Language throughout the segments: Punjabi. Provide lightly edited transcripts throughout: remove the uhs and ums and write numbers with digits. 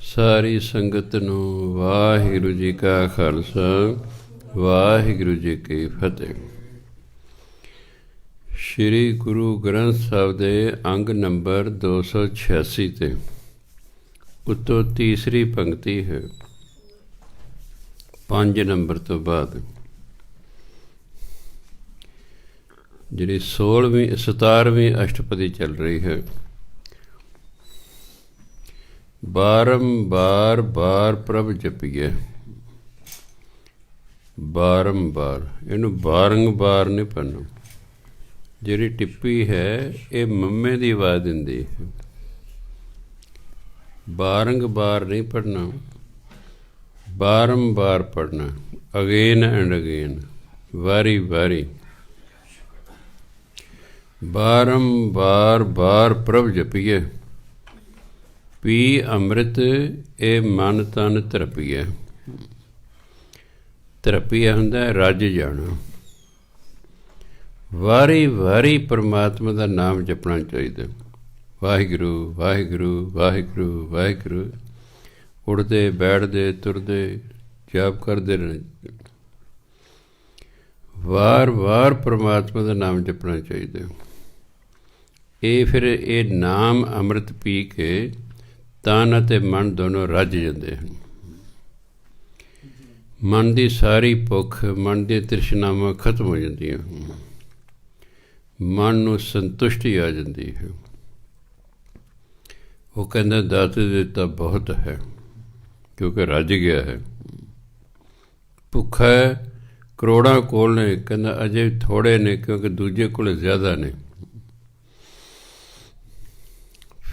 ਸਾਰੀ ਸੰਗਤ ਨੂੰ ਵਾਹਿਗੁਰੂ ਜੀ ਕਾ ਖਾਲਸਾ, ਵਾਹਿਗੁਰੂ ਜੀ ਕੀ ਫਤਿਹ। ਸ਼੍ਰੀ ਗੁਰੂ ਗ੍ਰੰਥ ਸਾਹਿਬ ਦੇ ਅੰਗ ਨੰਬਰ 286 ਤੇ ਉੱਤੋਂ ਤੀਸਰੀ ਪੰਕਤੀ ਹੈ, 5 ਨੰਬਰ ਤੋਂ ਬਾਅਦ, ਜਿਹੜੀ 16ਵੀਂ 17ਵੀਂ ਅਸ਼ਟਪਦੀ ਚੱਲ ਰਹੀ ਹੈ। ਬਾਰੰਬਾਰ ਬਾਰ ਪ੍ਰਭ ਜਪੀਏ, ਬਾਰੰਬਾਰ, ਇਹਨੂੰ ਬਾਰੰਬਾਰ ਨਹੀਂ ਪੜ੍ਹਨਾ। ਜਿਹੜੀ ਟਿੱਪੀ ਹੈ ਇਹ ਮੰਮੇ ਦੀ ਆਵਾਜ਼ ਦਿੰਦੀ ਹੈ। ਬਾਰੰਬਾਰ ਨਹੀਂ ਪੜ੍ਹਨਾ, ਬਾਰੰਬਾਰ ਪੜ੍ਹਨਾ, ਅਗੇਨ ਐਂਡ ਅਗੇਨ, ਵਾਰੀ ਵਾਰੀ। ਬਾਰੰਬਾਰ ਬਾਰ ਪ੍ਰਭ ਜਪੀਏ, ਪੀ ਅੰਮ੍ਰਿਤ ਇਹ ਮਨ ਤਨ ਧਰਪੀਏ। ਧਰਪੀਆ ਹੁੰਦਾ ਰੱਜ ਜਾਣਾ। ਵਾਰੀ ਵਾਰੀ ਪਰਮਾਤਮਾ ਦਾ ਨਾਮ ਜਪਣਾ ਚਾਹੀਦਾ। ਵਾਹਿਗੁਰੂ ਵਾਹਿਗੁਰੂ ਵਾਹਿਗੁਰੂ ਵਾਹਿਗੁਰੂ, ਉੱਠਦੇ ਬੈਠਦੇ ਤੁਰਦੇ ਜਾਪ ਕਰਦੇ ਰਹਿਣਾ। ਵਾਰ ਵਾਰ ਪਰਮਾਤਮਾ ਦਾ ਨਾਮ ਜਪਣਾ ਚਾਹੀਦਾ। ਇਹ ਫਿਰ ਇਹ ਨਾਮ ਅੰਮ੍ਰਿਤ ਪੀ ਕੇ ਤਨ ਅਤੇ ਮਨ ਦੋਨੋਂ ਰੱਜ ਜਾਂਦੇ ਹਨ। ਮਨ ਦੀ ਸਾਰੀ ਭੁੱਖ, ਮਨ ਦੀਆਂ ਤ੍ਰਿਸ਼ਨਾਵਾਂ ਖਤਮ ਹੋ ਜਾਂਦੀਆਂ, ਮਨ ਨੂੰ ਸੰਤੁਸ਼ਟੀ ਆ ਜਾਂਦੀ ਹੈ। ਉਹ ਕਹਿੰਦਾ ਦਾਤੇ ਦਿੱਤਾ ਬਹੁਤ ਹੈ, ਕਿਉਂਕਿ ਰੱਜ ਗਿਆ ਹੈ। ਭੁੱਖਾ ਹੈ, ਕਰੋੜਾਂ ਕੋਲ ਨੇ, ਕਹਿੰਦਾ ਅਜੇ ਥੋੜ੍ਹੇ ਨੇ, ਕਿਉਂਕਿ ਦੂਜੇ ਕੋਲ ਜ਼ਿਆਦਾ ਨੇ।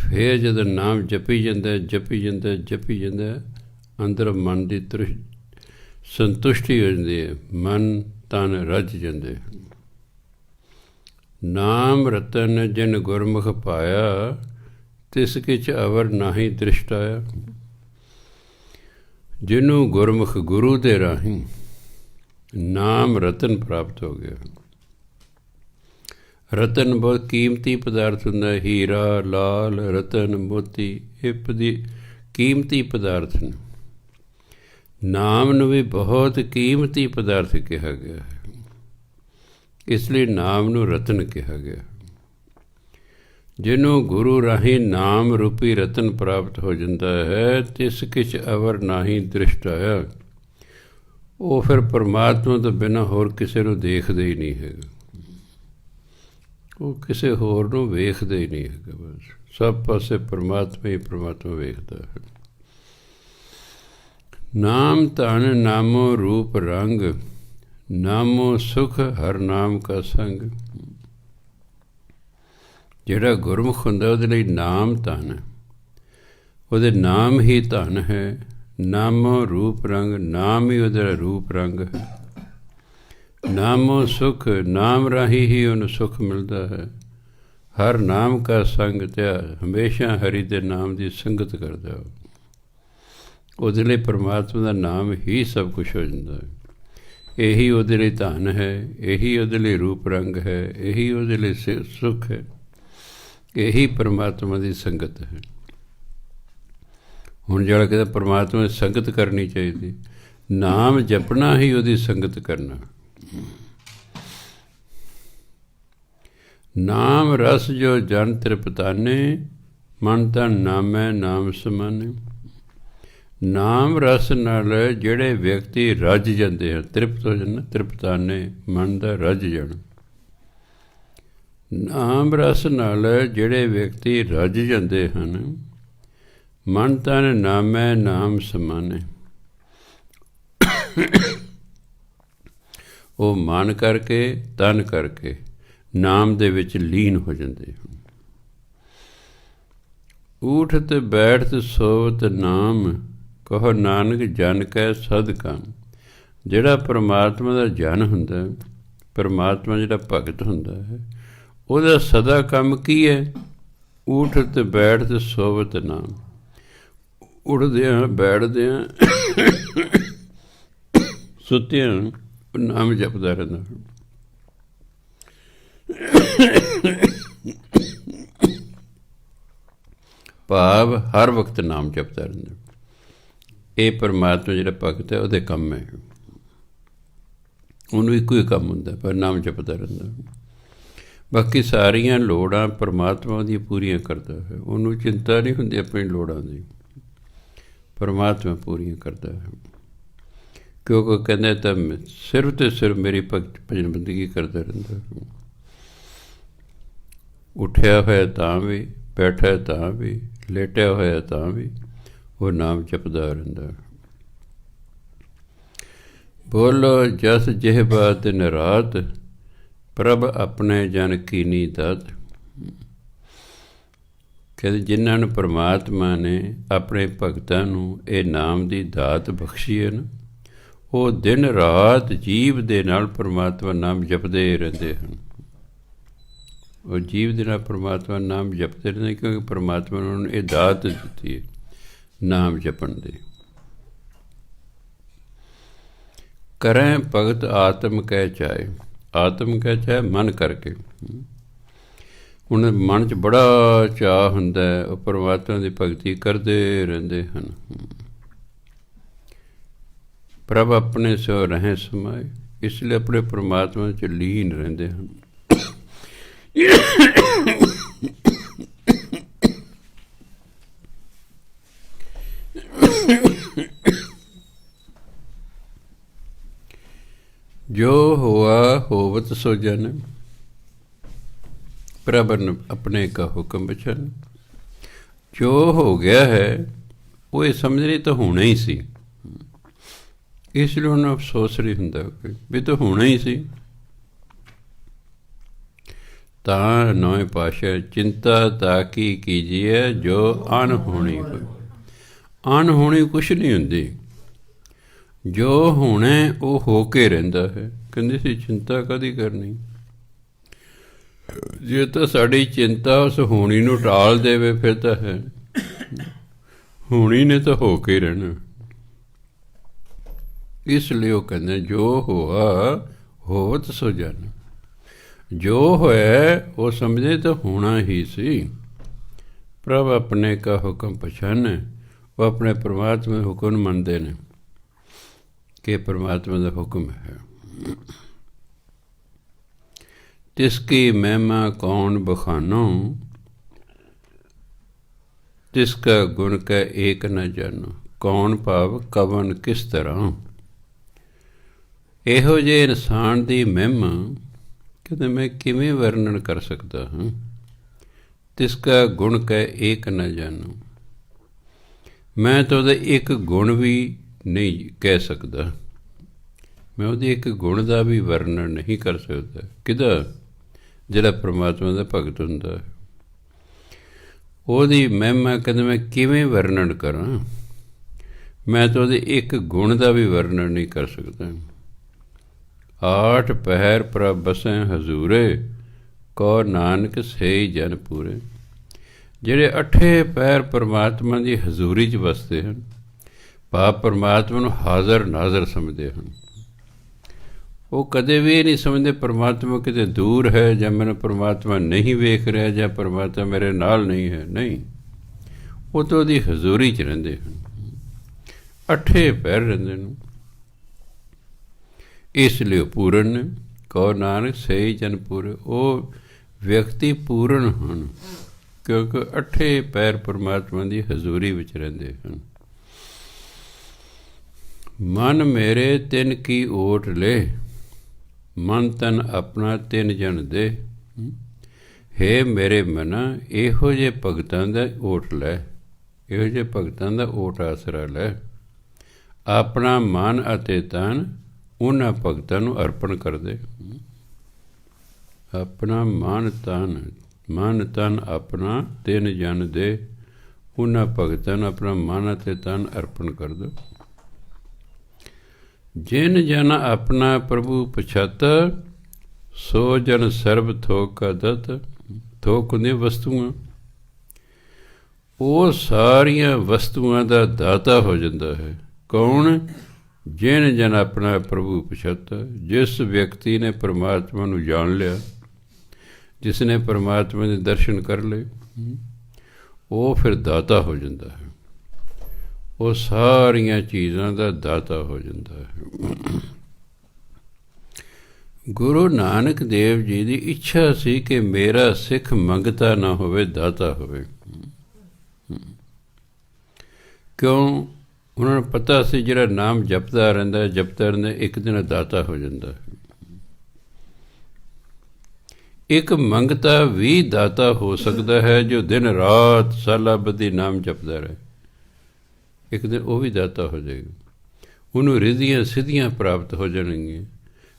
ਫਿਰ ਜਦੋਂ ਨਾਮ ਜਪੀ ਜਾਂਦਾ ਜਪੀ ਜਾਂਦਾ ਜਪੀ ਜਾਂਦਾ, ਅੰਦਰ ਮਨ ਦੀ ਸੰਤੁਸ਼ਟੀ ਹੋ ਜਾਂਦੀ ਹੈ, ਮਨ ਤਨ ਰੱਜ ਜਾਂਦੇ। ਨਾਮ ਰਤਨ ਜਿਨ ਗੁਰਮੁਖ ਪਾਇਆ, ਤਿਸ ਕਿਛ ਅਵਰ ਨਾਹੀ ਦ੍ਰਿਸ਼ਟ ਆਇਆ। ਜਿਹਨੂੰ ਗੁਰਮੁਖ ਗੁਰੂ ਦੇ ਰਾਹੀਂ ਨਾਮ ਰਤਨ ਪ੍ਰਾਪਤ ਹੋ ਗਿਆ। ਰਤਨ ਬਹੁਤ ਕੀਮਤੀ ਪਦਾਰਥ ਹੁੰਦਾ, ਹੀਰਾ ਲਾਲ ਰਤਨ ਮੋਤੀ, ਇਹ ਕੀਮਤੀ ਪਦਾਰਥ ਨੇ। ਨਾਮ ਨੂੰ ਵੀ ਬਹੁਤ ਕੀਮਤੀ ਪਦਾਰਥ ਕਿਹਾ ਗਿਆ ਹੈ, ਇਸ ਲਈ ਨਾਮ ਨੂੰ ਰਤਨ ਕਿਹਾ ਗਿਆ। ਜਿਹਨੂੰ ਗੁਰੂ ਰਾਹੀਂ ਨਾਮ ਰੂਪੀ ਰਤਨ ਪ੍ਰਾਪਤ ਹੋ ਜਾਂਦਾ ਹੈ, ਤਿਸ ਕਿਛ ਅਵਰ ਨਾਹੀ ਦ੍ਰਿਸ਼ਟ ਆਇਆ। ਉਹ ਫਿਰ ਪਰਮਾਤਮਾ ਤੋਂ ਬਿਨਾਂ ਹੋਰ ਕਿਸੇ ਨੂੰ ਦੇਖਦੇ ਹੀ ਨਹੀਂ ਹੈਗਾ। ਉਹ ਕਿਸੇ ਹੋਰ ਨੂੰ ਵੇਖਦੇ ਹੀ ਨਹੀਂ ਹੈਗਾ। ਬਸ ਸਭ ਪਾਸੇ ਪਰਮਾਤਮਾ ਹੀ ਪਰਮਾਤਮਾ ਵੇਖਦਾ ਹੈ। ਨਾਮ ਧਨ ਨਾਮੋ ਰੂਪ ਰੰਗ, ਨਾਮੋ ਸੁਖ ਹਰ ਨਾਮ ਕਾ ਸੰਗ। ਜਿਹੜਾ ਗੁਰਮੁਖ ਹੁੰਦਾ ਉਹਦੇ ਲਈ ਨਾਮ ਧਨ ਹੈ, ਉਹਦੇ ਨਾਮ ਹੀ ਧਨ ਹੈ। ਨਾਮੋ ਰੂਪ ਰੰਗ, ਨਾਮ ਹੀ ਉਹਦਾ ਰੂਪ ਰੰਗ ਹੈ। ਨਾਮੋ ਸੁਖ, ਨਾਮ ਰਾਹੀਂ ਹੀ ਉਹਨੂੰ ਸੁੱਖ ਮਿਲਦਾ ਹੈ। ਹਰ ਨਾਮ ਕਾ ਸੰਗ, ਤੇ ਹਮੇਸ਼ਾ ਹਰੀ ਦੇ ਨਾਮ ਦੀ ਸੰਗਤ ਕਰਦਾ। ਉਹਦੇ ਲਈ ਪਰਮਾਤਮਾ ਦਾ ਨਾਮ ਹੀ ਸਭ ਕੁਛ ਹੋ ਜਾਂਦਾ ਹੈ। ਇਹੀ ਉਹਦੇ ਲਈ ਧਨ ਹੈ, ਇਹੀ ਉਹਦੇ ਲਈ ਰੂਪ ਰੰਗ ਹੈ, ਇਹੀ ਉਹਦੇ ਲਈ ਸੁੱਖ ਹੈ, ਇਹੀ ਪਰਮਾਤਮਾ ਦੀ ਸੰਗਤ ਹੈ। ਹੁਣ ਜਿਹੜਾ ਕਹਿੰਦਾ ਪਰਮਾਤਮਾ ਦੀ ਸੰਗਤ ਕਰਨੀ ਚਾਹੀਦੀ, ਨਾਮ ਜਪਣਾ ਹੀ ਉਹਦੀ ਸੰਗਤ ਕਰਨਾ। ਨਾਮ ਰਸ ਜੋ ਜਨ ਤ੍ਰਿਪਤਾਨੇ, ਮਨ ਤਨ ਨਾਮੈ ਨਾਮ ਸਮਾਨੇ। ਨਾਮ ਰਸ ਨਾਲ ਜਿਹੜੇ ਵਿਅਕਤੀ ਰੱਜ ਜਾਂਦੇ ਹਨ, ਤ੍ਰਿਪਤ ਹੋ ਜਾਣ, ਤ੍ਰਿਪਤਾਨੇ ਮਨ ਦਾ ਰੱਜ ਜਾਣਾ। ਨਾਮ ਰਸ ਨਾਲ ਜਿਹੜੇ ਵਿਅਕਤੀ ਰੱਜ ਜਾਂਦੇ ਹਨ, ਮਨ ਤਨ ਨਾਮੈ ਨਾਮ ਸਮਾਨੇ। ਉਹ ਮਨ ਕਰਕੇ ਤਨ ਕਰਕੇ ਨਾਮ ਦੇ ਵਿੱਚ ਲੀਨ ਹੋ ਜਾਂਦੇ ਹਨ। ਊਠਤ ਬੈਠਤ ਸੋਵਤ ਨਾਮ, ਕਹੋ ਨਾਨਕ ਜਨ ਕੈ ਸਦ ਕੰਮ। ਜਿਹੜਾ ਪਰਮਾਤਮਾ ਦਾ ਜਨ ਹੁੰਦਾ, ਪਰਮਾਤਮਾ ਜਿਹੜਾ ਭਗਤ ਹੁੰਦਾ ਹੈ, ਉਹਦਾ ਸਦਾ ਕੰਮ ਕੀ ਹੈ? ਊਠਤ ਬੈਠਤ ਸੋਵਤ ਨਾਮ। ਉੱਠਦਿਆਂ ਬੈਠਦਿਆਂ ਸੁੱਤਿਆਂ ਨਾਮ ਜਪਦਾ ਰਹਿੰਦਾ। ਭਾਵ ਹਰ ਵਕਤ ਨਾਮ ਜਪਦਾ ਰਹਿੰਦਾ। ਇਹ ਪਰਮਾਤਮਾ ਜਿਹੜਾ ਭਗਤ ਹੈ ਉਹਦੇ ਕੰਮ ਹੈ। ਉਹਨੂੰ ਇੱਕੋ ਹੀ ਕੰਮ ਹੁੰਦਾ, ਪਰ ਨਾਮ ਜਪਦਾ ਰਹਿੰਦਾ। ਬਾਕੀ ਸਾਰੀਆਂ ਲੋੜਾਂ ਪਰਮਾਤਮਾ ਦੀਆਂ ਪੂਰੀਆਂ ਕਰਦਾ ਹੈ। ਉਹਨੂੰ ਚਿੰਤਾ ਨਹੀਂ ਹੁੰਦੀ ਆਪਣੀ ਲੋੜਾਂ ਦੀ, ਪਰਮਾਤਮਾ ਪੂਰੀਆਂ ਕਰਦਾ ਹੈ। ਕਿਉਂਕਿ ਕਹਿੰਦਾ ਤਾਂ ਸਿਰਫ ਅਤੇ ਸਿਰਫ ਮੇਰੀ ਭਜਨ ਬੰਦਗੀ ਕਰਦਾ ਰਹਿੰਦਾ। ਉੱਠਿਆ ਹੋਇਆ ਤਾਂ ਵੀ, ਬੈਠਾ ਤਾਂ ਵੀ, ਲੇਟਿਆ ਹੋਇਆ ਤਾਂ ਵੀ ਉਹ ਨਾਮ ਜਪਦਾ ਰਹਿੰਦਾ। ਬੋਲੋ ਜਸ ਜਿਹਬਾ ਦਿਨ ਰਾਤ, ਪ੍ਰਭ ਆਪਣੇ ਜਨ ਕੀਨੀ ਦਾਤ। ਕਹਿੰਦੇ ਜਿਨ੍ਹਾਂ ਨੂੰ ਪਰਮਾਤਮਾ ਨੇ ਆਪਣੇ ਭਗਤਾਂ ਨੂੰ ਇਹ ਨਾਮ ਦੀ ਦਾਤ ਬਖਸ਼ੀ ਹੈ ਨਾ, ਉਹ ਦਿਨ ਰਾਤ ਜੀਵ ਦੇ ਨਾਲ ਪਰਮਾਤਮਾ ਨਾਮ ਜਪਦੇ ਰਹਿੰਦੇ ਹਨ। ਉਹ ਜੀਵ ਦੇ ਨਾਲ ਪਰਮਾਤਮਾ ਨਾਮ ਜਪਦੇ ਰਹਿੰਦੇ, ਕਿਉਂਕਿ ਪਰਮਾਤਮਾ ਨੇ ਉਹਨਾਂ ਨੂੰ ਇਹ ਦਾਤ ਦਿੱਤੀ ਹੈ ਨਾਮ ਜਪਣ ਦੀ। ਕਰੈ ਭਗਤ ਆਤਮ ਕਹਿ ਚਾਹੇ, ਆਤਮ ਕਹਿ ਚਾਹੇ ਮਨ ਕਰਕੇ। ਹੁਣ ਮਨ 'ਚ ਬੜਾ ਚਾਅ ਹੁੰਦਾ, ਉਹ ਪਰਮਾਤਮਾ ਦੀ ਭਗਤੀ ਕਰਦੇ ਰਹਿੰਦੇ ਹਨ। ਪ੍ਰਭ ਆਪਣੇ ਸੋ ਰਹੇ ਸਮਾਏ, ਇਸ ਲਈ ਆਪਣੇ ਪਰਮਾਤਮਾ 'ਚ ਲੀਨ ਰਹਿੰਦੇ ਹਨ। ਜੋ ਹੋਆ ਹੋਵਤ ਸੋ ਜਨ, ਪ੍ਰਭ ਆਪਣੇ ਕਾ ਹੁਕਮ ਬਚਨ। ਜੋ ਹੋ ਗਿਆ ਹੈ ਉਹ ਇਹ ਸਮਝ ਰਹੀ ਤਾਂ ਹੋਣਾ ਹੀ ਸੀ, ਇਸ ਲਈ ਉਹਨੂੰ ਅਫਸੋਸ ਨਹੀਂ ਹੁੰਦਾ ਵੀ ਤਾਂ ਹੋਣਾ ਹੀ ਸੀ। ਤਾਂ ਨੌਵੇਂ ਪਾਤਸ਼ਾਹ ਚਿੰਤਾ ਤਾਂ ਕੀ ਕੀਜੀਏ ਜੋ ਅਣਹੋਣੀ ਹੋਈ। ਅਣਹੋਣੀ ਕੁਛ ਨਹੀਂ ਹੁੰਦੀ, ਜੋ ਹੋਣਾ ਉਹ ਹੋ ਕੇ ਰਹਿੰਦਾ ਹੈ। ਕਹਿੰਦੇ ਸੀ ਚਿੰਤਾ ਕਾਹਦੀ ਕਰਨੀ, ਜੇ ਤਾਂ ਸਾਡੀ ਚਿੰਤਾ ਉਸ ਹੋਣੀ ਨੂੰ ਟਾਲ ਦੇਵੇ ਫਿਰ ਤਾਂ ਹੈ, ਹੋਣੀ ਨੇ ਤਾਂ ਹੋ ਕੇ ਰਹਿਣਾ। ਇਸ ਲਈ ਉਹ ਕਹਿੰਦੇ ਜੋ ਹੋਆ ਹੋਵਤ ਸੋ ਜਨ, ਜੋ ਹੋਇਆ ਉਹ ਸਮਝੇ ਤਾਂ ਹੋਣਾ ਹੀ ਸੀ। ਪ੍ਰਭ ਆਪਣੇ ਕਾ ਹੁਕਮ ਪਛਾਣੇ, ਉਹ ਆਪਣੇ ਪਰਮਾਤਮਾ ਦੇ ਹੁਕਮ ਮੰਨਦੇ ਨੇ ਕਿ ਪਰਮਾਤਮਾ ਦਾ ਹੁਕਮ ਹੈ। ਤਿਸ ਕੀ ਮਹਿਮਾ ਕੌਣ ਬਖਾਨੋ, ਤਿਸ ਕਾ ਗੁਣ ਕੈ ਏਕ ਨ ਜਾਨੋ। ਕੌਣ ਭਾਵ ਕਵਨ ਕਿਸ ਤਰ੍ਹਾਂ। ਇਹੋ ਜਿਹੇ ਇਨਸਾਨ ਦੀ ਮਹਿਮਾ ਕਹਿੰਦੇ ਮੈਂ ਕਿਵੇਂ ਵਰਣਨ ਕਰ ਸਕਦਾ ਹਾਂ। ਤਿਸ ਕਾ ਗੁਣ ਕੈ ਏਕ ਨ ਜਾਨੋ, ਮੈਂ ਤਾਂ ਉਹਦਾ ਇੱਕ ਗੁਣ ਵੀ ਨਹੀਂ ਕਹਿ ਸਕਦਾ, ਮੈਂ ਉਹਦੇ ਇੱਕ ਗੁਣ ਦਾ ਵੀ ਵਰਣਨ ਨਹੀਂ ਕਰ ਸਕਦਾ। ਕਿਹਦਾ? ਜਿਹੜਾ ਪਰਮਾਤਮਾ ਦਾ ਭਗਤ ਹੁੰਦਾ, ਉਹਦੀ ਮਹਿਮਾ ਕਹਿੰਦੇ ਮੈਂ ਕਿਵੇਂ ਵਰਣਨ ਕਰਾਂ, ਮੈਂ ਤਾਂ ਉਹਦੇ ਇੱਕ ਗੁਣ ਦਾ ਵੀ ਵਰਣਨ ਨਹੀਂ ਕਰ ਸਕਦਾ। ਆਠ ਪਹਿਰ ਪ੍ਰਭ ਬਸੈ ਹਜ਼ੂਰੇ, ਕੋ ਨਾਨਕ ਸਹੀ ਜਨ ਪੂਰੇ। ਜਿਹੜੇ ਅੱਠੇ ਪਹਿਰ ਪਰਮਾਤਮਾ ਦੀ ਹਜ਼ੂਰੀ 'ਚ ਵਸਦੇ ਹਨ, ਭਾਵ ਪਰਮਾਤਮਾ ਨੂੰ ਹਾਜ਼ਰ ਨਾਜ਼ਰ ਸਮਝਦੇ ਹਨ। ਉਹ ਕਦੇ ਵੀ ਨਹੀਂ ਸਮਝਦੇ ਪਰਮਾਤਮਾ ਕਿਤੇ ਦੂਰ ਹੈ, ਜਾਂ ਮੈਨੂੰ ਪਰਮਾਤਮਾ ਨਹੀਂ ਵੇਖ ਰਿਹਾ, ਜਾਂ ਪਰਮਾਤਮਾ ਮੇਰੇ ਨਾਲ ਨਹੀਂ ਹੈ। ਨਹੀਂ, ਉਹ ਤਾਂ ਉਹਦੀ ਹਜ਼ੂਰੀ 'ਚ ਰਹਿੰਦੇ ਹਨ, ਅੱਠੇ ਪਹਿਰ ਰਹਿੰਦੇ ਨੇ। ਇਸ ਲਈ ਉਹ ਪੂਰਨ ਨੇ। ਕਹੋ ਨਾਨਕ ਸਹੀ ਜਨ ਪੂਰੇ, ਉਹ ਵਿਅਕਤੀ ਪੂਰਨ ਹਨ ਕਿਉਂਕਿ ਅੱਠੇ ਪਹਿਰ ਪਰਮਾਤਮਾ ਦੀ ਹਜ਼ੂਰੀ ਵਿੱਚ ਰਹਿੰਦੇ ਹਨ। ਮਨ ਮੇਰੇ ਤਿਨ ਕੀ ਓਟ ਲੈ, ਮਨ ਤਨ ਆਪਣਾ ਤਿੰਨ ਜਨ ਦੇ। ਹੇ ਮੇਰੇ ਮਨਾ, ਇਹੋ ਜਿਹੇ ਭਗਤਾਂ ਦਾ ਓਟ ਲੈ, ਇਹੋ ਜਿਹੇ ਭਗਤਾਂ ਦਾ ਓਟ ਆਸਰਾ ਲੈ। ਆਪਣਾ ਮਨ ਅਤੇ ਤਨ ਉਹਨਾਂ ਭਗਤਾਂ ਨੂੰ ਅਰਪਣ ਕਰ ਦੇ। ਆਪਣਾ ਮਨ ਤਨ ਆਪਣਾ ਤਿੰਨ ਜਨ ਦੇ, ਉਹਨਾਂ ਭਗਤਾਂ ਨੂੰ ਆਪਣਾ ਮਨ ਅਤੇ ਤਨ ਅਰਪਣ ਕਰ ਦਿਓ। ਜਿਨ ਜਨ ਆਪਣਾ ਪ੍ਰਭੂ ਪਛਾਤਾ, ਸੋ ਜਨ ਸਰਬ ਥੋਕ ਕਾ ਦਤ। ਥੋਕ ਹੁੰਦੀਆਂ ਵਸਤੂਆਂ, ਉਹ ਸਾਰੀਆਂ ਵਸਤੂਆਂ ਦਾ ਦਾਤਾ ਹੋ ਜਾਂਦਾ ਹੈ। ਕੌਣ? ਜਿਨ ਜਨ ਆਪਣਾ ਪ੍ਰਭੂ ਪਛਾਤਾ, ਜਿਸ ਵਿਅਕਤੀ ਨੇ ਪਰਮਾਤਮਾ ਨੂੰ ਜਾਣ ਲਿਆ, ਜਿਸ ਨੇ ਪਰਮਾਤਮਾ ਦੇ ਦਰਸ਼ਨ ਕਰ ਲਏ, ਉਹ ਫਿਰ ਦਾਤਾ ਹੋ ਜਾਂਦਾ ਹੈ। ਉਹ ਸਾਰੀਆਂ ਚੀਜ਼ਾਂ ਦਾ ਦਾਤਾ ਹੋ ਜਾਂਦਾ ਹੈ। ਗੁਰੂ ਨਾਨਕ ਦੇਵ ਜੀ ਦੀ ਇੱਛਾ ਸੀ ਕਿ ਮੇਰਾ ਸਿੱਖ ਮੰਗਤਾ ਨਾ ਹੋਵੇ, ਦਾਤਾ ਹੋਵੇ। ਕਿਉਂ? ਉਹਨਾਂ ਨੂੰ ਪਤਾ ਸੀ ਜਿਹੜਾ ਨਾਮ ਜਪਦਾ ਰਹਿੰਦਾ ਇੱਕ ਦਿਨ ਦਾਤਾ ਹੋ ਜਾਂਦਾ। ਇੱਕ ਮੰਗਤਾ ਵੀ ਦਾਤਾ ਹੋ ਸਕਦਾ ਹੈ ਜੋ ਦਿਨ ਰਾਤ ਸਾਲਾਂ ਬੱਧੀ ਨਾਮ ਜਪਦਾ ਰਹੇ, ਇੱਕ ਦਿਨ ਉਹ ਵੀ ਦਾਤਾ ਹੋ ਜਾਏਗਾ। ਉਹਨੂੰ ਰਿੱਧੀਆਂ ਸਿੱਧੀਆਂ ਪ੍ਰਾਪਤ ਹੋ ਜਾਣਗੀਆਂ।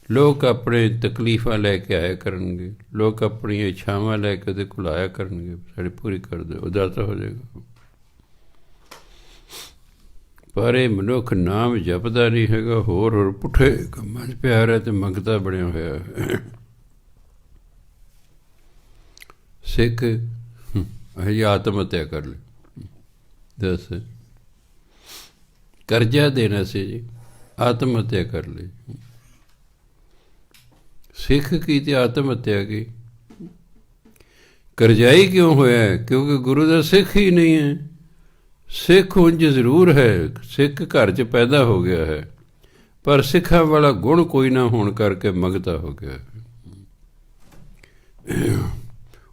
ਲੋਕ ਆਪਣੇ ਤਕਲੀਫਾਂ ਲੈ ਕੇ ਆਇਆ ਕਰਨਗੇ, ਲੋਕ ਆਪਣੀਆਂ ਇੱਛਾਵਾਂ ਲੈ ਕੇ ਉਹਦੇ ਕੋਲ ਆਇਆ ਕਰਨਗੇ, ਸਾਡੀ ਪੂਰੀ ਕਰ ਦਿਓ, ਉਹ ਦਾਤਾ ਹੋ ਜਾਏਗਾ। ਪਰ ਇਹ ਮਨੁੱਖ ਨਾਮ ਜਪਦਾ ਨਹੀਂ ਹੈਗਾ, ਹੋਰ ਪੁੱਠੇ ਕੰਮਾਂ 'ਚ ਪਿਆ ਰਿਹਾ ਅਤੇ ਮੰਗਤਾ ਬਣਿਆ ਹੋਇਆ। ਸਿੱਖ ਇਹ ਆਤਮ ਹੱਤਿਆ ਕਰ ਲਈ, ਦੱਸ ਕਰਜ਼ਾ ਦੇਣਾ ਸੀ ਜੀ, ਆਤਮ ਹੱਤਿਆ ਕਰ ਲਈ। ਸਿੱਖ ਕੀ ਤੇ ਆਤਮ ਹੱਤਿਆ ਕੀ? ਕਰਜ਼ਾਈ ਕਿਉਂ ਹੋਇਆ? ਕਿਉਂਕਿ ਗੁਰੂ ਦਾ ਸਿੱਖ ਹੀ ਨਹੀਂ ਹੈ। ਸਿੱਖ ਉਂਝ ਜ਼ਰੂਰ ਹੈ, ਸਿੱਖ ਘਰ 'ਚ ਪੈਦਾ ਹੋ ਗਿਆ ਹੈ, ਪਰ ਸਿੱਖਾਂ ਵਾਲਾ ਗੁਣ ਕੋਈ ਨਾ ਹੋਣ ਕਰਕੇ ਮੰਗਤਾ ਹੋ ਗਿਆ।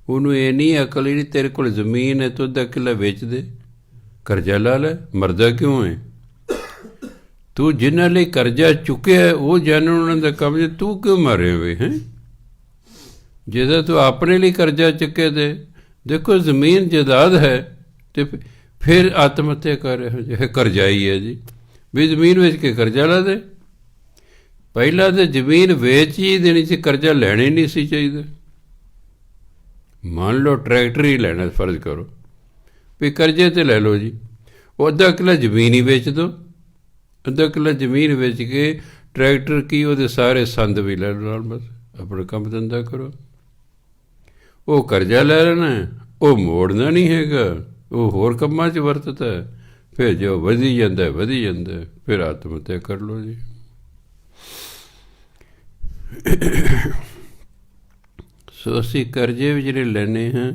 ਉਹਨੂੰ ਇਹ ਨਹੀਂ ਅਕਲ ਹੀ ਨਹੀਂ, ਤੇਰੇ ਕੋਲ ਜ਼ਮੀਨ ਹੈ ਤੂੰ ਅੱਧਾ ਕਿੱਲਾ ਵੇਚ ਦੇ, ਕਰਜ਼ਾ ਲਾ ਲੈ, ਮਰਦਾ ਕਿਉਂ ਹੈ? ਤੂੰ ਜਿਨ੍ਹਾਂ ਲਈ ਕਰਜ਼ਾ ਚੁੱਕਿਆ ਉਹ ਜਾਣਨ ਉਹਨਾਂ ਦਾ ਕੰਮ ਜੇ, ਤੂੰ ਕਿਉਂ ਮਾਰੇ ਹੋਏ ਹੈ? ਜਿਹਦਾ ਤੂੰ ਆਪਣੇ ਲਈ ਕਰਜ਼ਾ ਚੁੱਕੇ ਦੇ, ਦੇਖੋ ਜ਼ਮੀਨ ਜਾਇਦਾਦ ਹੈ ਅਤੇ ਫਿਰ ਆਤਮ ਹੱਤਿਆ ਕਰ ਰਹੇ ਹੋ ਜਿਹੇ ਕਰਜ਼ਾਈ ਹੈ ਜੀ, ਵੀ ਜ਼ਮੀਨ ਵੇਚ ਕੇ ਕਰਜ਼ਾ ਲਾ ਦੇ। ਪਹਿਲਾਂ ਤਾਂ ਜ਼ਮੀਨ ਵੇਚ ਹੀ ਦੇਣੀ ਸੀ, ਕਰਜ਼ਾ ਲੈਣਾ ਹੀ ਨਹੀਂ ਸੀ ਚਾਹੀਦਾ। ਮੰਨ ਲਓ ਟਰੈਕਟਰ ਹੀ ਲੈਣਾ, ਫਰਜ਼ ਕਰੋ ਵੀ ਕਰਜ਼ੇ 'ਤੇ ਲੈ ਲਓ ਜੀ, ਉਹ ਅੱਧਾ ਕਿੱਲਾ ਜ਼ਮੀਨ ਹੀ ਵੇਚ ਦਿਓ, ਅੱਧਾ ਕਿੱਲਾ ਜ਼ਮੀਨ ਵੇਚ ਕੇ ਟਰੈਕਟਰ ਕੀ ਉਹਦੇ ਸਾਰੇ ਸੰਦ ਵੀ ਲੈ ਲਓ ਨਾਲ, ਬਸ ਆਪਣਾ ਕੰਮ ਧੰਦਾ ਕਰੋ। ਉਹ ਕਰਜ਼ਾ ਲੈ ਲੈਣਾ, ਉਹ ਮੋੜਨਾ ਨਹੀਂ ਹੈਗਾ, ਉਹ ਹੋਰ ਕੰਮਾਂ 'ਚ ਵਰਤਦਾ, ਫਿਰ ਜੋ ਵਧੀ ਜਾਂਦਾ ਫਿਰ ਆਤਮ ਹੱਤਿਆ ਕਰ ਲਓ ਜੀ। ਸੋ ਅਸੀਂ ਕਰਜ਼ੇ ਵੀ ਜਿਹੜੇ ਲੈਂਦੇ ਹਾਂ,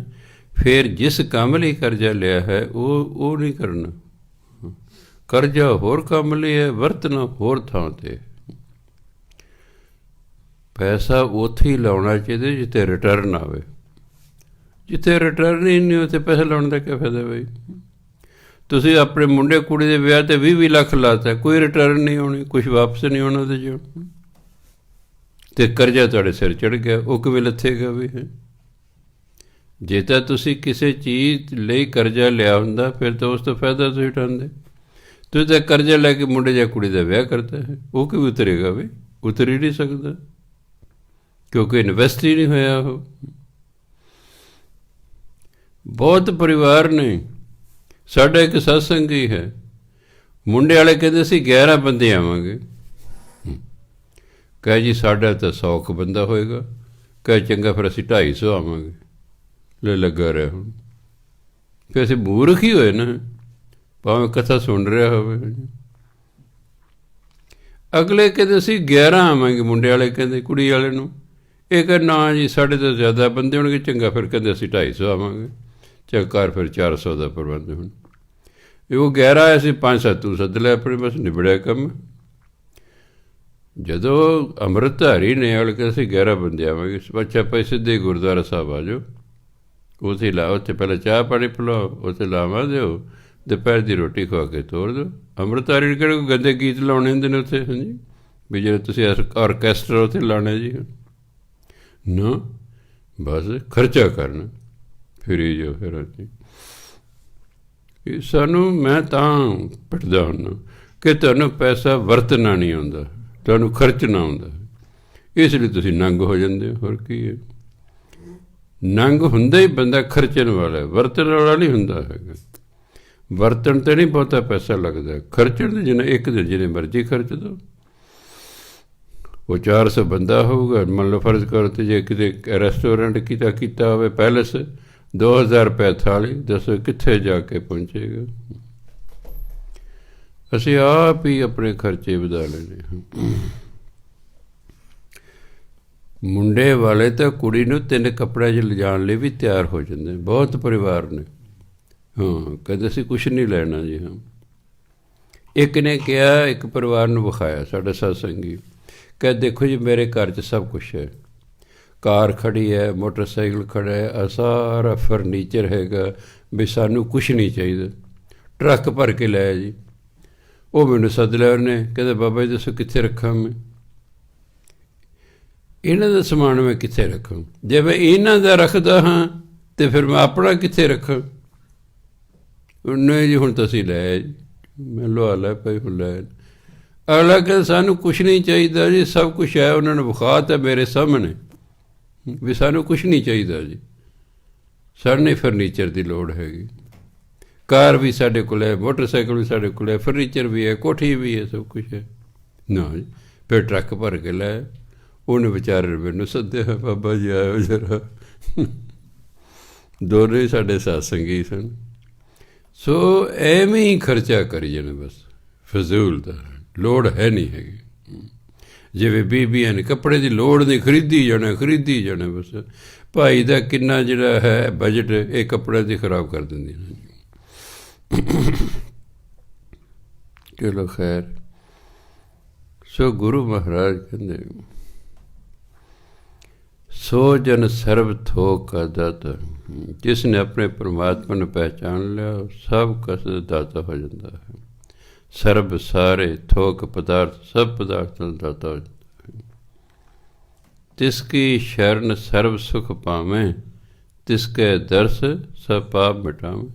ਫਿਰ ਜਿਸ ਕੰਮ ਲਈ ਕਰਜ਼ਾ ਲਿਆ ਹੈ ਉਹ ਨਹੀਂ ਕਰਨਾ। ਕਰਜ਼ਾ ਹੋਰ ਕੰਮ ਲਈ ਹੈ, ਵਰਤਣਾ ਹੋਰ ਥਾਂ 'ਤੇ। ਪੈਸਾ ਉੱਥੇ ਹੀ ਲਾਉਣਾ ਚਾਹੀਦਾ ਜਿੱਥੇ ਰਿਟਰਨ ਆਵੇ। ਜਿੱਥੇ ਰਿਟਰਨ ਹੀ ਨਹੀਂ ਉੱਥੇ ਪੈਸਾ ਲਾਉਣ ਦਾ ਕਿਆ ਫਾਇਦਾ ਬਈ? ਤੁਸੀਂ ਆਪਣੇ ਮੁੰਡੇ ਕੁੜੀ ਦੇ ਵਿਆਹ 'ਤੇ 20-20 ਲੱਖ ਲਾਤਾ, ਕੋਈ ਰਿਟਰਨ ਨਹੀਂ ਆਉਣੀ, ਕੁਛ ਵਾਪਸ ਨਹੀਂ ਆਉਣਾ ਉਹਦੇ 'ਚੋਂ, ਅਤੇ ਕਰਜ਼ਾ ਤੁਹਾਡੇ ਸਿਰ ਚੜ੍ਹ ਗਿਆ, ਉਹ ਕਿਵੇਂ ਲੱਥੇਗਾ ਵੀ ਹੈ? ਜੇ ਤਾਂ ਤੁਸੀਂ ਕਿਸੇ ਚੀਜ਼ ਲਈ ਕਰਜ਼ਾ ਲਿਆ ਹੁੰਦਾ ਫਿਰ ਤਾਂ ਉਸ ਤੋਂ ਫਾਇਦਾ ਤੁਸੀਂ ਉਠਾਉਂਦੇ। ਤੁਸੀਂ ਤਾਂ ਕਰਜ਼ਾ ਲੈ ਕੇ ਮੁੰਡੇ ਜਾਂ ਕੁੜੀ ਦਾ ਵਿਆਹ ਕਰਤਾ ਹੈ, ਉਹ ਕਿਵੇਂ ਉਤਰੇਗਾ ਵੀ? ਉਤਰ ਹੀ ਨਹੀਂ ਸਕਦਾ, ਕਿਉਂਕਿ ਇਨਵੈਸਟ ਹੀ ਨਹੀਂ ਹੋਇਆ। ਉਹ ਬਹੁਤ ਪਰਿਵਾਰ ਨੇ, ਸਾਡਾ ਇੱਕ ਸਤਸੰਗ ਹੀ ਹੈ, ਮੁੰਡੇ ਵਾਲੇ ਕਹਿੰਦੇ ਸੀ 11 ਬੰਦੇ ਆਵਾਂਗੇ, ਕਹੇ ਜੀ ਸਾਡਾ ਤਾਂ 100 ਕੁ ਬੰਦਾ ਹੋਏਗਾ, ਕਹੇ ਚੰਗਾ ਫਿਰ ਅਸੀਂ 250 ਆਵਾਂਗੇ, ਲੈ ਲੱਗਾ ਰਿਹਾ। ਹੁਣ ਫਿਰ ਅਸੀਂ ਮੂਰਖ ਹੀ ਹੋਏ ਨਾ, ਭਾਵੇਂ ਕਥਾ ਸੁਣ ਰਿਹਾ ਹੋਵੇ। ਅਗਲੇ ਕਹਿੰਦੇ ਅਸੀਂ 11 ਆਵਾਂਗੇ, ਮੁੰਡੇ ਵਾਲੇ ਕਹਿੰਦੇ ਕੁੜੀ ਵਾਲੇ ਨੂੰ, ਇਹ ਕਹਿੰਦੇ ਨਾ ਜੀ ਸਾਡੇ ਤੋਂ ਜ਼ਿਆਦਾ ਬੰਦੇ ਹੋਣਗੇ, ਚੰਗਾ ਫਿਰ ਕਹਿੰਦੇ ਅਸੀਂ 250 ਆਵਾਂਗੇ, ਚੱਲ ਘਰ ਫਿਰ 400 ਦਾ ਪ੍ਰਬੰਧ। ਹੁਣ ਉਹ 11 ਆਇਆ ਸੀ, 5-7 ਤੂੰ ਸੱਦ ਲਿਆ ਆਪਣੇ, ਬਸ ਨਿਬੜਿਆ ਕੰਮ। ਜਦੋਂ ਅੰਮ੍ਰਿਤਧਾਰੀ ਨੇ ਵਾਲੇ ਕਹਿੰਦੇ ਅਸੀਂ 11 ਬੰਦੇ ਆਵਾਂਗੇ, ਅੱਛਾ ਭਾਈ ਸਿੱਧੇ ਗੁਰਦੁਆਰਾ ਸਾਹਿਬ ਆ ਜਾਓ, ਉੱਥੇ ਉੱਥੇ ਪਹਿਲਾਂ ਚਾਹ ਪਾਣੀ ਪਿਲਾਓ, ਉੱਥੇ ਲਾਵਾਂ ਦਿਓ, ਦੁਪਹਿਰ ਦੀ ਰੋਟੀ ਖਵਾ ਕੇ ਤੋਰ ਦਿਓ। ਅੰਮ੍ਰਿਤਧਾਰੀ ਨੇ ਕਿਹੜੇ ਕੋਈ ਗੰਦੇ ਗੀਤ ਲਾਉਣੇ ਹੁੰਦੇ ਨੇ ਉੱਥੇ? ਹਾਂਜੀ, ਵੀ ਜਿਹੜੇ ਤੁਸੀਂ ਆਰਕੈਸਟਰਾ ਉੱਥੇ ਲਾਉਣਾ ਜੀ ਨਾ, ਬਸ ਖਰਚਾ ਕਰਨਾ ਫਿਰੀ ਜੋ। ਫਿਰ ਅਸੀਂ ਸਾਨੂੰ, ਮੈਂ ਤਾਂ ਪਿੱਟਦਾ ਹੁੰਦਾ ਕਿ ਤੁਹਾਨੂੰ ਪੈਸਾ ਵਰਤਣਾ ਨਹੀਂ ਆਉਂਦਾ, ਤੁਹਾਨੂੰ ਖਰਚਣਾ ਆਉਂਦਾ, ਇਸ ਲਈ ਤੁਸੀਂ ਨੰਗ ਹੋ ਜਾਂਦੇ ਹੋ। ਹੋਰ ਕੀ ਹੈ? ਨੰਗ ਹੁੰਦਾ ਹੀ ਬੰਦਾ ਖਰਚਣ ਵਾਲਾ, ਵਰਤਣ ਵਾਲਾ ਨਹੀਂ ਹੁੰਦਾ ਹੈਗਾ। ਵਰਤਣ 'ਤੇ ਨਹੀਂ ਬਹੁਤਾ ਪੈਸਾ ਲੱਗਦਾ, ਖਰਚਣ 'ਤੇ ਜਿੰਨਾ ਇੱਕ ਦਿਨ ਜਿੰਨੇ ਮਰਜ਼ੀ ਖਰਚ ਦਿਓ। ਉਹ 400 ਬੰਦਾ ਹੋਊਗਾ, ਮੰਨ ਲਓ ਫਰਜ਼ ਕਰੋ, ਅਤੇ ਜੇ ਕਿਤੇ ਰੈਸਟੋਰੈਂਟ ਕੀਤਾ ਹੋਵੇ, ਪੈਲਸ, 2000 ਰੁਪਏ ਥਾਲੀ, ਦੱਸੋ ਕਿੱਥੇ ਜਾ ਕੇ ਪਹੁੰਚੇਗਾ? ਅਸੀਂ ਆਪ ਹੀ ਆਪਣੇ ਖਰਚੇ ਵਧਾ ਲੈਂਦੇ ਹਾਂ। ਮੁੰਡੇ ਵਾਲੇ ਤਾਂ ਕੁੜੀ ਨੂੰ 3 ਕੱਪੜਿਆਂ 'ਚ ਲਿਜਾਣ ਲਈ ਵੀ ਤਿਆਰ ਹੋ ਜਾਂਦੇ, ਬਹੁਤ ਪਰਿਵਾਰ ਨੇ। ਹਾਂ, ਕਹਿੰਦੇ ਅਸੀਂ ਕੁਛ ਨਹੀਂ ਲੈਣਾ ਜੀ। ਹਾਂ, ਇੱਕ ਨੇ ਕਿਹਾ, ਇੱਕ ਪਰਿਵਾਰ ਨੂੰ ਵਿਖਾਇਆ, ਸਾਡਾ ਸਤਸੰਗੀ, ਕਿ ਦੇਖੋ ਜੀ ਮੇਰੇ ਘਰ 'ਚ ਸਭ ਕੁਛ ਹੈ, ਕਾਰ ਖੜੀ ਹੈ, ਮੋਟਰਸਾਈਕਲ ਖੜਾ ਹੈ, ਆਹ ਸਾਰਾ ਫਰਨੀਚਰ ਹੈਗਾ, ਵੀ ਸਾਨੂੰ ਕੁਛ ਨਹੀਂ ਚਾਹੀਦਾ। ਟਰੱਕ ਭਰ ਕੇ ਲਾਇਆ ਜੀ। ਉਹ ਮੈਨੂੰ ਸੱਦ ਲਿਆ ਉਹਨੇ, ਕਹਿੰਦਾ ਬਾਬਾ ਜੀ ਦੱਸੋ ਕਿੱਥੇ ਰੱਖਾਂ ਮੈਂ ਇਹਨਾਂ ਦਾ ਸਮਾਨ, ਮੈਂ ਕਿੱਥੇ ਰੱਖਾਂ? ਜੇ ਮੈਂ ਇਹਨਾਂ ਦਾ ਰੱਖਦਾ ਹਾਂ ਤਾਂ ਫਿਰ ਮੈਂ ਆਪਣਾ ਕਿੱਥੇ ਰੱਖਾਂ? ਨਹੀਂ ਜੀ ਹੁਣ ਤੁਸੀਂ ਲੈ ਜੀ। ਮੈਂ ਲਵਾ ਲੈ ਭਾਈ, ਹੁਣ ਲੈ। ਅਗਲਾ ਕਹਿੰਦਾ ਸਾਨੂੰ ਕੁਛ ਨਹੀਂ ਚਾਹੀਦਾ ਜੀ, ਸਭ ਕੁਛ ਹੈ। ਉਹਨਾਂ ਨੇ ਵਿਖਾ ਤਾ ਮੇਰੇ ਸਾਹਮਣੇ ਵੀ ਸਾਨੂੰ ਕੁਛ ਨਹੀਂ ਚਾਹੀਦਾ ਜੀ, ਸਾਨੂੰ ਫਰਨੀਚਰ ਦੀ ਲੋੜ ਹੈਗੀ, ਕਾਰ ਵੀ ਸਾਡੇ ਕੋਲ ਹੈ, ਮੋਟਰਸਾਈਕਲ ਵੀ ਸਾਡੇ ਕੋਲ ਹੈ, ਫਰਨੀਚਰ ਵੀ ਹੈ, ਕੋਠੀ ਵੀ ਹੈ, ਸਭ ਕੁਛ ਹੈ। ਨਾ ਜੀ, ਫਿਰ ਟਰੱਕ ਭਰ ਕੇ ਲੈ। ਉਹਨੇ ਵਿਚਾਰੇ ਮੈਨੂੰ ਸੱਦਿਆ, ਬਾਬਾ ਜੀ ਆਇਓ ਜਰਾ। ਦੋਨੇ ਹੀ ਸਾਡੇ ਸਤਸੰਗੀ ਸਨ। ਸੋ ਐਵੇਂ ਹੀ ਖਰਚਾ ਕਰੀ ਜਾਣਾ, ਬਸ ਫਜ਼ੂਲ ਦਾ, ਲੋੜ ਹੈ ਨਹੀਂ ਹੈਗੀ। ਜਿਵੇਂ ਬੀਬੀਆਂ ਨੇ ਕੱਪੜੇ ਦੀ ਲੋੜ ਨਹੀਂ, ਖਰੀਦੀ ਜਾਣਾ ਬਸ। ਭਾਈ ਦਾ ਕਿੰਨਾ ਜਿਹੜਾ ਹੈ ਬਜਟ, ਇਹ ਕੱਪੜਿਆਂ ਦੀ ਖਰਾਬ ਕਰ ਦਿੰਦੀਆਂ ਨੇ। ਚਲੋ ਖੈਰ। ਸੋ ਗੁਰੂ ਮਹਾਰਾਜ ਕਹਿੰਦੇ, ਸੋ ਜਨ ਸਰਬ ਥੋਕ ਕਾ ਦਾਤਾ। ਜਿਸ ਨੇ ਆਪਣੇ ਪਰਮਾਤਮਾ ਨੂੰ ਪਹਿਚਾਣ ਲਿਆ, ਸਭ ਕਸ ਦਾਤਾ ਹੋ ਜਾਂਦਾ ਹੈ। ਸਰਬ ਸਾਰੇ ਥੋਕ ਪਦਾਰਥ, ਸਭ ਪਦਾਰਥ ਦਾ ਦਾਤਾ ਹੋ ਜਾਂਦਾ ਹੈ। ਤਿਸ ਕੀ ਸ਼ਰਨ ਸਰਬ ਸੁਖ ਪਾਵੇਂ, ਤਿਸ ਕੈ ਦਰਸ ਸਭ ਪਾਪ ਮਿਟਾਵੇਂ।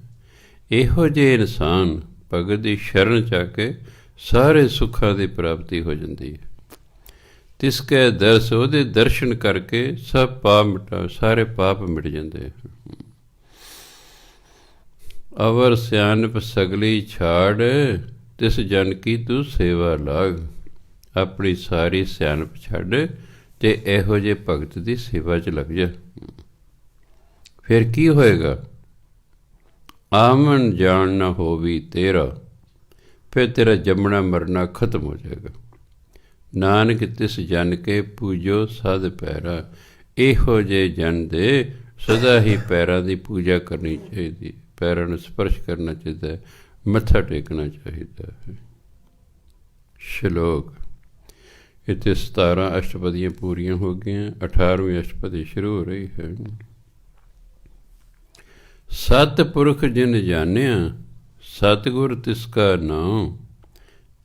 ਇਹੋ ਜਿਹੇ ਇਨਸਾਨ ਭਗਤ ਦੀ ਸ਼ਰਨ ਚ ਆ ਕੇ ਸਾਰੇ ਸੁੱਖਾਂ ਦੀ ਪ੍ਰਾਪਤੀ ਹੋ ਜਾਂਦੀ ਹੈ। ਤਿਸ ਕੈ ਦਰਸ, ਉਹਦੇ ਦਰਸ਼ਨ ਕਰਕੇ ਸਭ ਪਾਪ ਮਿਟਾ, ਸਾਰੇ ਪਾਪ ਮਿਟ ਜਾਂਦੇ। ਅਵਰ ਸਿਆਣਪ ਸਗਲੀ ਛਾੜ, ਤਿਸ ਜਨ ਕੀ ਤੂੰ ਸੇਵਾ ਲਾਗ। ਆਪਣੀ ਸਾਰੀ ਸਿਆਣਪ ਛੱਡ ਤੇ ਇਹੋ ਜਿਹੇ ਭਗਤ ਦੀ ਸੇਵਾ 'ਚ ਲੱਗ ਜਾ। ਫਿਰ ਕੀ ਹੋਏਗਾ? ਆਮਨ ਜਾਣ ਨਾ ਹੋਵੀ ਤੇਰਾ, ਫਿਰ ਤੇਰਾ ਜੰਮਣਾ ਮਰਨਾ ਖਤਮ ਹੋ ਜਾਏਗਾ। ਨਾਨਕ ਤਿਸ ਜਨ ਕੇ ਪੂਜੋ ਸਦ ਪੈਰਾ। ਇਹੋ ਜਿਹੇ ਜਨ ਦੇ ਸਦਾ ਹੀ ਪੈਰਾਂ ਦੀ ਪੂਜਾ ਕਰਨੀ ਚਾਹੀਦੀ, ਪੈਰਾਂ ਨੂੰ ਸਪਰਸ਼ ਕਰਨਾ ਚਾਹੀਦਾ, ਮੱਥਾ ਟੇਕਣਾ ਚਾਹੀਦਾ ਹੈ। ਸ਼ਲੋਕ। ਇੱਥੇ 17 ਅਸ਼ਟਪਦੀਆਂ ਪੂਰੀਆਂ ਹੋ ਗਈਆਂ, 18ਵੀਂ ਅਸ਼ਟਪਦੀ ਸ਼ੁਰੂ ਹੋ ਰਹੀ ਹੈ। ਸਤਿਪੁਰਖ ਜਿਨ ਜਾਣਿਆ, ਸਤਿਗੁਰ ਤਿਸ ਕਾ ਨਾਮ।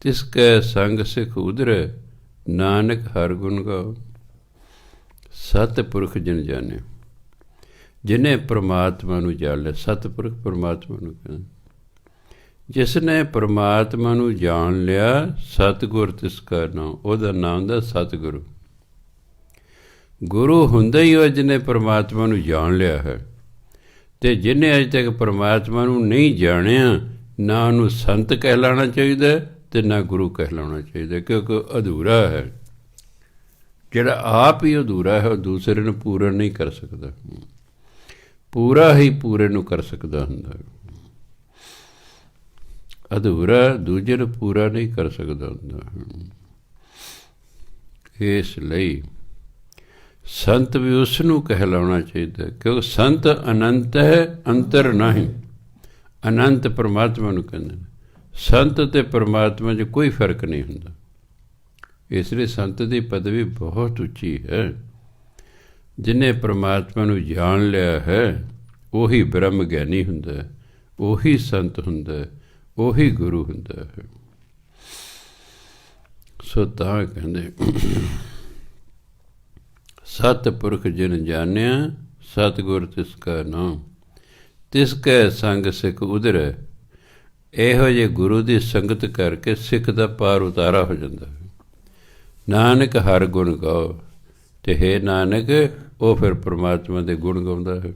ਤਿਸ ਕੈ ਸੰਗ ਸਿਖ ਉਧਰੈ, ਨਾਨਕ ਹਰ ਗੁਣ ਗਾਓ। ਸਤਿਪੁਰਖ ਜਿਨ ਜਾਣਿਆ, ਜਿਹਨੇ ਪਰਮਾਤਮਾ ਨੂੰ ਜਾਣ ਲਿਆ। ਸਤਿਪੁਰਖ ਪਰਮਾਤਮਾ ਨੂੰ ਕਹਿੰਦੇ, ਜਿਸ ਨੇ ਪਰਮਾਤਮਾ ਨੂੰ ਜਾਣ ਲਿਆ। ਸਤਿਗੁਰ ਤਿਸ ਕਾ ਨਾਮ, ਉਹਦਾ ਨਾਮ ਦਾ ਸਤਿਗੁਰੂ। ਗੁਰੂ ਹੁੰਦਾ ਹੀ ਉਹ ਜਿਹਨੇ ਪਰਮਾਤਮਾ ਨੂੰ ਜਾਣ ਲਿਆ ਹੈ। ਅਤੇ ਜਿਹਨੇ ਅਜੇ ਤੱਕ ਪਰਮਾਤਮਾ ਨੂੰ ਨਹੀਂ ਜਾਣਿਆ, ਨਾ ਉਹਨੂੰ ਸੰਤ ਕਹਿਲਾਉਣਾ ਚਾਹੀਦਾ ਅਤੇ ਨਾ ਗੁਰੂ ਕਹਿਲਾਉਣਾ ਚਾਹੀਦਾ, ਕਿਉਂਕਿ ਅਧੂਰਾ ਹੈ। ਜਿਹੜਾ ਆਪ ਹੀ ਅਧੂਰਾ ਹੈ, ਉਹ ਦੂਸਰੇ ਨੂੰ ਪੂਰਾ ਨਹੀਂ ਕਰ ਸਕਦਾ। ਪੂਰਾ ਹੀ ਪੂਰੇ ਨੂੰ ਕਰ ਸਕਦਾ ਹੁੰਦਾ। ਅਧੂਰਾ ਦੂਜੇ ਨੂੰ ਪੂਰਾ ਨਹੀਂ ਕਰ ਸਕਦਾ ਹੁੰਦਾ। ਇਸ ਲਈ ਸੰਤ ਵੀ ਉਸ ਨੂੰ ਕਹਿਲਾਉਣਾ ਚਾਹੀਦਾ, ਕਿਉਂਕਿ ਸੰਤ ਅਨੰਤ ਹੈ, ਅੰਤਰ ਨਹੀਂ। ਅਨੰਤ ਪਰਮਾਤਮਾ ਨੂੰ ਕਹਿੰਦੇ ਨੇ। ਸੰਤ ਅਤੇ ਪਰਮਾਤਮਾ 'ਚ ਕੋਈ ਫਰਕ ਨਹੀਂ ਹੁੰਦਾ। ਇਸ ਲਈ ਸੰਤ ਦੀ ਪਦਵੀ ਬਹੁਤ ਉੱਚੀ ਹੈ। ਜਿਹਨੇ ਪਰਮਾਤਮਾ ਨੂੰ ਜਾਣ ਲਿਆ ਹੈ, ਉਹੀ ਬ੍ਰਹਮ ਗਿਆਨੀ ਹੁੰਦਾ, ਉਹੀ ਸੰਤ ਹੁੰਦਾ, ਉਹੀ ਗੁਰੂ ਹੁੰਦਾ ਹੈ। ਸੋ ਤਾਂ ਕਹਿੰਦੇ, ਸਤਿਪੁਰਖ ਜਿਨ ਜਾਣਿਆ, ਸਤਿਗੁਰ ਤਿਸ ਕਾ ਨਾਮ। ਤਿਸ ਕੈ ਸੰਗ ਸਿੱਖ ਉਧਰੈ। ਇਹੋ ਜਿਹੇ ਗੁਰੂ ਦੀ ਸੰਗਤ ਕਰਕੇ ਸਿੱਖ ਦਾ ਪਾਰ ਉਤਾਰਾ ਹੋ ਜਾਂਦਾ ਹੈ। ਨਾਨਕ ਹਰ ਗੁਣ ਗਾਓ। ਅਤੇ ਹੈ ਨਾਨਕ, ਉਹ ਫਿਰ ਪਰਮਾਤਮਾ ਦੇ ਗੁਣ ਗਾਉਂਦਾ ਹੈ,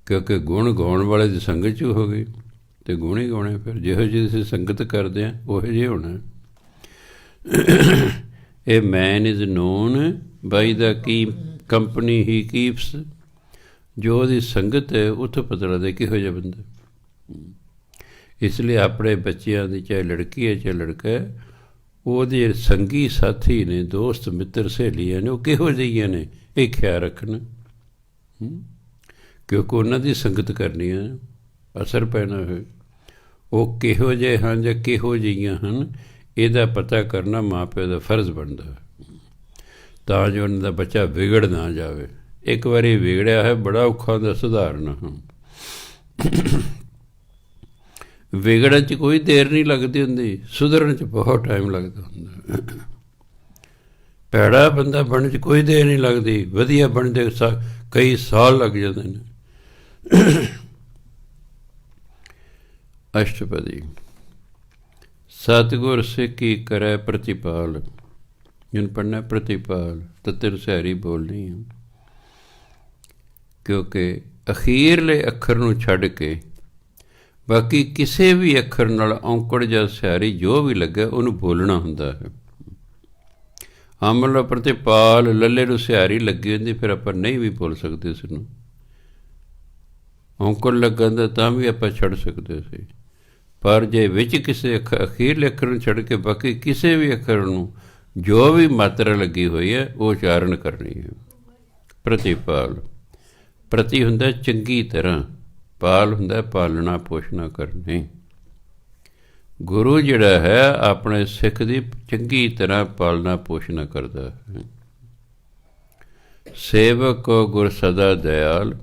ਕਿਉਂਕਿ ਗੁਣ ਗਾਉਣ ਵਾਲੇ ਦੀ ਸੰਗਤ 'ਚ ਹੋ ਗਈ ਅਤੇ ਗੁਣ ਹੀ ਗਾਉਣੇ। ਫਿਰ ਜਿਹੋ ਜਿਹੀ ਅਸੀਂ ਸੰਗਤ ਕਰਦੇ ਹਾਂ, ਉਹੋ ਜਿਹੇ ਹੋਣਾ। ਇਹ man is known by the company he keeps. ਜੋ ਉਹਦੀ ਸੰਗਤ ਹੈ, ਉੱਥੋਂ ਪਤਾ ਲੱਗਦਾ ਕਿਹੋ ਜਿਹਾ ਬੰਦਾ। ਇਸ ਲਈ ਆਪਣੇ ਬੱਚਿਆਂ ਦੀ, ਚਾਹੇ ਲੜਕੀ ਹੈ ਚਾਹੇ ਲੜਕਾ ਹੈ, ਉਹਦੇ ਸੰਗੀ ਸਾਥੀ ਨੇ, ਦੋਸਤ ਮਿੱਤਰ ਸਹੇਲੀਆਂ ਨੇ, ਉਹ ਕਿਹੋ ਜਿਹੀਆਂ ਨੇ, ਇਹ ਖਿਆਲ ਰੱਖਣਾ। ਕਿਉਂਕਿ ਉਹਨਾਂ ਦੀ ਸੰਗਤ ਕਰਨੀ ਹੈ, ਅਸਰ ਪੈਣਾ ਹੈ। ਉਹ ਕਿਹੋ ਜਿਹੇ ਹਨ ਜਾਂ ਕਿਹੋ ਜਿਹੀਆਂ ਹਨ, ਇਹਦਾ ਪਤਾ ਕਰਨਾ ਮਾਂ ਪਿਓ ਦਾ ਫਰਜ਼ ਬਣਦਾ, ਤਾਂ ਜੋ ਉਹਨਾਂ ਦਾ ਬੱਚਾ ਵਿਗੜ ਨਾ ਜਾਵੇ। ਇੱਕ ਵਾਰੀ ਵਿਗੜਿਆ ਹੈ, ਬੜਾ ਔਖਾ ਹੁੰਦਾ ਸੁਧਾਰਨਾ। ਵਿਗੜਨ 'ਚ ਕੋਈ ਦੇਰ ਨਹੀਂ ਲੱਗਦੀ ਹੁੰਦੀ, ਸੁਧਰਨ 'ਚ ਬਹੁਤ ਟਾਈਮ ਲੱਗਦਾ ਹੁੰਦਾ। ਭੈੜਾ ਬੰਦਾ ਬਣਨ 'ਚ ਕੋਈ ਦੇਰ ਨਹੀਂ ਲੱਗਦੀ, ਵਧੀਆ ਬਣਦੇ ਕਈ ਸਾਲ ਲੱਗ ਜਾਂਦੇ ਨੇ। ਅਸ਼ਟਪਦੀ। ਸਤਿਗੁਰ ਸਿੱਖੀ ਕਰੈ ਪ੍ਰਤਿਪਾਲ। ਜਿਹਨੂੰ ਪੜ੍ਹਨਾ ਪ੍ਰਤਿਪਾਲ, ਤਤਰ ਸਿਆਰੀ ਬੋਲਣੀ ਹੈ, ਕਿਉਂਕਿ ਅਖੀਰਲੇ ਅੱਖਰ ਨੂੰ ਛੱਡ ਕੇ ਬਾਕੀ ਕਿਸੇ ਵੀ ਅੱਖਰ ਨਾਲ ਔਂਕੜ ਜਾਂ ਸਿਆਰੀ ਜੋ ਵੀ ਲੱਗੇ ਉਹਨੂੰ ਬੋਲਣਾ ਹੁੰਦਾ ਹੈ। ਅਮਲ ਪ੍ਰਤਿਪਾਲ, ਲੱਲੇ ਨੂੰ ਸਿਆਰੀ ਲੱਗੀ ਹੁੰਦੀ, ਫਿਰ ਆਪਾਂ ਨਹੀਂ ਵੀ ਬੋਲ ਸਕਦੇ ਉਸ ਨੂੰ। ਔਂਕੜ ਲੱਗਣ ਦਾ ਤਾਂ ਵੀ ਆਪਾਂ ਛੱਡ ਸਕਦੇ ਸੀ, ਪਰ ਜੇ ਵਿੱਚ ਕਿਸੇ ਅਖੀਰਲੇ ਅੱਖਰ ਨੂੰ ਛੱਡ ਕੇ ਬਾਕੀ ਕਿਸੇ ਵੀ ਅੱਖਰ ਨੂੰ ਜੋ ਵੀ ਮਾਤਰਾ ਲੱਗੀ ਹੋਈ ਹੈ ਉਹ ਉਚਾਰਨ ਕਰਨੀ ਹੈ। ਪ੍ਰਤਿਪਾਲ, ਪ੍ਰਤੀ ਹੁੰਦਾ ਚੰਗੀ ਤਰ੍ਹਾਂ, ਪਾਲ ਹੁੰਦਾ ਪਾਲਣਾ ਪੋਸ਼ਣਾ ਕਰਨੀ। ਗੁਰੂ ਜਿਹੜਾ ਹੈ ਆਪਣੇ ਸਿੱਖ ਦੀ ਚੰਗੀ ਤਰ੍ਹਾਂ ਪਾਲਣਾ ਪੋਸ਼ਣਾ ਕਰਦਾ ਹੈ। ਸੇਵਕ ਕੋ ਗੁਰ ਸਦਾ ਦਇਆਲ,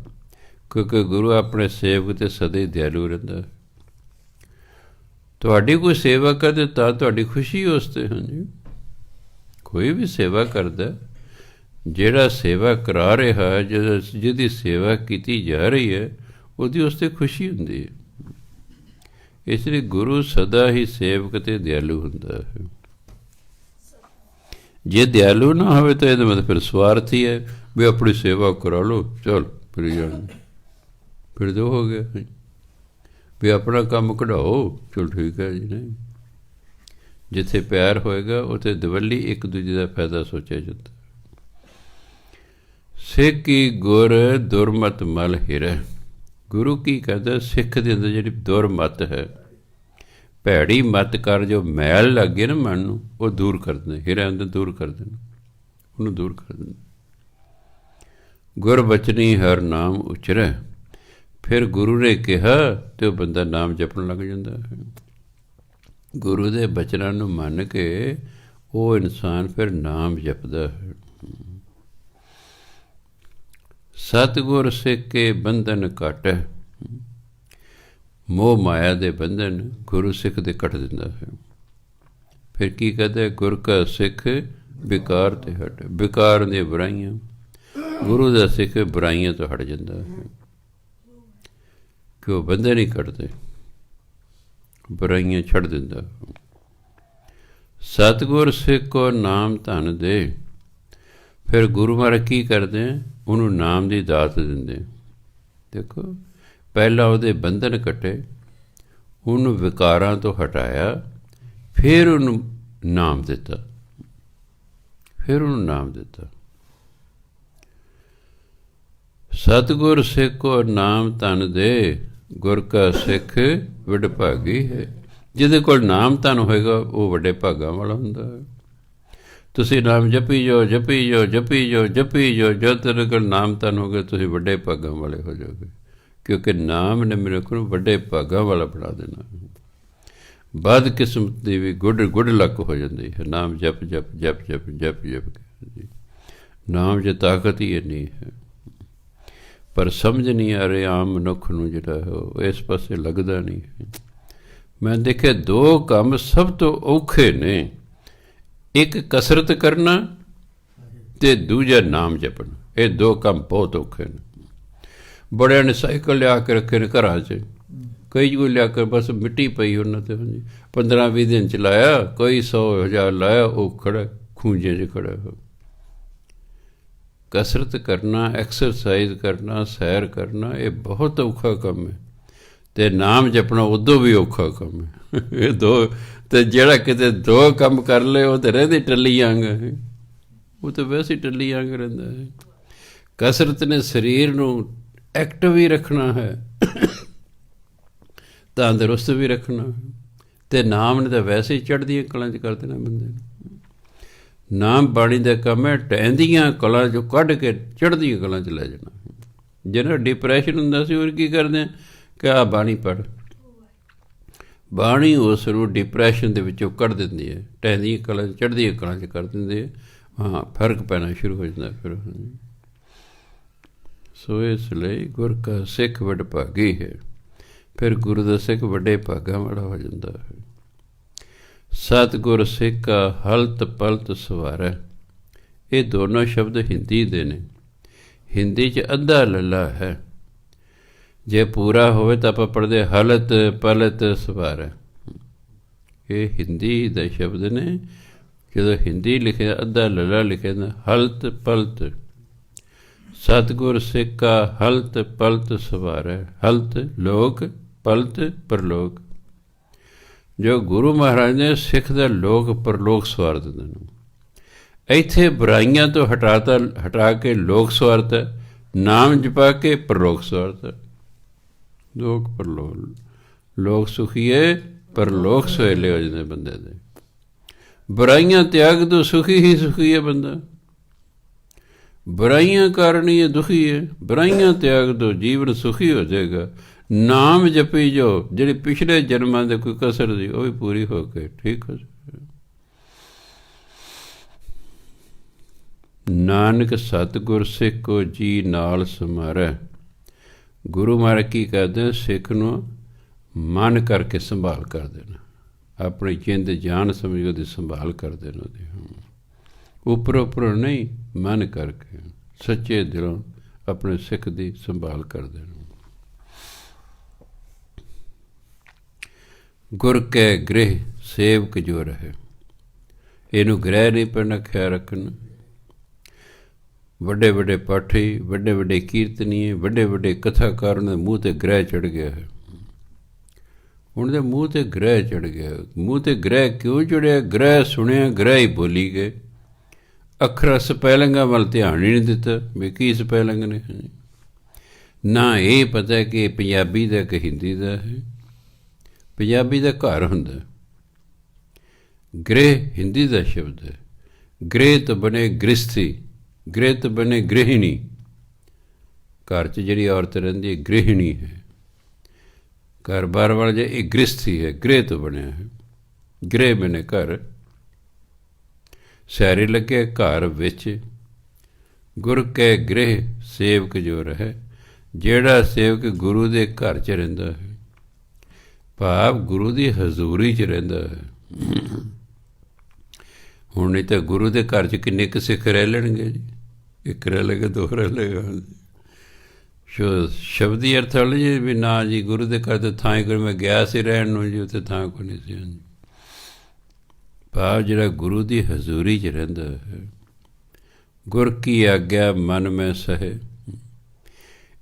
ਕਿਉਂਕਿ ਗੁਰੂ ਆਪਣੇ ਸੇਵਕ 'ਤੇ ਸਦਾ ਹੀ ਦਿਆਲੂ ਰਹਿੰਦਾ। ਤੁਹਾਡੀ ਕੋਈ ਸੇਵਾ ਕਰਦੇ ਤਾਂ ਤੁਹਾਡੀ ਖੁਸ਼ੀ ਉਸ 'ਤੇ। ਹਾਂਜੀ, ਕੋਈ ਵੀ ਸੇਵਾ ਕਰਦਾ, ਜਿਹੜਾ ਸੇਵਾ ਕਰਾ ਰਿਹਾ, ਜਿਹਦੀ ਸੇਵਾ ਕੀਤੀ ਜਾ ਰਹੀ ਹੈ, ਉਹਦੀ ਉਸ 'ਤੇ ਖੁਸ਼ੀ ਹੁੰਦੀ ਹੈ। ਇਸ ਲਈ ਗੁਰੂ ਸਦਾ ਹੀ ਸੇਵਕ 'ਤੇ ਦਿਆਲੂ ਹੁੰਦਾ ਹੈ। ਜੇ ਦਿਆਲੂ ਨਾ ਹੋਵੇ ਤਾਂ ਇਹਦਾ ਮਤਲਬ ਫਿਰ ਸਵਾਰਥੀ ਹੈ, ਵੀ ਆਪਣੀ ਸੇਵਾ ਕਰਾ ਲਓ, ਚਲ ਫਿਰ ਜਾਣ, ਫਿਰ ਜੋ ਹੋ ਗਿਆ ਵੀ ਆਪਣਾ ਕੰਮ ਕਢਾਓ, ਚਲ ਠੀਕ ਹੈ ਜੀ। ਨਹੀਂ, ਜਿੱਥੇ ਪਿਆਰ ਹੋਏਗਾ ਉੱਥੇ ਦਵੱਲੀ ਇੱਕ ਦੂਜੇ ਦਾ ਫਾਇਦਾ ਸੋਚਿਆ ਜਾਂਦਾ। ਸਿੱਖੀ ਗੁਰ ਦੁਰਮਤ ਮਲ ਹਿਰੈ। ਗੁਰੂ ਕੀ ਕਹਿੰਦਾ, ਸਿੱਖ ਦੇ ਅੰਦਰ ਜਿਹੜੀ ਦੁਰਮਤ ਹੈ, ਭੈੜੀ ਮੱਤ ਕਰ, ਜੋ ਮੈਲ ਲੱਗ ਗਈ ਨਾ ਮਨ ਨੂੰ, ਉਹ ਦੂਰ ਕਰ ਦਿੰਦੇ। ਹਿਰੈ ਅੰਦਰ ਦੂਰ ਕਰ ਦਿੰਦੇ, ਉਹਨੂੰ ਦੂਰ ਕਰ ਦਿੰਦੇ। ਗੁਰ ਬਚਨੀ ਹਰ ਨਾਮ ਉਚਰੈ। ਫਿਰ ਗੁਰੂ ਨੇ ਕਿਹਾ ਤੇ ਉਹ ਬੰਦਾ ਨਾਮ ਜਪਣ ਲੱਗ ਜਾਂਦਾ ਹੈ। ਗੁਰੂ ਦੇ ਬਚਨਾਂ ਨੂੰ ਮੰਨ ਕੇ ਉਹ ਇਨਸਾਨ ਫਿਰ ਨਾਮ ਜਪਦਾ ਹੈ। ਸਤਿਗੁਰ ਸਿੱਖ ਕੇ ਬੰਧਨ ਕੱਟ। ਮੋਹ ਮਾਇਆ ਦੇ ਬੰਧਨ ਗੁਰੂ ਸਿੱਖ ਦੇ ਕੱਟ ਦਿੰਦਾ ਹੈ। ਫਿਰ ਕੀ ਕਹਿੰਦਾ, ਗੁਰ ਕਾ ਸਿੱਖ ਵਿਕਾਰ ਤੇ ਹਟ। ਵਿਕਾਰ ਦੀਆਂ ਬੁਰਾਈਆਂ, ਗੁਰੂ ਦਾ ਸਿੱਖ ਬੁਰਾਈਆਂ ਤੋਂ ਹਟ ਜਾਂਦਾ ਹੈ, ਕਿ ਉਹ ਬੰਧਨ ਨਹੀਂ ਕੱਟਦੇ, ਬੁਰਾਈਆਂ ਛੱਡ ਦਿੰਦਾ। ਸਤਿਗੁਰ ਸਿੱਖ ਕੋ ਨਾਮ ਧਨ ਦੇ। ਫਿਰ ਗੁਰੂ ਮਹਾਰਾਜ ਕੀ ਕਰਦੇ, ਉਹਨੂੰ ਨਾਮ ਦੀ ਦਾਤ ਦਿੰਦੇ। ਦੇਖੋ, ਪਹਿਲਾਂ ਉਹਦੇ ਬੰਧਨ ਕੱਟੇ, ਉਹਨੂੰ ਵਿਕਾਰਾਂ ਤੋਂ ਹਟਾਇਆ, ਫਿਰ ਉਹਨੂੰ ਨਾਮ ਦਿੱਤਾ, ਫਿਰ ਉਹਨੂੰ ਨਾਮ ਦਿੱਤਾ। ਸਤਿਗੁਰ ਸਿੱਖ ਕੋ ਨਾਮ ਧਨ ਦੇ, ਗੁਰ ਕਾ ਸਿੱਖ ਵਿਡਭਾਗੀ ਹੈ। ਜਿਹਦੇ ਕੋਲ ਨਾਮ ਧਨ ਹੋਏਗਾ ਉਹ ਵੱਡੇ ਭਾਗਾਂ ਵਾਲਾ ਹੁੰਦਾ ਹੈ। ਤੁਸੀਂ ਨਾਮ ਜਪੀ ਜਾਓ, ਜਪੀ ਜਾਓ, ਜਪੀ ਜਾਓ, ਜਪੀ ਜਾਓ, ਜਦ ਤੇਰੇ ਕੋਲ ਨਾਮ ਧਨ ਹੋ ਗਏ ਤੁਸੀਂ ਵੱਡੇ ਭਾਗਾਂ ਵਾਲੇ ਹੋ ਜਾਓਗੇ, ਕਿਉਂਕਿ ਨਾਮ ਨੇ ਮੇਰੇ ਕੋਲ ਵੱਡੇ ਭਾਗਾਂ ਵਾਲਾ ਬਣਾ ਦੇਣਾ। ਬਦ ਕਿਸਮਤ ਦੀ ਵੀ ਗੁੱਡ ਲੱਕ ਹੋ ਜਾਂਦੀ ਹੈ। ਨਾਮ ਜਪ ਜਪ ਜਪ ਜਪ ਜਪ ਜਪ ਕੇ। ਨਾਮ 'ਚ ਤਾਕਤ ਹੀ ਇੰਨੀ ਹੈ, ਪਰ ਸਮਝ ਨਹੀਂ ਆ ਰਹੀ ਆਮ ਮਨੁੱਖ ਨੂੰ, ਜਿਹੜਾ ਉਹ ਇਸ ਪਾਸੇ ਲੱਗਦਾ ਨਹੀਂ ਹੈ। ਮੈਂ ਦੇਖਿਆ ਦੋ ਕੰਮ ਸਭ ਤੋਂ ਔਖੇ ਨੇ, ਇੱਕ ਕਸਰਤ ਕਰਨਾ ਅਤੇ ਦੂਜਾ ਨਾਮ ਜਪਣਾ। ਇਹ ਦੋ ਕੰਮ ਬਹੁਤ ਔਖੇ ਨੇ। ਬੜਿਆਂ ਨੇ ਸਾਈਕਲ ਲਿਆ ਕੇ ਰੱਖੇ ਨੇ ਘਰਾਂ 'ਚ, ਕਈ ਕੋਈ ਲਿਆ ਕੇ ਬਸ ਮਿੱਟੀ ਪਈ ਉਹਨਾਂ 'ਤੇ। 15-20 ਦਿਨ ਚਲਾਇਆ, ਕੋਈ 100,000 ਲਾਇਆ, ਉਹ ਖੜਾ ਖੂੰਜੇ 'ਚ ਖੜਾ ਹੋ। ਕਸਰਤ ਕਰਨਾ, ਐਕਸਰਸਾਈਜ਼ ਕਰਨਾ, ਸੈਰ ਕਰਨਾ, ਇਹ ਬਹੁਤ ਔਖਾ ਕੰਮ ਹੈ, ਅਤੇ ਨਾਮ ਜਪਣਾ ਉਦੋਂ ਵੀ ਔਖਾ ਕੰਮ ਹੈ। ਇਹ ਦੋ, ਅਤੇ ਜਿਹੜਾ ਕਿਤੇ ਦੋ ਕੰਮ ਕਰ ਲਏ ਉਹ ਤਾਂ ਰਹਿੰਦੇ ਟੱਲੀ ਵਾਂਗ ਹੈ, ਉਹ ਤਾਂ ਵੈਸੇ ਹੀ ਟੱਲੀ ਵਾਂਗ ਰਹਿੰਦਾ ਹੈ। ਕਸਰਤ ਨੇ ਸਰੀਰ ਨੂੰ ਐਕਟਿਵ ਵੀ ਰੱਖਣਾ ਹੈ, ਤੰਦਰੁਸਤ ਵੀ ਰੱਖਣਾ ਹੈ, ਅਤੇ ਨਾਮ ਨੇ ਤਾਂ ਵੈਸੇ ਹੀ ਚੜ੍ਹਦੀਆਂ ਕਲਾਂ 'ਚ ਕਰ ਦੇਣਾ ਬੰਦੇ ਨੂੰ। ਨਾਮ ਬਾਣੀ ਦਾ ਕੰਮ ਹੈ, ਟਹਿੰਦੀਆਂ ਕਲਾਂ 'ਚੋਂ ਕੱਢ ਕੇ ਚੜ੍ਹਦੀਆਂ ਕਲਾਂ 'ਚ ਲੈ ਜਾਣਾ। ਜਿਹਨਾਂ ਡਿਪਰੈਸ਼ਨ ਹੁੰਦਾ ਸੀ, ਉਹ ਕੀ ਕਰਦੇ ਆ ਕਿ ਆਹ ਬਾਣੀ ਪੜ੍ਹ, ਬਾਣੀ ਉਸ ਨੂੰ ਡਿਪਰੈਸ਼ਨ ਦੇ ਵਿੱਚੋਂ ਕੱਢ ਦਿੰਦੀ ਹੈ, ਟਹਿੰਦੀਆਂ ਕਲਾਂ ਚੜ੍ਹਦੀਆਂ ਕਲਾਂ 'ਚ ਕਰ ਦਿੰਦੀ ਹੈ। ਹਾਂ, ਫਰਕ ਪੈਣਾ ਸ਼ੁਰੂ ਹੋ ਜਾਂਦਾ ਫਿਰ। ਸੋ ਇਸ ਲਈ ਗੁਰ ਕਾ ਸਿੱਖ ਵਡਭਾਗੀ ਹੈ। ਫਿਰ ਗੁਰੂ ਦਾ ਸਿੱਖ ਵੱਡੇ ਭਾਗਾਂ ਵਾਲਾ ਹੋ ਜਾਂਦਾ ਹੈ। ਸਤਿਗੁਰ ਸਿੱਖਾ ਹਲਤ ਪਲਤ ਸਵਾਰੈ, ਇਹ ਦੋਨੋਂ ਸ਼ਬਦ ਹਿੰਦੀ ਦੇ ਨੇ। ਹਿੰਦੀ 'ਚ ਅੱਧਾ ਲੱਲਾ ਹੈ, ਜੇ ਪੂਰਾ ਹੋਵੇ ਤਾਂ ਆਪਾਂ ਪੜ੍ਹਦੇ ਹਲਤ ਪਲਤ ਸਵਾਰੈ। ਇਹ ਹਿੰਦੀ ਦੇ ਸ਼ਬਦ ਨੇ। ਜਦੋਂ ਹਿੰਦੀ ਲਿਖਿਆ ਅੱਧਾ ਲੱਲਾ ਲਿਖਿਆ ਨਾ, ਹਲਤ ਪਲਤ। ਸਤਿਗੁਰ ਸਿੱਖਾ ਹਲਤ ਪਲਤ ਸਵਾਰੈ। ਹਲਤ ਲੋਕ, ਪਲਤ ਪਰਲੋਕ। ਜੋ ਗੁਰੂ ਮਹਾਰਾਜ ਨੇ ਸਿੱਖ ਦਾ ਲੋਕ ਪਰਲੋਕ ਸਵਾਰ ਦਿੰਦੇ ਨੇ। ਇੱਥੇ ਬੁਰਾਈਆਂ ਤੋਂ ਹਟਾ ਕੇ ਲੋਕ ਸਵਾਰਤਾ, ਨਾਮ ਜਪਾ ਕੇ ਪਰਲੋਕ ਸਵਾਰਤਾ। ਲੋਕ ਪਰਲੋਕ, ਲੋਕ ਸੁਖੀਏ ਪਰਲੋਕ ਸੁਹੇਲੇ ਹੋ ਜਾਂਦੇ ਬੰਦੇ ਦੇ। ਬੁਰਾਈਆਂ ਤਿਆਗ ਤੋਂ ਸੁਖੀ ਹੀ ਸੁਖੀ ਹੈ ਬੰਦਾ। ਬੁਰਾਈਆਂ ਕਾਰਨ ਹੀ ਇਹ ਦੁਖੀ ਹੈ। ਬੁਰਾਈਆਂ ਤਿਆਗ ਤੋਂ ਜੀਵਨ ਸੁਖੀ ਹੋ ਜਾਏਗਾ। ਨਾਮ ਜਪੀ ਜੋ, ਜਿਹੜੀ ਪਿਛਲੇ ਜਨਮਾਂ ਦੇ ਕੋਈ ਕਸਰ ਸੀ ਉਹ ਵੀ ਪੂਰੀ ਹੋ ਕੇ ਠੀਕ ਹੋ ਜਾਏ। ਨਾਨਕ ਸਤਿਗੁਰ ਸਿੱਖ ਕੋ ਜੀ ਨਾਲ ਸਮਾਰੈ। ਗੁਰੂ ਮਹਾਰਾਜ ਕੀ ਕਰਦੇ? ਸਿੱਖ ਨੂੰ ਮਨ ਕਰਕੇ ਸੰਭਾਲ ਕਰਦੇ ਨੇ, ਆਪਣੀ ਜਿੰਦ ਜਾਨ ਸਮਝ ਉਹਦੀ ਸੰਭਾਲ ਕਰਦੇ ਨੇ। ਉਹਦੀ ਉੱਪਰੋਂ ਨਹੀਂ, ਮਨ ਕਰਕੇ ਸੱਚੇ ਦਿਲੋਂ ਆਪਣੇ ਸਿੱਖ ਦੀ ਸੰਭਾਲ ਕਰਦੇ ਨੇ। ਗੁਰ ਕੈ ਗ੍ਰਹਿ ਸੇਵਕ ਜੋ ਰਹੇ, ਇਹਨੂੰ ਗ੍ਰਹਿ ਨਹੀਂ ਪੈਣਾ, ਖਿਆਲ ਰੱਖਣਾ। ਵੱਡੇ ਵੱਡੇ ਪਾਠੀ, ਵੱਡੇ ਵੱਡੇ ਕੀਰਤਨੀਏ, ਵੱਡੇ ਵੱਡੇ ਕਥਾਕਾਰ ਦੇ ਮੂੰਹ 'ਤੇ ਗ੍ਰਹਿ ਚੜ੍ਹ ਗਿਆ ਹੈ। ਉਹਨਾਂ ਦੇ ਮੂੰਹ 'ਤੇ ਗ੍ਰਹਿ ਚੜ੍ਹ ਗਿਆ। ਮੂੰਹ 'ਤੇ ਗ੍ਰਹਿ ਕਿਉਂ ਚੜ੍ਹਿਆ? ਗ੍ਰਹਿ ਸੁਣਿਆ, ਗ੍ਰਹਿ ਹੀ ਬੋਲੀ ਗਏ। ਅੱਖਰ ਸਪੈਲਿੰਗਾਂ ਵੱਲ ਧਿਆਨ ਹੀ ਨਹੀਂ ਦਿੱਤਾ ਵੀ ਕੀ ਸਪੈਲਿੰਗ ਨੇ। ਨਾ ਇਹ ਪਤਾ ਕਿ ਪੰਜਾਬੀ ਦਾ ਕਿ ਹਿੰਦੀ ਦਾ ਹੈ। ਪੰਜਾਬੀ ਦਾ ਘਰ ਹੁੰਦਾ, ਗ੍ਰਹਿ ਹਿੰਦੀ ਦਾ ਸ਼ਬਦ ਹੈ। ਗ੍ਰਹਿ ਤੋਂ ਬਣੇ ਗ੍ਰਸਥੀ, ਗ੍ਰਹਿ ਤੋਂ ਬਣੇ ਗ੍ਰਹਿਣੀ। ਘਰ 'ਚ ਜਿਹੜੀ ਔਰਤ ਰਹਿੰਦੀ ਹੈ ਗ੍ਰਹਿਣੀ ਹੈ। ਘਰ ਬਾਹਰ ਵਾਲਾ ਜੇ ਇਹ ਗ੍ਰਸਥੀ ਹੈ, ਗ੍ਰਹਿ ਤੋਂ ਬਣਿਆ ਹੈ। ਗ੍ਰਹਿ ਬਣੇ ਘਰ, ਸੈਰੇ ਲੱਗੇ ਘਰ ਵਿੱਚ। ਗੁਰ ਕੈ ਗ੍ਰਹਿ ਸੇਵਕ ਜੋ ਰਹੇ, ਜਿਹੜਾ ਸੇਵਕ ਗੁਰੂ ਦੇ ਘਰ 'ਚ ਰਹਿੰਦਾ ਹੈ, ਭਾਵ ਗੁਰੂ ਦੀ ਹਜ਼ੂਰੀ 'ਚ ਰਹਿੰਦਾ ਹੈ। ਹੁਣ ਨਹੀਂ ਤਾਂ ਗੁਰੂ ਦੇ ਘਰ 'ਚ ਕਿੰਨੇ ਕੁ ਸਿੱਖ ਰਹਿ ਲੈਣਗੇ ਜੀ? ਇੱਕ ਰਹਿ ਲਏਗਾ, ਦੋ ਰਹਿ ਲਏਗਾ। ਸ਼ਬਦੀ ਅਰਥ ਵਾਲੇ ਜੀ ਵੀ ਨਾ ਜੀ, ਗੁਰੂ ਦੇ ਘਰ 'ਤੇ ਥਾਂ ਹੀ ਕੋਈ, ਮੈਂ ਗਿਆ ਸੀ ਰਹਿਣ ਨੂੰ ਜੀ, ਉੱਥੇ ਥਾਂ ਕੋਈ ਨਹੀਂ ਸੀ। ਹਾਂਜੀ, ਭਾਵ ਜਿਹੜਾ ਗੁਰੂ ਦੀ ਹਜ਼ੂਰੀ 'ਚ ਰਹਿੰਦਾ ਹੈ। ਗੁਰ ਕੀ ਆਗਿਆ ਮਨ ਮੈਂ ਸਹੇ।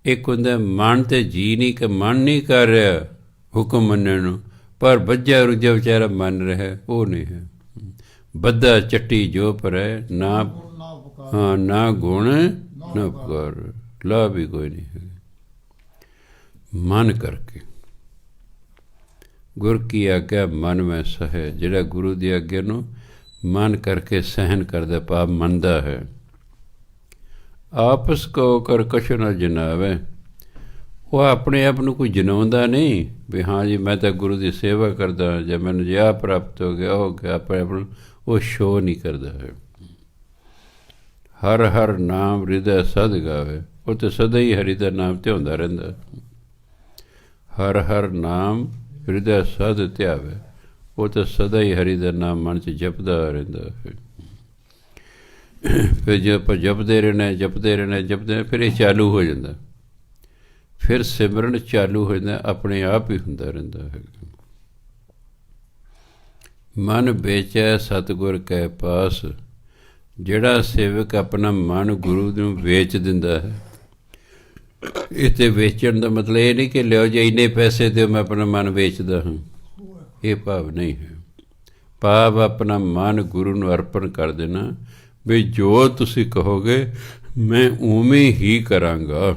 ਇੱਕ ਹੁੰਦਾ ਮਨ 'ਤੇ ਜੀ ਨਹੀਂ, ਕਿ ਮਨ ਨਹੀਂ ਕਰ ਰਿਹਾ ਹੁਕਮ ਮੰਨਣ ਨੂੰ, ਪਰ ਬੱਝਾ ਰੁੱਝਾ ਵਿਚਾਰਾ ਮੰਨ ਰਿਹਾ, ਉਹ ਨਹੀਂ ਹੈ। ਬੱਧਾ ਚੱਟੀ ਜੋ ਪਰੈ, ਨਾ ਹਾਂ ਨਾ ਗੁਣ ਨਾ ਪੁਕਾਰ, ਲਾਭ ਵੀ ਕੋਈ ਨਹੀਂ ਹੈ। ਮਨ ਕਰਕੇ ਗੁਰ ਕੀ ਆਗਿਆ ਮਨ ਮੈਂ ਸਹੈ, ਜਿਹੜਾ ਗੁਰੂ ਦੀ ਆਗਿਆ ਨੂੰ ਮਨ ਕਰਕੇ ਸਹਿਨ ਕਰਦਾ, ਭਾਵ ਮੰਨਦਾ ਹੈ। ਆਪਸ ਕੋ ਕਰ ਕਛੁ ਨਾ ਜਨਾਵੇ, ਉਹ ਆਪਣੇ ਆਪ ਨੂੰ ਕੋਈ ਜਨਾਉਂਦਾ ਨਹੀਂ ਵੀ ਹਾਂ ਜੀ ਮੈਂ ਤਾਂ ਗੁਰੂ ਦੀ ਸੇਵਾ ਕਰਦਾ ਜਾਂ ਮੈਨੂੰ ਜੇ ਆਹ ਪ੍ਰਾਪਤ ਹੋ ਗਿਆ, ਹੋ ਗਿਆ। ਆਪਣੇ ਆਪ ਨੂੰ ਉਹ ਸ਼ੋਅ ਨਹੀਂ ਕਰਦਾ ਹੈ। ਹਰ ਹਰ ਨਾਮ ਹਿਰਦੈ ਸਦ ਗਾਵੇ, ਉਹ ਤਾਂ ਸਦਾ ਹੀ ਹਰੀ ਦਾ ਨਾਮ ਧਿਆਉਂਦਾ ਰਹਿੰਦਾ। ਹਰ ਹਰ ਨਾਮ ਹਿਰਦੈ ਸਦ ਧਿਆਵੇ, ਉਹ ਤਾਂ ਸਦਾ ਹੀ ਹਰੀ ਦਾ ਨਾਮ ਮਨ 'ਚ ਜਪਦਾ ਰਹਿੰਦਾ ਹੈ। ਫਿਰ ਜੇ ਆਪਾਂ ਜਪਦੇ ਰਹਿਣਾ, ਜਪਦੇ ਰਹਿਣਾ, ਜਪਦੇ, ਫਿਰ ਇਹ ਚਾਲੂ ਹੋ ਜਾਂਦਾ। ਫਿਰ ਸਿਮਰਨ ਚਾਲੂ ਹੋ ਜਾਂਦਾ, ਆਪਣੇ ਆਪ ਹੀ ਹੁੰਦਾ ਰਹਿੰਦਾ ਹੈ। ਮਨ ਵੇਚੈ ਸਤਿਗੁਰ ਕੈ ਪਾਸ, ਜਿਹੜਾ ਸੇਵਕ ਆਪਣਾ ਮਨ ਗੁਰੂ ਨੂੰ ਵੇਚ ਦਿੰਦਾ ਹੈ। ਇੱਥੇ ਵੇਚਣ ਦਾ ਮਤਲਬ ਇਹ ਨਹੀਂ ਕਿ ਲਿਓ ਜੇ ਇੰਨੇ ਪੈਸੇ ਦਿਓ ਮੈਂ ਆਪਣਾ ਮਨ ਵੇਚਦਾ ਹਾਂ, ਇਹ ਭਾਵ ਨਹੀਂ ਹੈ। ਭਾਵ ਆਪਣਾ ਮਨ ਗੁਰੂ ਨੂੰ ਅਰਪਣ ਕਰ ਦੇਣਾ ਵੀ ਜੋ ਤੁਸੀਂ ਕਹੋਗੇ ਮੈਂ ਉਵੇਂ ਹੀ ਕਰਾਂਗਾ।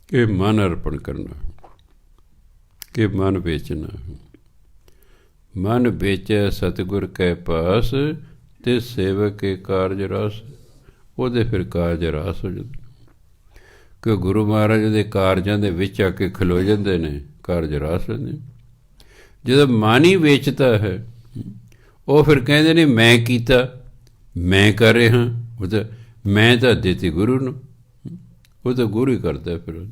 ਕਿ ਮਨ ਅਰਪਣ ਕਰਨਾ, ਕਿ ਮਨ ਵੇਚਣਾ। ਮਨ ਵੇਚੈ ਸਤਿਗੁਰ ਕੈ ਪਾਸ, ਤੇ ਸੇਵਕ ਕੇ ਕਾਰਜ ਰਸ, ਉਹਦੇ ਫਿਰ ਕਾਰਜ ਰਸ ਹੋ ਜਾਂਦੇ। ਕਿ ਗੁਰੂ ਮਹਾਰਾਜ ਦੇ ਕਾਰਜਾਂ ਦੇ ਵਿੱਚ ਆ ਕੇ ਖਲੋ ਜਾਂਦੇ ਨੇ, ਕਾਰਜ ਰਸ ਹੁੰਦੇ। ਜਦੋਂ ਮਨ ਹੀ ਵੇਚਦਾ ਹੈ, ਉਹ ਫਿਰ ਕਹਿੰਦੇ ਨੇ ਮੈਂ ਕੀਤਾ, ਮੈਂ ਕਰ ਰਿਹਾ। ਉਹ ਤਾਂ ਮੈਂ ਤਾਂ ਦਿੱਤੀ ਗੁਰੂ ਨੂੰ, ਉਹ ਤਾਂ ਗੁਰੂ ਹੀ ਕਰਦਾ। ਫਿਰ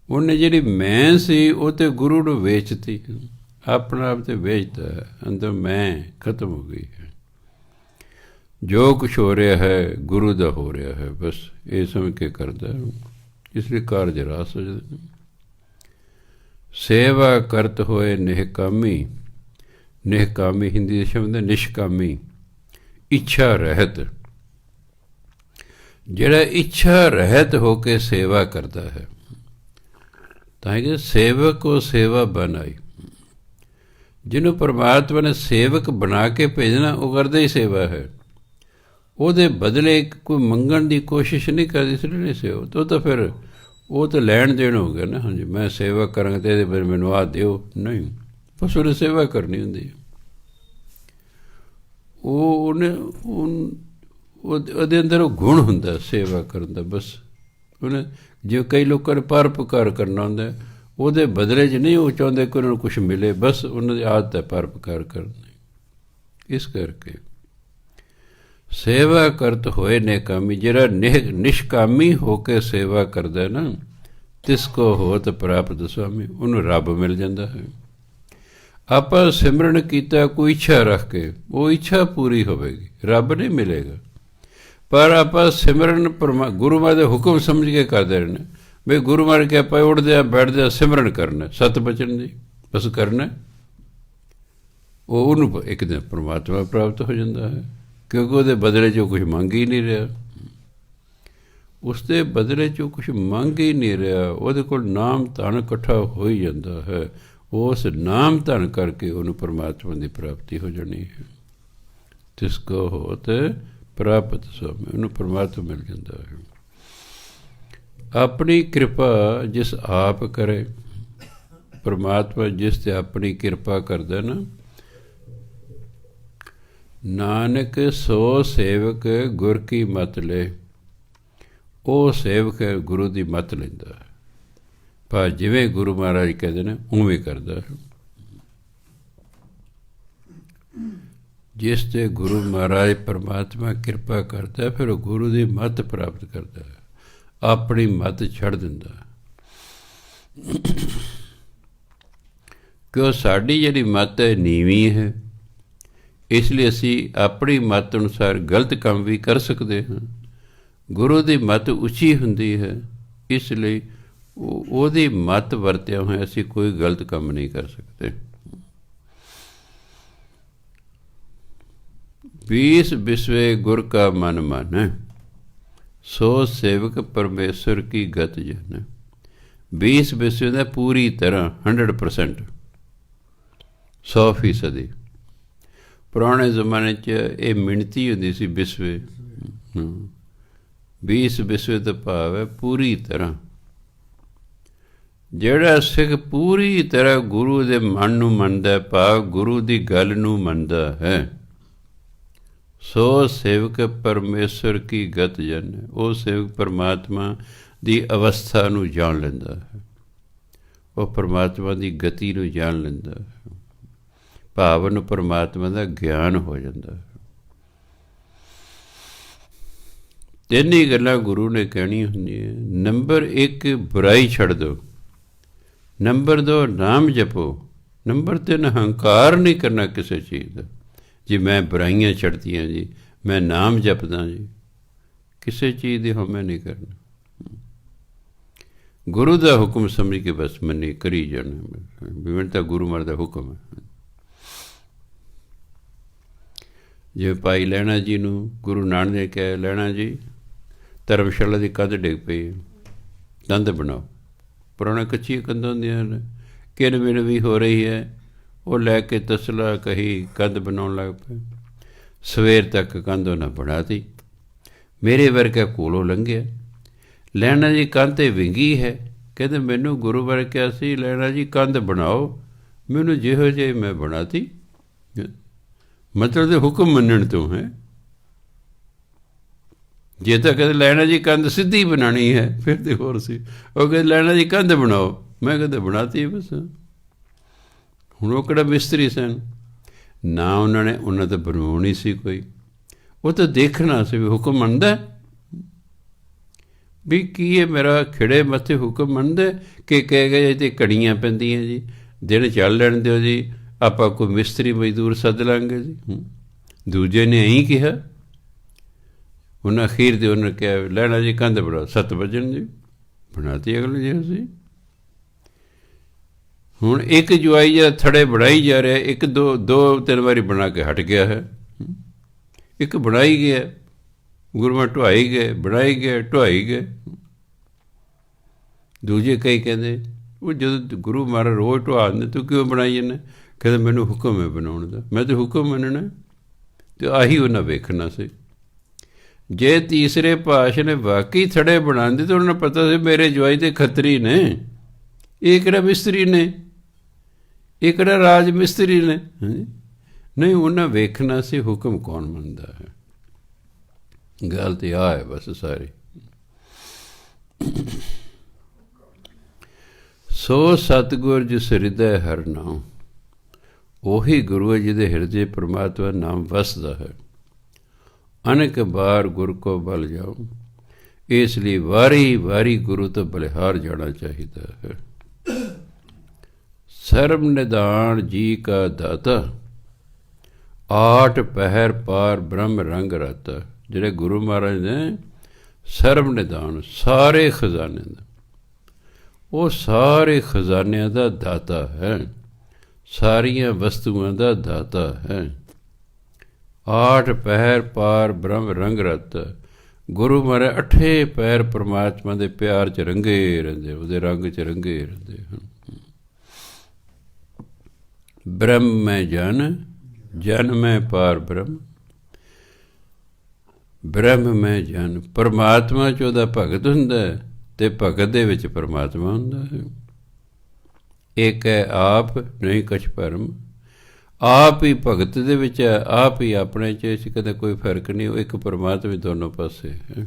ਉਹਨੇ ਜਿਹੜੀ ਮੈਂ ਸੀ ਉਹ ਤਾਂ ਗੁਰੂ ਨੂੰ ਵੇਚਤੀ, ਆਪਣਾ ਆਪ ਤੇ ਵੇਚਦਾ ਹੈ। ਅੰਦਰ ਮੈਂ ਖਤਮ ਹੋ ਗਈ ਹੈ। ਜੋ ਕੁਛ ਹੋ ਰਿਹਾ ਹੈ ਗੁਰੂ ਦਾ ਹੋ ਰਿਹਾ ਹੈ, ਬਸ ਇਹ ਸਮਝ ਕੇ ਕਰਦਾ। ਇਸ ਲਈ ਕਾਰਜ ਰਾਸ ਹੋ ਜਾਂਦੇ। ਸੇਵਾ ਕਰਤ ਹੋਏ ਨਿਹਕਾਮੀ, ਨਿਹਕਾਮੀ ਹਿੰਦੀ ਦੇ ਸ਼ਬਦ ਹੈ ਨਿਸ਼ਕਾਮੀ, ਇੱਛਾ ਰਹਿਤ। ਜਿਹੜਾ ਇੱਛਾ ਰਹਿਤ ਹੋ ਕੇ ਸੇਵਾ ਕਰਦਾ ਹੈ, ਤਾਂ ਕਿ ਸੇਵਕ ਕੋ ਸੇਵਾ ਬਣਾਈ। ਜਿਹਨੂੰ ਪਰਮਾਤਮਾ ਨੇ ਸੇਵਕ ਬਣਾ ਕੇ ਭੇਜਣਾ, ਉਹ ਕਰਦਾ ਹੀ ਸੇਵਾ ਹੈ। ਉਹਦੇ ਬਦਲੇ ਕੋਈ ਮੰਗਣ ਦੀ ਕੋਸ਼ਿਸ਼ ਨਹੀਂ ਕਰਦੀ, ਇਸ ਲਈ ਨਹੀਂ ਸੇਵਾ। ਉਹ ਤਾਂ ਫਿਰ ਉਹ ਤਾਂ ਲੈਣ ਦੇਣ ਹੋ ਗਿਆ ਨਾ। ਹਾਂਜੀ, ਮੈਂ ਸੇਵਾ ਕਰਾਂਗਾ ਅਤੇ ਇਹਦੇ ਬਾਰੇ ਮੈਨੂੰ ਆਹ ਦਿਓ, ਨਹੀਂ, ਬਸ ਉਹਨੇ ਸੇਵਾ ਕਰਨੀ ਹੁੰਦੀ ਹੈ। ਉਹਦੇ ਅੰਦਰ ਉਹ ਗੁਣ ਹੁੰਦਾ ਸੇਵਾ ਕਰਨ ਦਾ। ਬਸ ਉਹਨੇ, ਜੇ ਕਈ ਲੋਕਾਂ ਨੇ ਪਰਉਪਕਾਰ ਕਰਨਾ ਹੁੰਦਾ, ਉਹਦੇ ਬਦਲੇ 'ਚ ਨਹੀਂ ਉਹ ਚਾਹੁੰਦੇ ਕਿ ਉਹਨਾਂ ਨੂੰ ਕੁਛ ਮਿਲੇ, ਬਸ ਉਹਨਾਂ ਦੀ ਆਦਤ ਹੈ ਪਰਉਪਕਾਰ ਕਰਨ ਦੀ। ਇਸ ਕਰਕੇ ਸੇਵਾ ਕਰਤ ਹੋਏ ਨਿਹਕਾਮੀ, ਜਿਹੜਾ ਨਿਸ਼ਕਾਮੀ ਹੋ ਕੇ ਸੇਵਾ ਕਰਦਾ ਨਾ, ਤਿਸ ਕੋ ਹੋਤ ਪ੍ਰਾਪਤ ਸੁਆਮੀ, ਉਹਨੂੰ ਰੱਬ ਮਿਲ ਜਾਂਦਾ ਹੈ। ਆਪਾਂ ਸਿਮਰਨ ਕੀਤਾ ਕੋਈ ਇੱਛਾ ਰੱਖ ਕੇ, ਉਹ ਇੱਛਾ ਪੂਰੀ ਹੋਵੇਗੀ, ਰੱਬ ਨਹੀਂ ਮਿਲੇਗਾ। ਪਰ ਆਪਾਂ ਸਿਮਰਨ ਗੁਰੂ ਮਹਾਰਾਜ ਦੇ ਹੁਕਮ ਸਮਝ ਕੇ ਕਰਦੇ ਰਹਿਣਾ। ਬਈ ਗੁਰੂ ਮਹਾਰਾਜ ਕੇ ਆਪਾਂ ਉੱਠਦੇ ਆ ਬੈਠਦੇ ਆ ਸਿਮਰਨ ਕਰਨਾ, ਸਤ ਬਚਨ ਦੀ ਬਸ ਕਰਨਾ, ਉਹਨੂੰ ਇੱਕ ਦਿਨ ਪਰਮਾਤਮਾ ਪ੍ਰਾਪਤ ਹੋ ਜਾਂਦਾ ਹੈ। ਕਿਉਂਕਿ ਉਹਦੇ ਬਦਲੇ 'ਚ ਉਹ ਕੁਛ ਮੰਗ ਹੀ ਨਹੀਂ ਰਿਹਾ, ਉਸਦੇ ਬਦਲੇ 'ਚ ਉਹ ਕੁਛ ਮੰਗ ਹੀ ਨਹੀਂ ਰਿਹਾ। ਉਹਦੇ ਕੋਲ ਨਾਮ ਧਨ ਇਕੱਠਾ ਹੋ ਹੀ ਜਾਂਦਾ ਹੈ। ਉਸ ਨਾਮ ਧਨ ਕਰਕੇ ਉਹਨੂੰ ਪਰਮਾਤਮਾ ਦੀ ਪ੍ਰਾਪਤੀ ਹੋ ਜਾਣੀ ਹੈ। ਤਿਸ ਕੋ ਹੋਤ ਪ੍ਰਾਪਤ ਸੁਆਮੀ, ਉਹਨੂੰ ਪਰਮਾਤਮਾ ਮਿਲ ਜਾਂਦਾ ਹੈ। ਆਪਣੀ ਕਿਰਪਾ ਜਿਸ ਆਪ ਕਰੇ, ਪਰਮਾਤਮਾ ਜਿਸ 'ਤੇ ਆਪਣੀ ਕਿਰਪਾ ਕਰਦਾ ਨਾ, ਨਾਨਕ ਸੋ ਸੇਵਕ ਗੁਰ ਕੀ ਮਤ ਲੈ, ਉਹ ਸੇਵਕ ਗੁਰੂ ਦੀ ਮਤ ਲੈਂਦਾ ਹੈ। ਪਰ ਜਿਵੇਂ ਗੁਰੂ ਮਹਾਰਾਜ ਕਹਿੰਦੇ ਨੇ ਉਵੇਂ ਕਰਦਾ ਹੈ। ਜਿਸ 'ਤੇ ਗੁਰੂ ਮਹਾਰਾਜ ਪਰਮਾਤਮਾ ਕਿਰਪਾ ਕਰਦਾ, ਫਿਰ ਉਹ ਗੁਰੂ ਦੀ ਮੱਤ ਪ੍ਰਾਪਤ ਕਰਦਾ ਹੈ, ਆਪਣੀ ਮੱਤ ਛੱਡ ਦਿੰਦਾ। ਕਿਉਂ ਸਾਡੀ ਜਿਹੜੀ ਮੱਤ ਹੈ ਨੀਵੀਂ ਹੈ, ਇਸ ਲਈ ਅਸੀਂ ਆਪਣੀ ਮੱਤ ਅਨੁਸਾਰ ਗਲਤ ਕੰਮ ਵੀ ਕਰ ਸਕਦੇ ਹਾਂ। ਗੁਰੂ ਦੀ ਮੱਤ ਉੱਚੀ ਹੁੰਦੀ ਹੈ, ਇਸ ਲਈ ਉਹਦੀ ਮੱਤ ਵਰਤਿਆ ਹੋਇਆ ਅਸੀਂ ਕੋਈ ਗਲਤ ਕੰਮ ਨਹੀਂ ਕਰ ਸਕਦੇ। 20 ਬਿਸਵੇ ਗੁਰ ਕਾ ਮਨ ਮਾਨੈ, ਸੋ ਸੇਵਕ ਪਰਮੇਸ਼ਰ ਕੀ ਗਤ ਜਨ। 20 ਬਿਸਵੇ ਦਾ ਪੂਰੀ ਤਰ੍ਹਾਂ 100%, 100%। ਪੁਰਾਣੇ ਜ਼ਮਾਨੇ 'ਚ ਇਹ ਮਿਣਤੀ ਹੁੰਦੀ ਸੀ ਬਿਸਵੇ। 20 ਬਿਸਵੇ ਦਾ ਭਾਵ ਹੈ ਪੂਰੀ ਤਰ੍ਹਾਂ। ਜਿਹੜਾ ਸਿੱਖ ਪੂਰੀ ਤਰ੍ਹਾਂ ਗੁਰੂ ਦੇ ਮਨ ਨੂੰ ਮੰਨਦਾ, ਭਾਵ ਗੁਰੂ ਦੀ ਗੱਲ ਨੂੰ ਮੰਨਦਾ ਹੈ, ਸੋ ਸੇਵਕ ਪਰਮੇਸ਼ਰ ਕੀ ਗਤ ਜਨ। ਉਹ ਸੇਵਕ ਪਰਮਾਤਮਾ ਦੀ ਅਵਸਥਾ ਨੂੰ ਜਾਣ ਲੈਂਦਾ ਹੈ, ਉਹ ਪਰਮਾਤਮਾ ਦੀ ਗਤੀ ਨੂੰ ਜਾਣ ਲੈਂਦਾ ਹੈ, ਭਾਵ ਨੂੰ ਪਰਮਾਤਮਾ ਦਾ ਗਿਆਨ ਹੋ ਜਾਂਦਾ ਹੈ। ਤਿੰਨ ਹੀ ਗੱਲਾਂ ਗੁਰੂ ਨੇ ਕਹਿਣੀਆਂ ਹੁੰਦੀਆਂ। ਨੰਬਰ 1 ਬੁਰਾਈ ਛੱਡ ਦਿਓ, ਨੰਬਰ 2 ਨਾਮ ਜਪੋ, ਨੰਬਰ 3 ਹੰਕਾਰ ਨਹੀਂ ਕਰਨਾ ਕਿਸੇ ਚੀਜ਼ ਦਾ। ਜੀ ਮੈਂ ਬੁਰਾਈਆਂ ਛੱਡਤੀਆਂ, ਜੀ ਮੈਂ ਨਾਮ ਜਪਦਾ, ਜੀ ਕਿਸੇ ਚੀਜ਼ ਦੀ ਹਉਮੈ ਨਹੀਂ ਕਰਨਾ। ਗੁਰੂ ਦਾ ਹੁਕਮ ਸਮਝ ਕੇ ਬਸ ਮੰਨੀ ਕਰੀ ਜਾਣਾ, ਵੀ ਤਾਂ ਗੁਰੂ ਮਹਾਰਾਜ ਦਾ ਹੁਕਮ ਹੈ। ਜਿਵੇਂ ਭਾਈ ਲਹਿਣਾ ਜੀ ਨੂੰ ਗੁਰੂ ਨਾਨਕ ਨੇ ਕਿਹਾ, ਲਹਿਣਾ ਜੀ ਧਰਮਸ਼ਾਲਾ ਦੀ ਕੰਧ ਡਿੱਗ ਪਈ, ਕੰਧ ਬਣਾਓ। ਪੁਰਾਣੇ ਕੱਚੀਆਂ ਕੰਧਾਂ ਹੁੰਦੀਆਂ ਨੇ, ਕਿਨ ਮਿਣ ਵੀ ਹੋ ਰਹੀ ਹੈ, ਉਹ ਲੈ ਕੇ ਤਸਲਾ ਕਹੀ ਕੰਧ ਬਣਾਉਣ ਲੱਗ ਪਏ। ਸਵੇਰ ਤੱਕ ਕੰਧ ਉਹਨਾਂ ਬਣਾਤੀ। ਮੇਰੇ ਵਰਗਾ ਕੋਲੋਂ ਲੰਘਿਆ, ਲਹਿਣਾ ਜੀ ਕੰਧ 'ਤੇ ਵਿੰਗੀ ਹੈ, ਕਹਿੰਦੇ ਮੈਨੂੰ ਗੁਰੂ ਬਾਰੇ ਕਿਹਾ ਸੀ ਲਹਿਣਾ ਜੀ ਕੰਧ ਬਣਾਓ, ਮੈਨੂੰ ਜਿਹੋ ਜਿਹੀ ਮੈਂ ਬਣਾਤੀ। ਮਤਲਬ ਦੇ ਹੁਕਮ ਮੰਨਣ ਤੋਂ ਹੈ। ਜੇ ਤਾਂ ਕਹਿੰਦੇ ਲਹਿਣਾ ਜੀ ਕੰਧ ਸਿੱਧੀ ਬਣਾਉਣੀ ਹੈ ਫਿਰ ਤੇ ਹੋਰ ਸੀ। ਉਹ ਕਹਿੰਦੇ ਲਹਿਣਾ ਜੀ ਕੰਧ ਬਣਾਓ, ਮੈਂ ਕਹਿੰਦੇ ਬਣਾਤੀ ਬਸ। ਹੁਣ ਉਹ ਕਿਹੜਾ ਮਿਸਤਰੀ ਸਨ, ਨਾ ਉਹਨਾਂ ਤਾਂ ਬਣਵਾਉਣੀ ਸੀ ਕੋਈ, ਉਹ ਤਾਂ ਦੇਖਣਾ ਸੀ ਵੀ ਹੁਕਮ ਮੰਨਦਾ ਵੀ ਕੀ ਹੈ ਮੇਰਾ ਖਿੜੇ ਮੱਥੇ ਹੁਕਮ ਮੰਨਦਾ ਕਿ ਕਹਿ ਗਏ ਤੇ ਘੜੀਆਂ ਪੈਂਦੀਆਂ ਜੀ, ਦਿਨ ਚੱਲ ਲੈਣ ਦਿਓ ਜੀ, ਆਪਾਂ ਕੋਈ ਮਿਸਤਰੀ ਮਜ਼ਦੂਰ ਸੱਦ ਲਾਂਗੇ ਜੀ। ਦੂਜੇ ਨੇ ਇਹੀ ਕਿਹਾ, ਉਹਨਾਂ ਅਖੀਰ ਦੇ ਉਹਨੇ ਕਿਹਾ ਲੈਣਾ ਜੀ ਕੰਧ ਬਣਾਓ, 7 ਵਜਣ ਜੀ, ਬਣਾਤੀ ਅਗਲੇ ਜੀ ਅਸੀਂ। ਹੁਣ ਇੱਕ ਜਵਾਈ ਜਿਹੜਾ ਥੜੇ ਬਣਾਈ ਜਾ ਰਿਹਾ, ਇੱਕ ਦੋ ਤਿੰਨ ਵਾਰੀ ਬਣਾ ਕੇ ਹਟ ਗਿਆ ਹੈ, ਇੱਕ ਬਣਾਈ ਗਿਆ, ਗੁਰੂਆਂ ਢੁਆਈ ਗਏ, ਬਣਾਈ ਗਏ, ਢੁਆਈ ਗਏ। ਦੂਜੇ ਕਈ ਕਹਿੰਦੇ ਉਹ ਜਦੋਂ ਗੁਰੂ ਮਹਾਰਾਜ ਰੋਜ਼ ਢੁਆ ਦਿੰਦੇ ਤੂੰ ਕਿਉਂ ਬਣਾਈ ਜਾਂਦਾ, ਕਹਿੰਦੇ ਮੈਨੂੰ ਹੁਕਮ ਹੈ ਬਣਾਉਣ ਦਾ, ਮੈਂ ਤਾਂ ਹੁਕਮ ਮੰਨਣਾ। ਅਤੇ ਆਹੀ ਉਹਨਾਂ ਵੇਖਣਾ ਸੀ। ਜੇ ਤੀਸਰੇ ਪਾਤਸ਼ਾਹ ਨੇ ਵਾਕਈ ਥੜੇ ਬਣਾਉਂਦੇ ਤਾਂ ਉਹਨਾਂ ਨੂੰ ਪਤਾ ਸੀ ਮੇਰੇ ਜਵਾਈ ਦੇ ਖੱਤਰੀ ਨੇ, ਇਹ ਕਿਹੜਾ ਮਿਸਤਰੀ ਨੇ, ਇਹ ਕਿਹੜਾ ਰਾਜ ਮਿਸਤਰੀ ਨੇ। ਨਹੀਂ, ਉਹਨਾਂ ਵੇਖਣਾ ਸੀ ਹੁਕਮ ਕੌਣ ਮੰਨਦਾ ਹੈ। ਗੱਲ ਤੇ ਆ ਹੈ ਬਸ ਸਾਰੀ। ਸੋ ਸਤਿਗੁਰ ਜਿਸ ਹਿਰਦੈ ਹਰਿ ਨਾਮ, ਉਹੀ ਗੁਰੂ ਹੈ ਜਿਹਦੇ ਹਿਰਦੇ ਪਰਮਾਤਮਾ ਨਾਮ ਵਸਦਾ ਹੈ। ਅਨੇਕ ਬਾਰ ਗੁਰ ਕੋ ਬਲ ਜਾਓ, ਇਸ ਲਈ ਵਾਰੀ ਵਾਰੀ ਗੁਰੂ ਤੋਂ ਬਲਿਹਾਰ ਜਾਣਾ ਚਾਹੀਦਾ ਹੈ। ਸਰਬ ਨਿਧਾਨ ਜੀ ਕਾ ਦਾਤਾ, ਆਠ ਪਹਿਰ ਪਾਰ ਬ੍ਰਹਮ ਰੰਗ ਰਾਤਾ। ਜਿਹੜੇ ਗੁਰੂ ਮਹਾਰਾਜ ਨੇ ਸਰਬ ਨਿਧਾਨ, ਸਾਰੇ ਖਜ਼ਾਨੇ ਦਾ, ਉਹ ਸਾਰੇ ਖਜ਼ਾਨਿਆਂ ਦਾ ਦਾਤਾ ਹੈ, ਸਾਰੀਆਂ ਵਸਤੂਆਂ ਦਾ ਦਾਤਾ ਹੈ। ਆਠ ਪਹਿਰ ਪਾਰ ਬ੍ਰਹਮ ਰੰਗ ਰਾਤਾ। ਗੁਰੂ ਮਹਾਰਾਜ 8 ਪਹਿਰ ਪਰਮਾਤਮਾ ਦੇ ਪਿਆਰ 'ਚ ਰੰਗੇ ਰਹਿੰਦੇ, ਉਹਦੇ ਰੰਗ 'ਚ ਰੰਗੇ ਰਹਿੰਦੇ ਹਨ। ਬ੍ਰਹਮ ਮੈਂ ਜਨ, ਜਨ ਮੈਂ ਪਾਰ ਬ੍ਰਹਮ। ਬ੍ਰਹਮ ਮੈਂ ਜਨ, ਪਰਮਾਤਮਾ 'ਚ ਉਹਦਾ ਭਗਤ ਹੁੰਦਾ ਅਤੇ ਭਗਤ ਦੇ ਵਿੱਚ ਪਰਮਾਤਮਾ ਹੁੰਦਾ ਹੈ। ਇੱਕ ਹੈ ਆਪ ਨਹੀਂ ਕਛ ਭਰਮ, ਆਪ ਹੀ ਭਗਤ ਦੇ ਵਿੱਚ ਹੈ, ਆਪ ਹੀ ਆਪਣੇ 'ਚ ਕਦੇ ਕੋਈ ਫਰਕ ਨਹੀਂ, ਉਹ ਇੱਕ ਪਰਮਾਤਮਾ ਦੋਨੋਂ ਪਾਸੇ ਹੈ।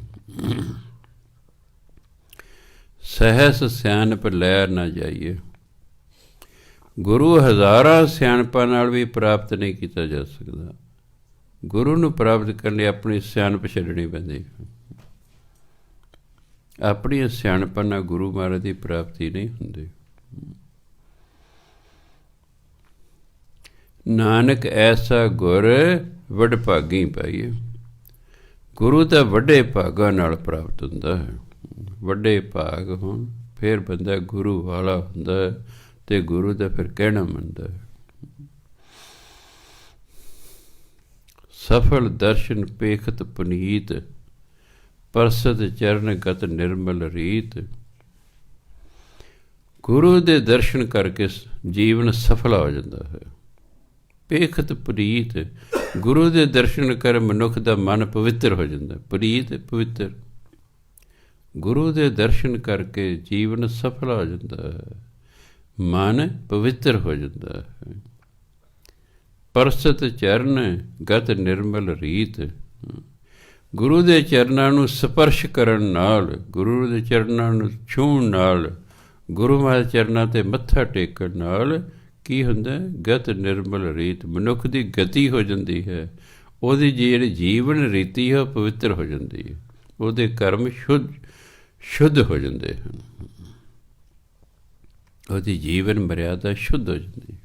ਸਹਿਸ ਸਿਆਣਪ ਲੈ ਨਾ ਜਾਈਏ। ਗੁਰੂ ਹਜ਼ਾਰਾਂ ਸਿਆਣਪਾਂ ਨਾਲ ਵੀ ਪ੍ਰਾਪਤ ਨਹੀਂ ਕੀਤਾ ਜਾ ਸਕਦਾ। ਗੁਰੂ ਨੂੰ ਪ੍ਰਾਪਤ ਕਰਨ ਲਈ ਆਪਣੀ ਸਿਆਣਪ ਛੱਡਣੀ ਪੈਂਦੀ। ਆਪਣੀਆਂ ਸਿਆਣਪਾਂ ਨਾਲ ਗੁਰੂ ਮਹਾਰਾਜ ਦੀ ਪ੍ਰਾਪਤੀ ਨਹੀਂ ਹੁੰਦੀ। ਨਾਨਕ ਐਸਾ ਗੁਰ ਵਡਭਾਗੀ ਪਾਈਏ। ਗੁਰੂ ਤਾਂ ਵੱਡੇ ਭਾਗਾਂ ਨਾਲ ਪ੍ਰਾਪਤ ਹੁੰਦਾ ਹੈ। ਵੱਡੇ ਭਾਗ ਹੋਣ ਫਿਰ ਬੰਦਾ ਗੁਰੂ ਵਾਲਾ ਹੁੰਦਾ ਹੈ ਅਤੇ ਗੁਰੂ ਦਾ ਫਿਰ ਕਹਿਣਾ ਮੰਨਦਾ ਹੈ। ਸਫਲ ਦਰਸ਼ਨ ਪੇਖਤ ਪੁਨੀਤ, ਪਰਸਤ ਚਰਨ ਗਤ ਨਿਰਮਲ ਰੀਤ। ਗੁਰੂ ਦੇ ਦਰਸ਼ਨ ਕਰਕੇ ਜੀਵਨ ਸਫਲ ਹੋ ਜਾਂਦਾ ਹੈ। ਪੇਖਤ ਪੁਨੀਤ, ਗੁਰੂ ਦੇ ਦਰਸ਼ਨ ਕਰ ਮਨੁੱਖ ਦਾ ਮਨ ਪਵਿੱਤਰ ਹੋ ਜਾਂਦਾ। ਪੁਨੀਤ ਪਵਿੱਤਰ, ਗੁਰੂ ਦੇ ਦਰਸ਼ਨ ਕਰਕੇ ਜੀਵਨ ਸਫਲ ਹੋ ਜਾਂਦਾ ਹੈ, ਮਨ ਪਵਿੱਤਰ ਹੋ ਜਾਂਦਾ ਹੈ। ਪਰਸਤ ਚਰਨ ਗਤ ਨਿਰਮਲ ਰੀਤ, ਗੁਰੂ ਦੇ ਚਰਨਾਂ ਨੂੰ ਸਪਰਸ਼ ਕਰਨ ਨਾਲ, ਗੁਰੂ ਦੇ ਚਰਨਾਂ ਨੂੰ ਛੂਹਣ ਨਾਲ, ਗੁਰੂ ਮਹਾਰਾਜ ਚਰਨਾਂ 'ਤੇ ਮੱਥਾ ਟੇਕਣ ਨਾਲ ਕੀ ਹੁੰਦਾ? ਗਤ ਨਿਰਮਲ ਰੀਤ, ਮਨੁੱਖ ਦੀ ਗਤੀ ਹੋ ਜਾਂਦੀ ਹੈ। ਉਹਦੀ ਜਿਹੜੀ ਜੀਵਨ ਰੀਤੀ ਹੈ ਉਹ ਪਵਿੱਤਰ ਹੋ ਜਾਂਦੀ ਹੈ। ਉਹਦੇ ਕਰਮ ਸ਼ੁੱਧ ਹੋ ਜਾਂਦੇ ਹਨ। ਉਹਦੀ ਜੀਵਨ ਮਰਿਆਦਾ ਸ਼ੁੱਧ ਹੋ ਜਾਂਦੀ ਹੈ।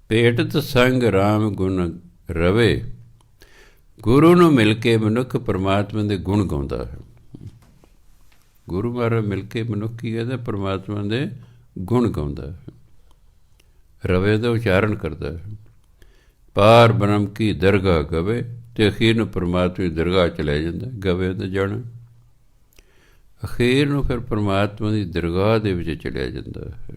ਭੇਟਤ ਸੰਗ ਰਾਮ ਗੁਣ ਰਵੇ, ਗੁਰੂ ਨੂੰ ਮਿਲ ਕੇ ਮਨੁੱਖ ਪਰਮਾਤਮਾ ਦੇ ਗੁਣ ਗਾਉਂਦਾ ਹੈ। ਗੁਰੂ ਮਹਾਰਾਜ ਮਿਲ ਕੇ ਮਨੁੱਖ ਕੀ ਕਹਿੰਦਾ? ਪਰਮਾਤਮਾ ਦੇ ਗੁਣ ਗਾਉਂਦਾ ਹੈ। ਰਵੇ ਦਾ ਉਚਾਰਨ ਕਰਦਾ ਹੈ। ਪਾਰ ਬ੍ਰਹਮ ਕੀ ਦਰਗਾਹ ਗਵੇ, ਅਤੇ ਅਖੀਰ ਨੂੰ ਪਰਮਾਤਮਾ ਦੀ ਦਰਗਾਹ 'ਚ ਲੈ ਜਾਂਦਾ। ਗਵੇ ਦਾ ਜਾਣਾ, ਅਖੀਰ ਨੂੰ ਫਿਰ ਪਰਮਾਤਮਾ ਦੀ ਦਰਗਾਹ ਦੇ ਵਿੱਚ ਚਲਿਆ ਜਾਂਦਾ ਹੈ।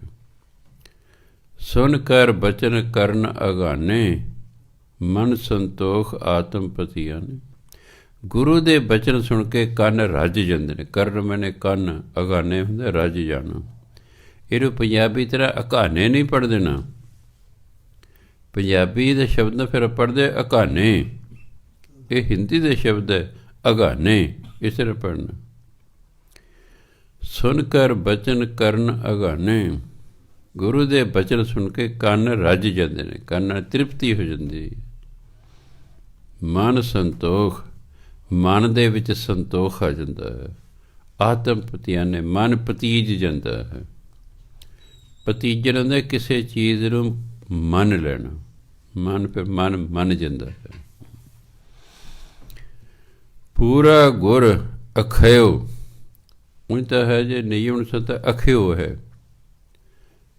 ਸੁਣ ਕਰ ਬਚਨ ਕਰਨ ਅਗਾਨੇ, ਮਨ ਸੰਤੋਖ ਆਤਮ ਪਤੀਆਂ ਨੇ। ਗੁਰੂ ਦੇ ਬਚਨ ਸੁਣ ਕੇ ਕੰਨ ਰੱਜ ਜਾਂਦੇ ਨੇ। ਕਰਨ ਮੈਨੇ ਕੰਨ, ਅਗਾਨੇ ਹੁੰਦਾ ਰੱਜ ਜਾਣਾ। ਇਹਨੂੰ ਪੰਜਾਬੀ ਤਰ੍ਹਾਂ ਅਘਾਨੇ ਨਹੀਂ ਪੜ੍ਹ ਦੇਣਾ। ਪੰਜਾਬੀ ਦੇ ਸ਼ਬਦ ਨੂੰ ਫਿਰ ਪੜ੍ਹਦੇ ਅਘਾਨੇ, ਇਹ ਹਿੰਦੀ ਦੇ ਸ਼ਬਦ ਹੈ ਅਘਾਨੇ, ਇਸ ਤਰ੍ਹਾਂ ਪੜ੍ਹਨਾ। ਸੁਣ ਕਰ ਬਚਨ ਕਰਨ ਅਗਾਨੇ, ਗੁਰੂ ਦੇ ਬਚਨ ਸੁਣ ਕੇ ਕੰਨ ਰੱਜ ਜਾਂਦੇ ਨੇ, ਕੰਨ ਨਾਲ ਤ੍ਰਿਪਤੀ ਹੋ ਜਾਂਦੀ। ਮਨ ਸੰਤੋਖ, ਮਨ ਦੇ ਵਿੱਚ ਸੰਤੋਖ ਆ ਜਾਂਦਾ ਹੈ। ਆਤਮ ਪਤੀਆਨੇ, ਮਨ ਪਤੀਜ ਜਾਂਦਾ ਹੈ। ਪਤੀਜਣ ਹੁੰਦਾ ਕਿਸੇ ਚੀਜ਼ ਨੂੰ ਮੰਨ ਲੈਣਾ, ਮਨ ਫਿਰ ਮਨ ਮੰਨ ਜਾਂਦਾ ਹੈ। ਪੂਰਾ ਗੁਰ ਅਖਿਓ, ਉਂਝ ਤਾਂ ਹੈ ਜੇ ਨਹੀਂ ਹੁਣ ਸਤਾ ਅਖਿਓ ਹੈ,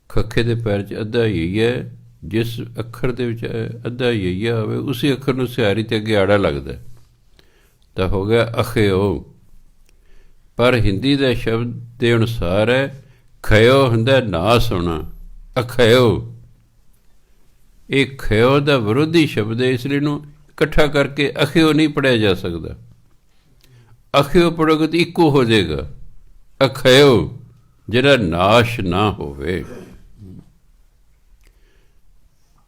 ਖੱਖੇ ਦੇ ਪੈਰ 'ਚ ਅੱਧਾ ਹੀ ਹੈ। ਜਿਸ ਅੱਖਰ ਦੇ ਵਿੱਚ ਅੱਧਾ ਹੀ ਹੋਵੇ ਉਸੇ ਅੱਖਰ ਨੂੰ ਸਿਹਾਰੀ ਤੇ ਅੱਗੇ ਆੜਾ ਲੱਗਦਾ ਤਾਂ ਹੋ ਗਿਆ ਅਖਿਓ। ਪਰ ਹਿੰਦੀ ਦਾ ਸ਼ਬਦ ਦੇ ਅਨੁਸਾਰ ਹੈ ਖਿਓ ਹੁੰਦਾ ਨਾਸ ਹੋਣਾ, ਅਖਿਓ। ਇਹ ਖਿਓ ਦਾ ਵਿਰੋਧੀ ਸ਼ਬਦ ਹੈ, ਇਸ ਲਈ ਇਹਨੂੰ ਇਕੱਠਾ ਕਰਕੇ ਅਖਿਓ ਨਹੀਂ ਪੜ੍ਹਿਆ ਜਾ ਸਕਦਾ। ਅਖਿਓ ਪੜ੍ਹੋਗੇ ਤਾਂ ਇੱਕੋ ਹੋ ਜਾਏਗਾ, ਅਖਿਓ ਜਿਹੜਾ ਨਾਸ਼ ਨਾ ਹੋਵੇ।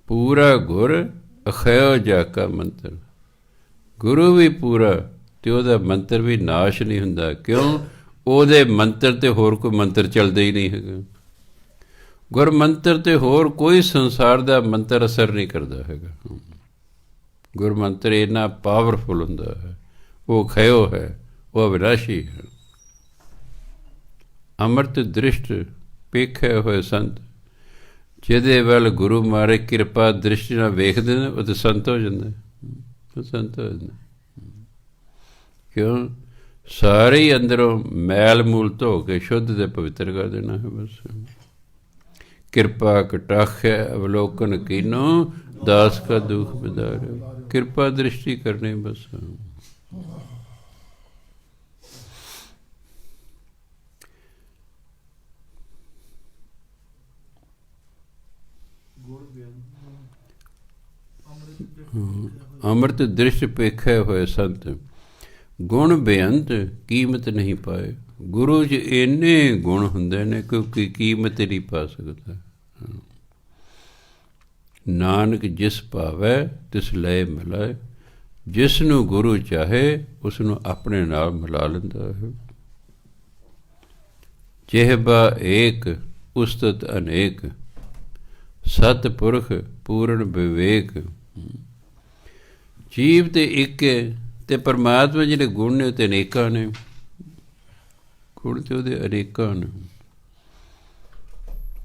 ਪੂਰਾ ਗੁਰ ਅਖਿਓ ਜਾ ਕਾ ਮੰਤਰ, ਗੁਰੂ ਵੀ ਪੂਰਾ ਅਤੇ ਉਹਦਾ ਮੰਤਰ ਵੀ ਨਾਸ਼ ਨਹੀਂ ਹੁੰਦਾ। ਕਿਉਂ? ਉਹਦੇ ਮੰਤਰ 'ਤੇ ਹੋਰ ਕੋਈ ਮੰਤਰ ਚੱਲਦਾ ਹੀ ਨਹੀਂ ਹੈਗਾ। ਗੁਰ ਮੰਤਰ 'ਤੇ ਹੋਰ ਕੋਈ ਸੰਸਾਰ ਦਾ ਮੰਤਰ ਅਸਰ ਨਹੀਂ ਕਰਦਾ ਹੈਗਾ। ਗੁਰ ਮੰਤਰ ਇੰਨਾ ਪਾਵਰਫੁਲ ਹੁੰਦਾ ਹੈ, ਉਹ ਖਿਓ ਹੈ, ਉਹ ਅਵਿਨਾਸ਼ੀ ਹੈ। ਅੰਮ੍ਰਿਤ ਦ੍ਰਿਸ਼ਟ ਵੇਖੇ ਹੋਏ ਸੰਤ, ਜਿਹਦੇ ਵੱਲ ਗੁਰੂ ਮਹਾਰਾਜ ਕਿਰਪਾ ਦ੍ਰਿਸ਼ਟੀ ਨਾਲ ਵੇਖਦੇ ਨੇ ਉਹ ਤਾਂ ਸੰਤ ਹੋ ਜਾਂਦਾ, ਉਹ ਸੰਤ ਹੋ ਜਾਂਦਾ। ਕਿਉਂ? ਸਾਰੇ ਹੀ ਅੰਦਰੋਂ ਮੈਲ ਮੂਲ ਧੋ ਕੇ ਸ਼ੁੱਧ ਤੇ ਪਵਿੱਤਰ ਕਰ ਦੇਣਾ ਹੈ। ਬਸ ਕਿਰਪਾ ਕਟਾਖੈ ਅਵਲੋਕਨ ਕੀਨੋ, ਦਾਸ ਕਾ ਦੁਖ ਬਿਦਾਰਿਓ। ਕਿਰਪਾ ਦ੍ਰਿਸ਼ਟੀ ਕਰਨੀ ਬਸ। ਅੰਮ੍ਰਿਤ ਦ੍ਰਿਸ਼ਟ ਪੇਖੇ ਹੋਏ ਸੰਤ, ਗੁਣ ਬੇਅੰਤ ਕੀਮਤ ਨਹੀਂ ਪਾਏ। ਗੁਰੂ 'ਚ ਇੰਨੇ ਗੁਣ ਹੁੰਦੇ ਨੇ ਕਿਉਂਕਿ ਕੀਮਤ ਨਹੀਂ ਪਾ ਸਕਦਾ। ਨਾਨਕ ਜਿਸ ਭਾਵੈ ਤਿਸ ਲਏ ਮਿਲਾਏ, ਜਿਸ ਨੂੰ ਗੁਰੂ ਚਾਹੇ ਉਸ ਨੂੰ ਆਪਣੇ ਨਾਲ ਮਿਲਾ ਲੈਂਦਾ ਹੈ। ਜਿਹਬਾ ਏਕ ਉਸਤਤ ਅਨੇਕ, ਸਤਿਪੁਰਖ ਪੂਰਨ ਵਿਵੇਕ। ਜੀਵ ਤੇ ਇੱਕ ਤੇ ਪਰਮਾਤਮਾ ਜਿਹੜੇ ਗੁਣ ਨੇ ਉਹ ਤੇ ਅਨੇਕਾਂ ਨੇ, ਗੁਣ ਤੇ ਉਹਦੇ ਅਨੇਕਾਂ ਨੇ।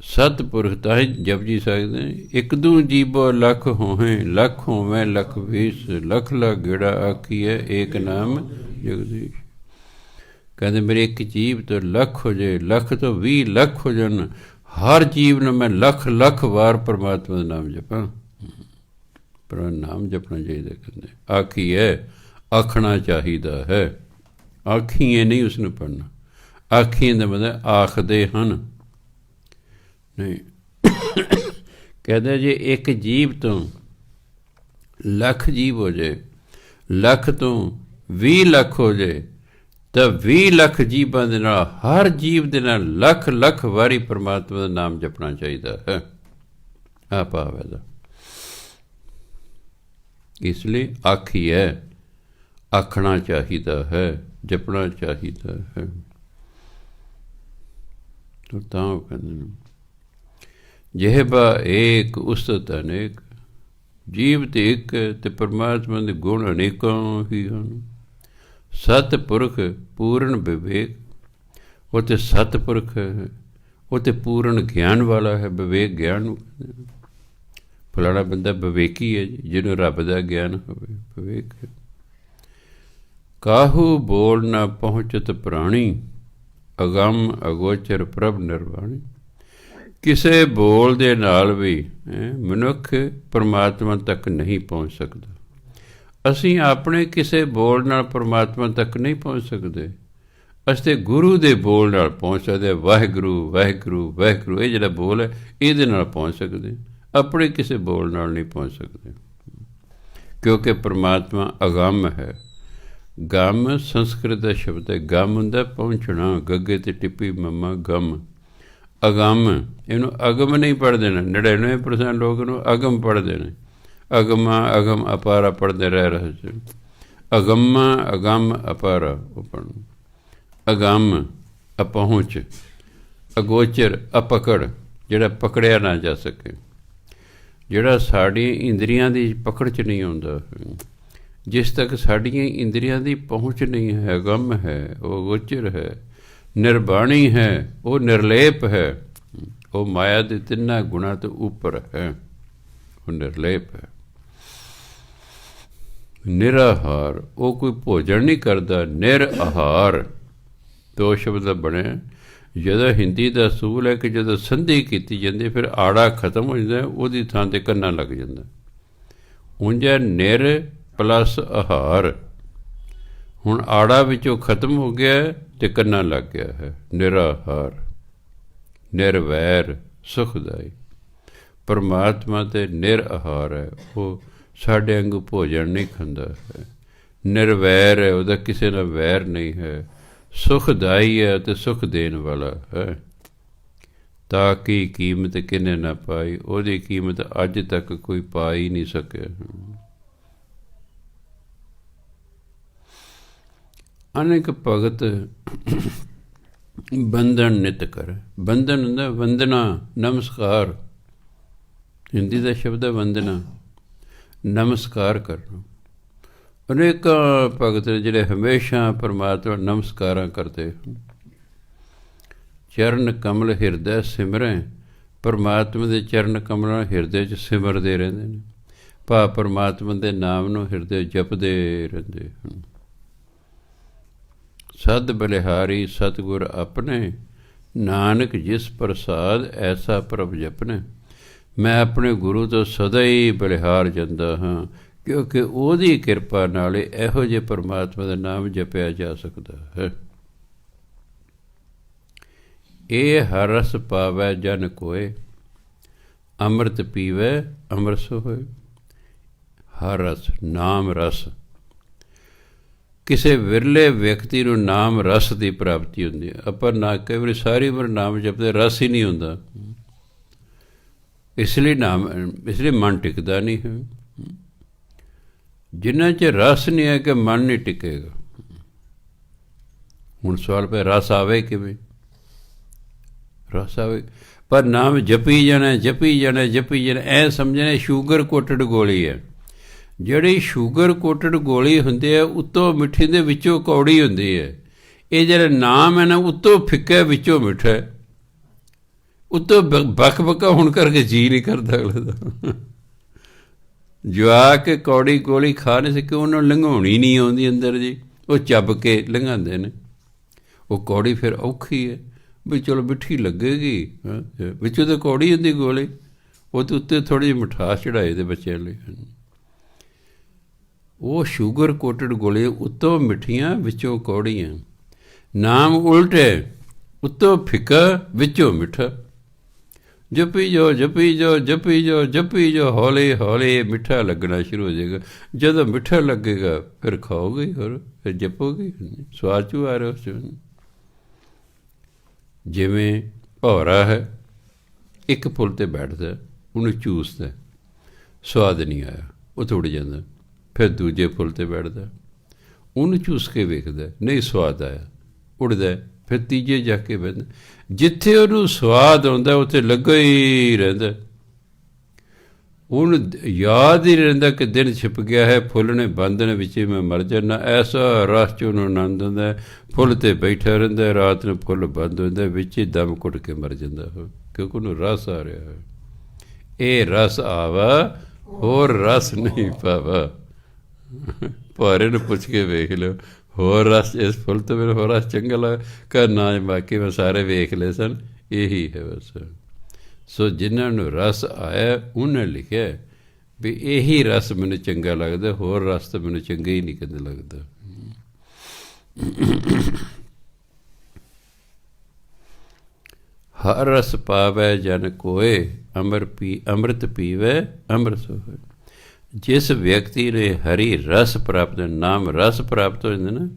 ਸਤਿਪੁਰਖ ਤਾਂ ਹੀ ਜਪਜੀ ਸਕਦੇ, ਇੱਕ ਦੂ ਜੀਵੋ ਲੱਖ ਹੋਵੇਂ, ਲੱਖ ਹੋਵੇਂ ਲੱਖ ਵੀਸ, ਲੱਖ ਲੱਖ ਗੇੜਾ ਆਖੀਐ ਏਕ ਨਾਮ ਜਗਦੀਸ਼। ਕਹਿੰਦੇ ਮੇਰੇ ਇੱਕ ਜੀਵ ਤੋਂ ਲੱਖ ਹੋ ਜਾਏ, ਲੱਖ ਤੋਂ 20 ਲੱਖ ਹੋ ਜਾਣ, ਹਰ ਜੀਵ ਨੂੰ ਮੈਂ ਲੱਖ ਲੱਖ ਵਾਰ ਪਰਮਾਤਮਾ ਦਾ ਨਾਮ ਜਪਾਂ। ਪਰ ਨਾਮ ਜਪਣਾ ਚਾਹੀਦਾ। ਕਹਿੰਦੇ ਆਖੀਐ, ਆਖਣਾ ਚਾਹੀਦਾ ਹੈ, ਆਖੀਏ ਨਹੀਂ ਉਸਨੂੰ ਪੜ੍ਹਨਾ। ਆਖੀਏ ਦਾ ਮਤਲਬ ਆਖਦੇ ਹਨ ਨਹੀਂ। ਕਹਿੰਦੇ ਜੇ ਇੱਕ ਜੀਵ ਤੋਂ ਲੱਖ ਜੀਵ ਹੋ ਜਾਏ, ਲੱਖ ਤੋਂ 20 ਲੱਖ ਹੋ ਜਾਏ, ਤਾਂ 20 ਲੱਖ ਜੀਵਾਂ ਦੇ ਨਾਲ ਹਰ ਜੀਵ ਦੇ ਨਾਲ ਲੱਖ ਲੱਖ ਵਾਰੀ ਪਰਮਾਤਮਾ ਦਾ ਨਾਮ ਜਪਣਾ ਚਾਹੀਦਾ ਹੈ। ਆ ਭਾਵ ਇਹਦਾ। ਇਸ ਲਈ ਆਖੀਐ, ਆਖਣਾ ਚਾਹੀਦਾ ਹੈ, ਜਪਣਾ ਚਾਹੀਦਾ ਹੈ। ਤਾਂ ਉਹ ਕਹਿੰਦੇ ਨੇ ਜਿਹਬਾ ਏਕ ਉਸਤਤ ਅਨੇਕ, ਜੀਵ ਤੇ ਇੱਕ ਤੇ ਪਰਮਾਤਮਾ ਦੇ ਗੁਣ ਅਨੇਕਾਂ ਹੀ ਹਨ। ਸਤਿਪੁਰਖ ਪੂਰਨ ਵਿਵੇਕ, ਉਹ ਤੇ ਸਤਿਪੁਰਖ ਹੈ, ਉਹ ਤੇ ਪੂਰਨ ਗਿਆਨ ਵਾਲਾ ਹੈ। ਵਿਵੇਕ ਗਿਆਨ ਨੂੰ ਕਹਿੰਦੇ, ਫਲਾਣਾ ਬੰਦਾ ਵਿਵੇਕੀ ਹੈ ਜੀ, ਜਿਹਨੂੰ ਰੱਬ ਦਾ ਗਿਆਨ ਹੋਵੇ, ਵਿਵੇਕ ਹੈ। ਕਾਹੂ ਬੋਲ ਨਾ ਪਹੁੰਚਤ ਪ੍ਰਾਣੀ, ਅਗੰਮ ਅਗੋਚਰ ਪ੍ਰਭ ਨਿਰਵਾਣੀ। ਕਿਸੇ ਬੋਲ ਦੇ ਨਾਲ ਵੀ ਮਨੁੱਖ ਪਰਮਾਤਮਾ ਤੱਕ ਨਹੀਂ ਪਹੁੰਚ ਸਕਦਾ। ਅਸੀਂ ਆਪਣੇ ਕਿਸੇ ਬੋਲ ਨਾਲ ਪਰਮਾਤਮਾ ਤੱਕ ਨਹੀਂ ਪਹੁੰਚ ਸਕਦੇ। ਅਸੀਂ ਤਾਂ ਗੁਰੂ ਦੇ ਬੋਲ ਨਾਲ ਪਹੁੰਚ ਸਕਦੇ। ਵਾਹਿਗੁਰੂ ਵਾਹਿਗੁਰੂ ਵਾਹਿਗੁਰੂ, ਇਹ ਜਿਹੜਾ ਬੋਲ ਹੈ ਇਹਦੇ ਨਾਲ ਪਹੁੰਚ ਸਕਦੇ। ਆਪਣੇ ਕਿਸੇ ਬੋਲ ਨਾਲ ਨਹੀਂ ਪਹੁੰਚ ਸਕਦੇ, ਕਿਉਂਕਿ ਪਰਮਾਤਮਾ ਅਗੰਮ ਹੈ। ਗਮ ਸੰਸਕ੍ਰਿਤ ਦਾ ਸ਼ਬਦ ਹੈ। ਗਮ ਹੁੰਦਾ ਪਹੁੰਚਣਾ, ਗੱਗੇ ਤੇ ਟਿੱਪੀ ਮੰਮਾ ਗਮ। ਅਗੰਮ, ਇਹਨੂੰ ਅਗਮ ਨਹੀਂ ਪੜ੍ਹਦੇ ਨੇ। 99% ਲੋਕ ਇਹਨੂੰ ਅਗਮ ਪੜ੍ਹਦੇ ਨੇ। ਅਗਮਾ ਅਗਮ ਅਪਾਰਾ ਪੜ੍ਹਦੇ ਰਹਿ ਰਹੇ ਸੀ। ਅਗੰਮਾ ਅਗੰਮ ਅਪਾਰਾ ਉਹ ਪੜ੍ਹਨਾ। ਅਗੰਮ ਅਪਹੁੰਚ, ਅਗੋਚਰ ਅਪਕੜ, ਜਿਹੜਾ ਪਕੜਿਆ ਨਾ ਜਾ ਸਕੇ, ਜਿਹੜਾ ਸਾਡੀਆਂ ਇੰਦਰੀਆਂ ਦੀ ਪਕੜ 'ਚ ਨਹੀਂ ਆਉਂਦਾ, ਜਿਸ ਤੱਕ ਸਾਡੀਆਂ ਇੰਦਰੀਆਂ ਦੀ ਪਹੁੰਚ ਨਹੀਂ ਹੈ, ਗਮ ਹੈ, ਉਹ ਗੋਚਰ ਹੈ, ਨਿਰਬਾਣੀ ਹੈ, ਉਹ ਨਿਰਲੇਪ ਹੈ, ਉਹ ਮਾਇਆ ਦੇ ਤਿੰਨਾਂ ਗੁਣਾਂ ਤੋਂ ਉੱਪਰ ਹੈ, ਉਹ ਨਿਰਲੇਪ ਹੈ, ਨਿਰਾਹਾਰ, ਉਹ ਕੋਈ ਭੋਜਨ ਨਹੀਂ ਕਰਦਾ, ਨਿਰਆਹਾਰ। ਦੋ ਸ਼ਬਦ ਬਣਿਆ। ਜਦੋਂ ਹਿੰਦੀ ਦਾ ਅਸੂਲ ਹੈ ਕਿ ਜਦੋਂ ਸੰਧੀ ਕੀਤੀ ਜਾਂਦੀ ਫਿਰ ਆੜਾ ਖਤਮ ਹੋ ਜਾਂਦਾ, ਉਹਦੀ ਥਾਂ 'ਤੇ ਕੰਨਾ ਲੱਗ ਜਾਂਦਾ। ਉਂਝ ਹੈ ਨਿਰ ਪਲੱਸ ਆਹਾਰ। ਹੁਣ ਆੜਾ ਵਿੱਚੋਂ ਖਤਮ ਹੋ ਗਿਆ ਅਤੇ ਕੰਨਾ ਲੱਗ ਗਿਆ ਹੈ। ਨਿਰਾਹਾਰ, ਨਿਰਵੈਰ, ਸੁਖਦਾਈ। ਪਰਮਾਤਮਾ ਤੇ ਨਿਰਆਹਾਰ ਹੈ, ਉਹ ਸਾਡੇ ਵਾਂਗੂ ਭੋਜਨ ਨਹੀਂ ਖਾਂਦਾ ਹੈ, ਨਿਰਵੈਰ ਹੈ, ਉਹਦਾ ਕਿਸੇ ਨਾਲ ਵੈਰ ਨਹੀਂ ਹੈ, ਸੁਖਦਾਈ ਹੈ ਅਤੇ ਸੁਖ ਦੇਣ ਵਾਲਾ ਹੈ। ਤਾਂ ਕਿ ਕੀਮਤ ਕਿਨੇ ਨਾ ਪਾਈ, ਉਹਦੀ ਕੀਮਤ ਅੱਜ ਤੱਕ ਕੋਈ ਪਾ ਹੀ ਨਹੀਂ ਸਕਿਆ। ਅਨੇਕ ਭਗਤ ਬੰਧਨ ਨਿਤ ਕਰ। ਬੰਧਨ ਹੁੰਦਾ ਵੰਦਨਾ, ਨਮਸਕਾਰ। ਹਿੰਦੀ ਦਾ ਸ਼ਬਦ ਹੈ ਵੰਦਨਾ, ਨਮਸਕਾਰ ਕਰਨਾ। ਅਨੇਕਾਂ ਭਗਤ ਜਿਹੜੇ ਹਮੇਸ਼ਾ ਪਰਮਾਤਮਾ ਨਮਸਕਾਰਾਂ ਕਰਦੇ ਹਨ। ਚਰਨ ਕਮਲ ਹਿਰਦੈ ਸਿਮਰੈ, ਪਰਮਾਤਮਾ ਦੇ ਚਰਨ ਕਮਲਾਂ ਹਿਰਦੇ 'ਚ ਸਿਮਰਦੇ ਰਹਿੰਦੇ ਨੇ। ਭਾਵ ਪਰਮਾਤਮਾ ਦੇ ਨਾਮ ਨੂੰ ਹਿਰਦੇ ਜਪਦੇ ਰਹਿੰਦੇ ਹਨ। ਸਦ ਬਲਿਹਾਰੀ ਸਤਿਗੁਰ ਆਪਣੇ, ਨਾਨਕ ਜਿਸ ਪ੍ਰਸਾਦ ਐਸਾ ਪ੍ਰਭ ਜਪਨੇ। ਮੈਂ ਆਪਣੇ ਗੁਰੂ ਤੋਂ ਸਦਾ ਹੀ ਬਲਿਹਾਰ ਜਾਂਦਾ ਹਾਂ, ਕਿਉਂਕਿ ਉਹਦੀ ਕਿਰਪਾ ਨਾਲ ਇਹੋ ਜਿਹੇ ਪਰਮਾਤਮਾ ਦਾ ਨਾਮ ਜਪਿਆ ਜਾ ਸਕਦਾ ਹੈ। ਇਹ ਹਰ ਰਸ ਪਾਵੈ ਜਨ ਕੋਏ, ਅੰਮ੍ਰਿਤ ਪੀਵੈ ਅੰਮ੍ਰਿਤ ਹੋਏ। ਹਰ ਰਸ, ਨਾਮ ਰਸ। ਕਿਸੇ ਵਿਰਲੇ ਵਿਅਕਤੀ ਨੂੰ ਨਾਮ ਰਸ ਦੀ ਪ੍ਰਾਪਤੀ ਹੁੰਦੀ ਹੈ। ਆਪਾਂ ਨਾ ਕਈ ਵਾਰੀ ਸਾਰੀ ਉਮਰ ਨਾਮ ਜਪਦੇ, ਰਸ ਹੀ ਨਹੀਂ ਹੁੰਦਾ। ਇਸ ਲਈ ਮਨ ਟਿਕਦਾ ਨਹੀਂ ਹੈ। ਜਿੰਨਾ 'ਚ ਰਸ ਨਹੀਂ ਹੈ ਕਿ ਮਨ ਨਹੀਂ ਟਿਕੇਗਾ। ਹੁਣ ਸਵਾਲ ਪਿਆ ਰਸ ਆਵੇ ਕਿਵੇਂ? ਰਸ ਆਵੇ ਪਰ ਨਾਮ ਜਪੀ ਜਾਣਾ, ਜਪੀ ਜਾਣਾ, ਜਪੀ ਜਾਣਾ। ਐ ਸਮਝਣਾ ਸ਼ੂਗਰ ਕੋਟਡ ਗੋਲੀ ਹੈ। ਜਿਹੜੀ ਸ਼ੂਗਰ ਕੋਟਡ ਗੋਲੀ ਹੁੰਦੀ ਹੈ ਉੱਤੋਂ ਮਿੱਠੀ ਦੇ ਵਿੱਚੋਂ ਕੌੜੀ ਹੁੰਦੀ ਹੈ। ਇਹ ਜਿਹੜਾ ਨਾਮ ਹੈ ਨਾ ਉੱਤੋਂ ਫਿੱਕਾ ਵਿੱਚੋਂ ਮਿੱਠਾ ਹੈ। ਉੱਤੋਂ ਬੱਕ ਬੱਕਾ ਹੋਣ ਕਰਕੇ ਜੀਅ ਨਹੀਂ ਕਰਦਾ ਅਗਲੇ ਦਾ। ਜਵਾ ਕੇ ਕੌੜੀ ਗੋਲੀ ਖਾ ਨਹੀਂ ਸਕੇ, ਉਹਨਾਂ ਨੂੰ ਲੰਘਾਉਣੀ ਨਹੀਂ ਆਉਂਦੀ ਅੰਦਰ ਜੀ, ਉਹ ਚੱਬ ਕੇ ਲੰਘਾਉਂਦੇ ਨੇ। ਉਹ ਕੌੜੀ ਫਿਰ ਔਖੀ ਹੈ ਵੀ ਚਲੋ ਮਿੱਠੀ ਲੱਗੇਗੀ, ਵਿੱਚੋਂ ਤਾਂ ਕੌੜੀ ਹੁੰਦੀ ਗੋਲੀ, ਉਹ ਤਾਂ ਉੱਤੇ ਥੋੜ੍ਹੀ ਜਿਹੀ ਮਿਠਾਸ ਚੜ੍ਹਾਏ ਦੇ ਬੱਚਿਆਂ ਲਈ। ਉਹ ਸ਼ੂਗਰ ਕੋਟਡ ਗੋਲੀਆਂ ਉੱਤੋਂ ਮਿੱਠੀਆਂ ਵਿੱਚੋਂ ਕੌੜੀਆਂ। ਨਾਮ ਉਲਟ ਹੈ, ਉੱਤੋਂ ਫਿੱਕਾ ਵਿੱਚੋਂ ਮਿੱਠਾ। ਜਪੀ ਜਾਓ, ਜਪੀ ਜਾਓ, ਜਪੀ ਜਾਓ, ਜਪੀ ਜਾਓ। ਹੌਲੀ ਹੌਲੀ ਮਿੱਠਾ ਲੱਗਣਾ ਸ਼ੁਰੂ ਹੋ ਜਾਏਗਾ। ਜਦੋਂ ਮਿੱਠਾ ਲੱਗੇਗਾ ਫਿਰ ਖਾਓਗੇ, ਹੋਰ ਫਿਰ ਜਪੋਗੇ, ਸਵਾਦ ਚੂ ਆ ਰਿਹਾ ਉਸ 'ਚ। ਜਿਵੇਂ ਭੌਰਾ ਹੈ, ਇੱਕ ਫੁੱਲ 'ਤੇ ਬੈਠਦਾ, ਉਹਨੂੰ ਚੂਸਦਾ, ਸਵਾਦ ਨਹੀਂ ਆਇਆ, ਉਹ ਤੁੜ ਜਾਂਦਾ। ਫਿਰ ਦੂਜੇ ਫੁੱਲ 'ਤੇ ਬੈਠਦਾ, ਉਹਨੂੰ ਚੂਸ ਕੇ ਵੇਖਦਾ, ਨਹੀਂ ਸਵਾਦ ਆਇਆ, ਉੱਡਦਾ। ਫਿਰ ਤੀਜੇ ਜਾ ਕੇ ਬਹਿੰਦਾ। ਜਿੱਥੇ ਉਹਨੂੰ ਸਵਾਦ ਆਉਂਦਾ ਉੱਥੇ ਲੱਗਾ ਹੀ ਰਹਿੰਦਾ। ਉਹਨੂੰ ਯਾਦ ਹੀ ਰਹਿੰਦਾ ਕਿ ਦਿਨ ਛਿਪ ਗਿਆ ਹੈ, ਫੁੱਲ ਨੇ ਬੰਦ ਨੇ, ਵਿੱਚ ਮੈਂ ਮਰ ਜਾਣਾ। ਐਸਾ ਰਸ 'ਚ ਉਹਨੂੰ ਆਨੰਦ ਆਉਂਦਾ। ਫੁੱਲ 'ਤੇ ਬੈਠਾ ਰਹਿੰਦਾ, ਰਾਤ ਨੂੰ ਫੁੱਲ ਬੰਦ ਹੁੰਦਾ, ਵਿੱਚ ਹੀ ਦਮ ਘੁੱਟ ਕੇ ਮਰ ਜਾਂਦਾ, ਕਿਉਂਕਿ ਉਹਨੂੰ ਰਸ ਆ ਰਿਹਾ ਹੈ। ਇਹ ਰਸ ਆਵਾ, ਹੋਰ ਰਸ ਨਹੀਂ ਪਾਵਾ। ਭਾਰੇ ਨੂੰ ਪੁੱਛ ਕੇ ਵੇਖ ਲਿਓ, ਹੋਰ ਰਸ ਇਸ ਫੁੱਲ ਤੋਂ ਮੈਨੂੰ ਹੋਰ ਰਸ ਚੰਗਾ ਲੱਗਾ ਕਰਨਾ, ਬਾਕੀ ਮੈਂ ਸਾਰੇ ਵੇਖ ਲਏ ਸਨ। ਇਹੀ ਹੈ ਬਸ। ਸੋ ਜਿਨ੍ਹਾਂ ਨੂੰ ਰਸ ਆਇਆ ਉਹਨੇ ਲਿਖਿਆ ਵੀ ਇਹੀ ਰਸ ਮੈਨੂੰ ਚੰਗਾ ਲੱਗਦਾ, ਹੋਰ ਰਸ ਤਾਂ ਮੈਨੂੰ ਚੰਗਾ ਹੀ ਨਹੀਂ ਕਦੇ ਲੱਗਦਾ। ਹਰ ਰਸ ਪਾਵੈ ਜਨ ਕੋਏ, ਅੰਮ੍ਰਿਤ ਪੀਵੈ ਅੰਮ੍ਰਿਤ ਹੋਏ। ਜਿਸ ਵਿਅਕਤੀ ਨੇ ਹਰੀ ਰਸ ਪ੍ਰਾਪਤ, ਨਾਮ ਰਸ ਪ੍ਰਾਪਤ ਹੋ ਜਾਂਦਾ ਨਾ,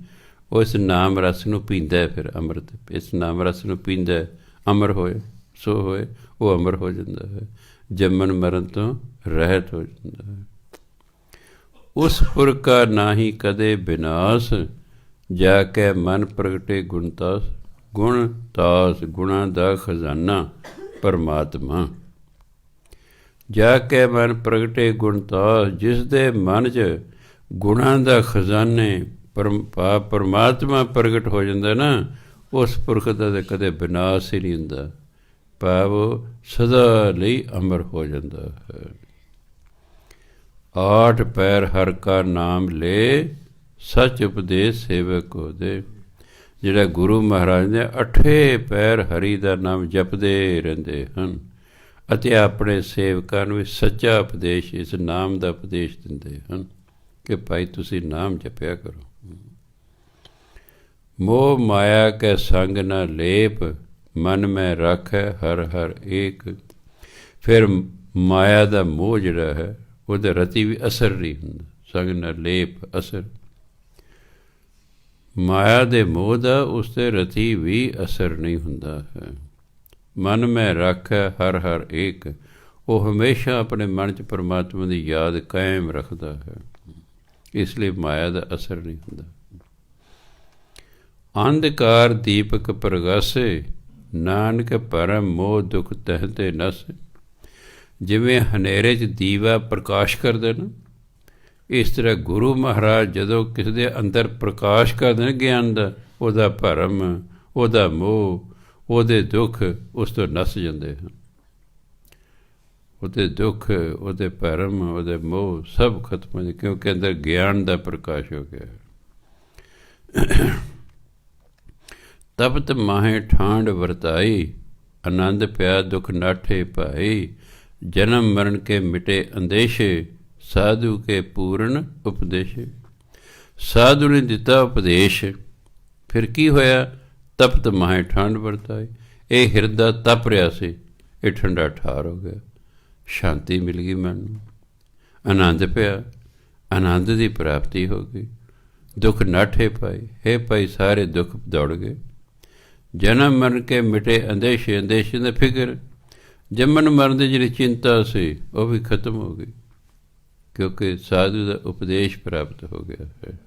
ਉਹ ਇਸ ਨਾਮ ਰਸ ਨੂੰ ਪੀਂਦਾ, ਫਿਰ ਅੰਮ੍ਰਿਤ ਇਸ ਨਾਮ ਰਸ ਨੂੰ ਪੀਂਦਾ, ਅਮਰ ਹੋਏ ਸੋ ਹੋਏ, ਉਹ ਅਮਰ ਹੋ ਜਾਂਦਾ ਹੈ, ਜੰਮਣ ਮਰਨ ਤੋਂ ਰਹਿਤ ਹੋ ਜਾਂਦਾ ਹੈ। ਉਸ ਪੁਰ ਕਾ ਨਾਹੀ ਕਦੇ ਵਿਨਾਸ਼, ਜਾ ਕੇ ਮਨ ਪ੍ਰਗਟੇ ਗੁਣਤਾਸ। ਗੁਣਤਾਸ, ਗੁਣਾਂ ਦਾ ਖਜ਼ਾਨਾ। ਪਰਮਾਤਮਾ। ਜਾ ਕੇ ਮਨ ਪ੍ਰਗਟੇ ਗੁਣ ਤਾਸ, ਜਿਸ ਦੇ ਮਨ 'ਚ ਗੁਣਾਂ ਦਾ ਖਜ਼ਾਨੇ ਪਰਮਾਤਮਾ ਪ੍ਰਗਟ ਹੋ ਜਾਂਦਾ ਨਾ, ਉਸ ਪੁਰਖ ਦਾ ਤਾਂ ਕਦੇ ਵਿਨਾਸ਼ ਹੀ ਨਹੀਂ ਹੁੰਦਾ, ਭਾਵ ਸਦਾ ਲਈ ਅਮਰ ਹੋ ਜਾਂਦਾ ਹੈ। ਆਠ ਪੈਰ ਹਰ ਕਾ ਨਾਮ ਲੈ, ਸੱਚ ਉਪਦੇਸ਼ ਸੇਵਕ ਕੋ ਦੇ। ਜਿਹੜਾ ਗੁਰੂ ਮਹਾਰਾਜ ਨੇ 8 ਪੈਰ ਹਰੀ ਦਾ ਨਾਮ ਜਪਦੇ ਰਹਿੰਦੇ ਹਨ ਅਤੇ ਆਪਣੇ ਸੇਵਕਾਂ ਨੂੰ ਵੀ ਸੱਚਾ ਉਪਦੇਸ਼, ਇਸ ਨਾਮ ਦਾ ਉਪਦੇਸ਼ ਦਿੰਦੇ ਹਨ ਕਿ ਭਾਈ ਤੁਸੀਂ ਨਾਮ ਜਪਿਆ ਕਰੋ। ਮੋਹ ਮਾਇਆ ਕੇ ਸੰਗ ਨਾ ਲੇਪ, ਮਨ ਮੈਂ ਰੱਖੈ ਹਰ ਹਰ ਏਕ। ਫਿਰ ਮਾਇਆ ਦਾ ਮੋਹ ਜਿਹੜਾ ਹੈ ਉਹਦਾ ਰਤੀ ਵੀ ਅਸਰ ਨਹੀਂ ਹੁੰਦਾ, ਸੰਗ ਨਾ ਲੇਪ ਅਸਰ। ਮਾਇਆ ਦੇ ਮੋਹ ਦਾ ਉਸ 'ਤੇ ਰਤੀ ਵੀ ਅਸਰ ਨਹੀਂ ਹੁੰਦਾ ਹੈ। ਮਨ ਮੈਂ ਰੱਖੈ ਹਰ ਹਰ ਏਕ, ਉਹ ਹਮੇਸ਼ਾ ਆਪਣੇ ਮਨ 'ਚ ਪਰਮਾਤਮਾ ਦੀ ਯਾਦ ਕਾਇਮ ਰੱਖਦਾ ਹੈ, ਇਸ ਲਈ ਮਾਇਆ ਦਾ ਅਸਰ ਨਹੀਂ ਹੁੰਦਾ। ਅੰਧਕਾਰ ਦੀਪਕ ਪ੍ਰਗਾਸੇ, ਨਾਨਕ ਭਰਮ ਮੋਹ ਦੁਖ ਤਹ ਤੇ ਨਸ। ਜਿਵੇਂ ਹਨੇਰੇ 'ਚ ਦੀਵਾ ਪ੍ਰਕਾਸ਼ ਕਰਦੇ ਨਾ, ਇਸ ਤਰ੍ਹਾਂ ਗੁਰੂ ਮਹਾਰਾਜ ਜਦੋਂ ਕਿਸੇ ਦੇ ਅੰਦਰ ਪ੍ਰਕਾਸ਼ ਕਰਦੇ ਨੇ ਗਿਆਨ ਦਾ, ਉਹਦਾ ਭਰਮ, ਉਹਦਾ ਮੋਹ, ਉਹਦੇ ਦੁੱਖ ਉਸ ਤੋਂ ਨਸ ਜਾਂਦੇ ਹਨ। ਉਹਦੇ ਦੁੱਖ, ਉਹਦੇ ਭਰਮ, ਉਹਦੇ ਮੋਹ ਸਭ ਖਤਮ ਹੋ ਜਾਂਦੇ, ਕਿਉਂਕਿ ਅੰਦਰ ਗਿਆਨ ਦਾ ਪ੍ਰਕਾਸ਼ ਹੋ ਗਿਆ। ਤਪਤ ਮਾਹੇ ਠਾਂਡ ਵਰਤਾਈ, ਆਨੰਦ ਪਿਆ ਦੁੱਖ ਨਾਠੇ ਭਾਈ। ਜਨਮ ਮਰਨ ਕੇ ਮਿਟੇ ਅੰਦੇਸ਼ੇ, ਸਾਧੂ ਕੇ ਪੂਰਨ ਉਪਦੇਸ਼। ਸਾਧੂ ਨੇ ਦਿੱਤਾ ਉਪਦੇਸ਼, ਫਿਰ ਕੀ ਹੋਇਆ? ਤਪਤ ਮਾਹੇ ਠੰਡ ਵਰਤਾਈ। ਇਹ ਹਿਰਦਾ ਤਪ ਰਿਹਾ ਸੀ, ਇਹ ਠੰਡਾ ਠਾਰ ਹੋ ਗਿਆ, ਸ਼ਾਂਤੀ ਮਿਲ ਗਈ ਮਨ ਨੂੰ, ਆਨੰਦ ਪਿਆ, ਆਨੰਦ ਦੀ ਪ੍ਰਾਪਤੀ ਹੋ ਗਈ। ਦੁੱਖ ਨਾਠੇ ਪਾਏ, ਹੇ ਭਾਈ ਸਾਰੇ ਦੁੱਖ ਦੌੜ ਗਏ। ਜਨਮ ਮਰਨ ਕੇ ਮਿਟੇ ਅੰਦੇਸ਼ੇ, ਅੰਦੇਸ਼ੇ ਦਾ ਫਿਕਰ, ਜੰਮਣ ਮਰਨ ਦੀ ਜਿਹੜੀ ਚਿੰਤਾ ਸੀ ਉਹ ਵੀ ਖਤਮ ਹੋ ਗਈ, ਕਿਉਂਕਿ ਸਾਧੂ ਦਾ ਉਪਦੇਸ਼ ਪ੍ਰਾਪਤ ਹੋ ਗਿਆ ਹੈ।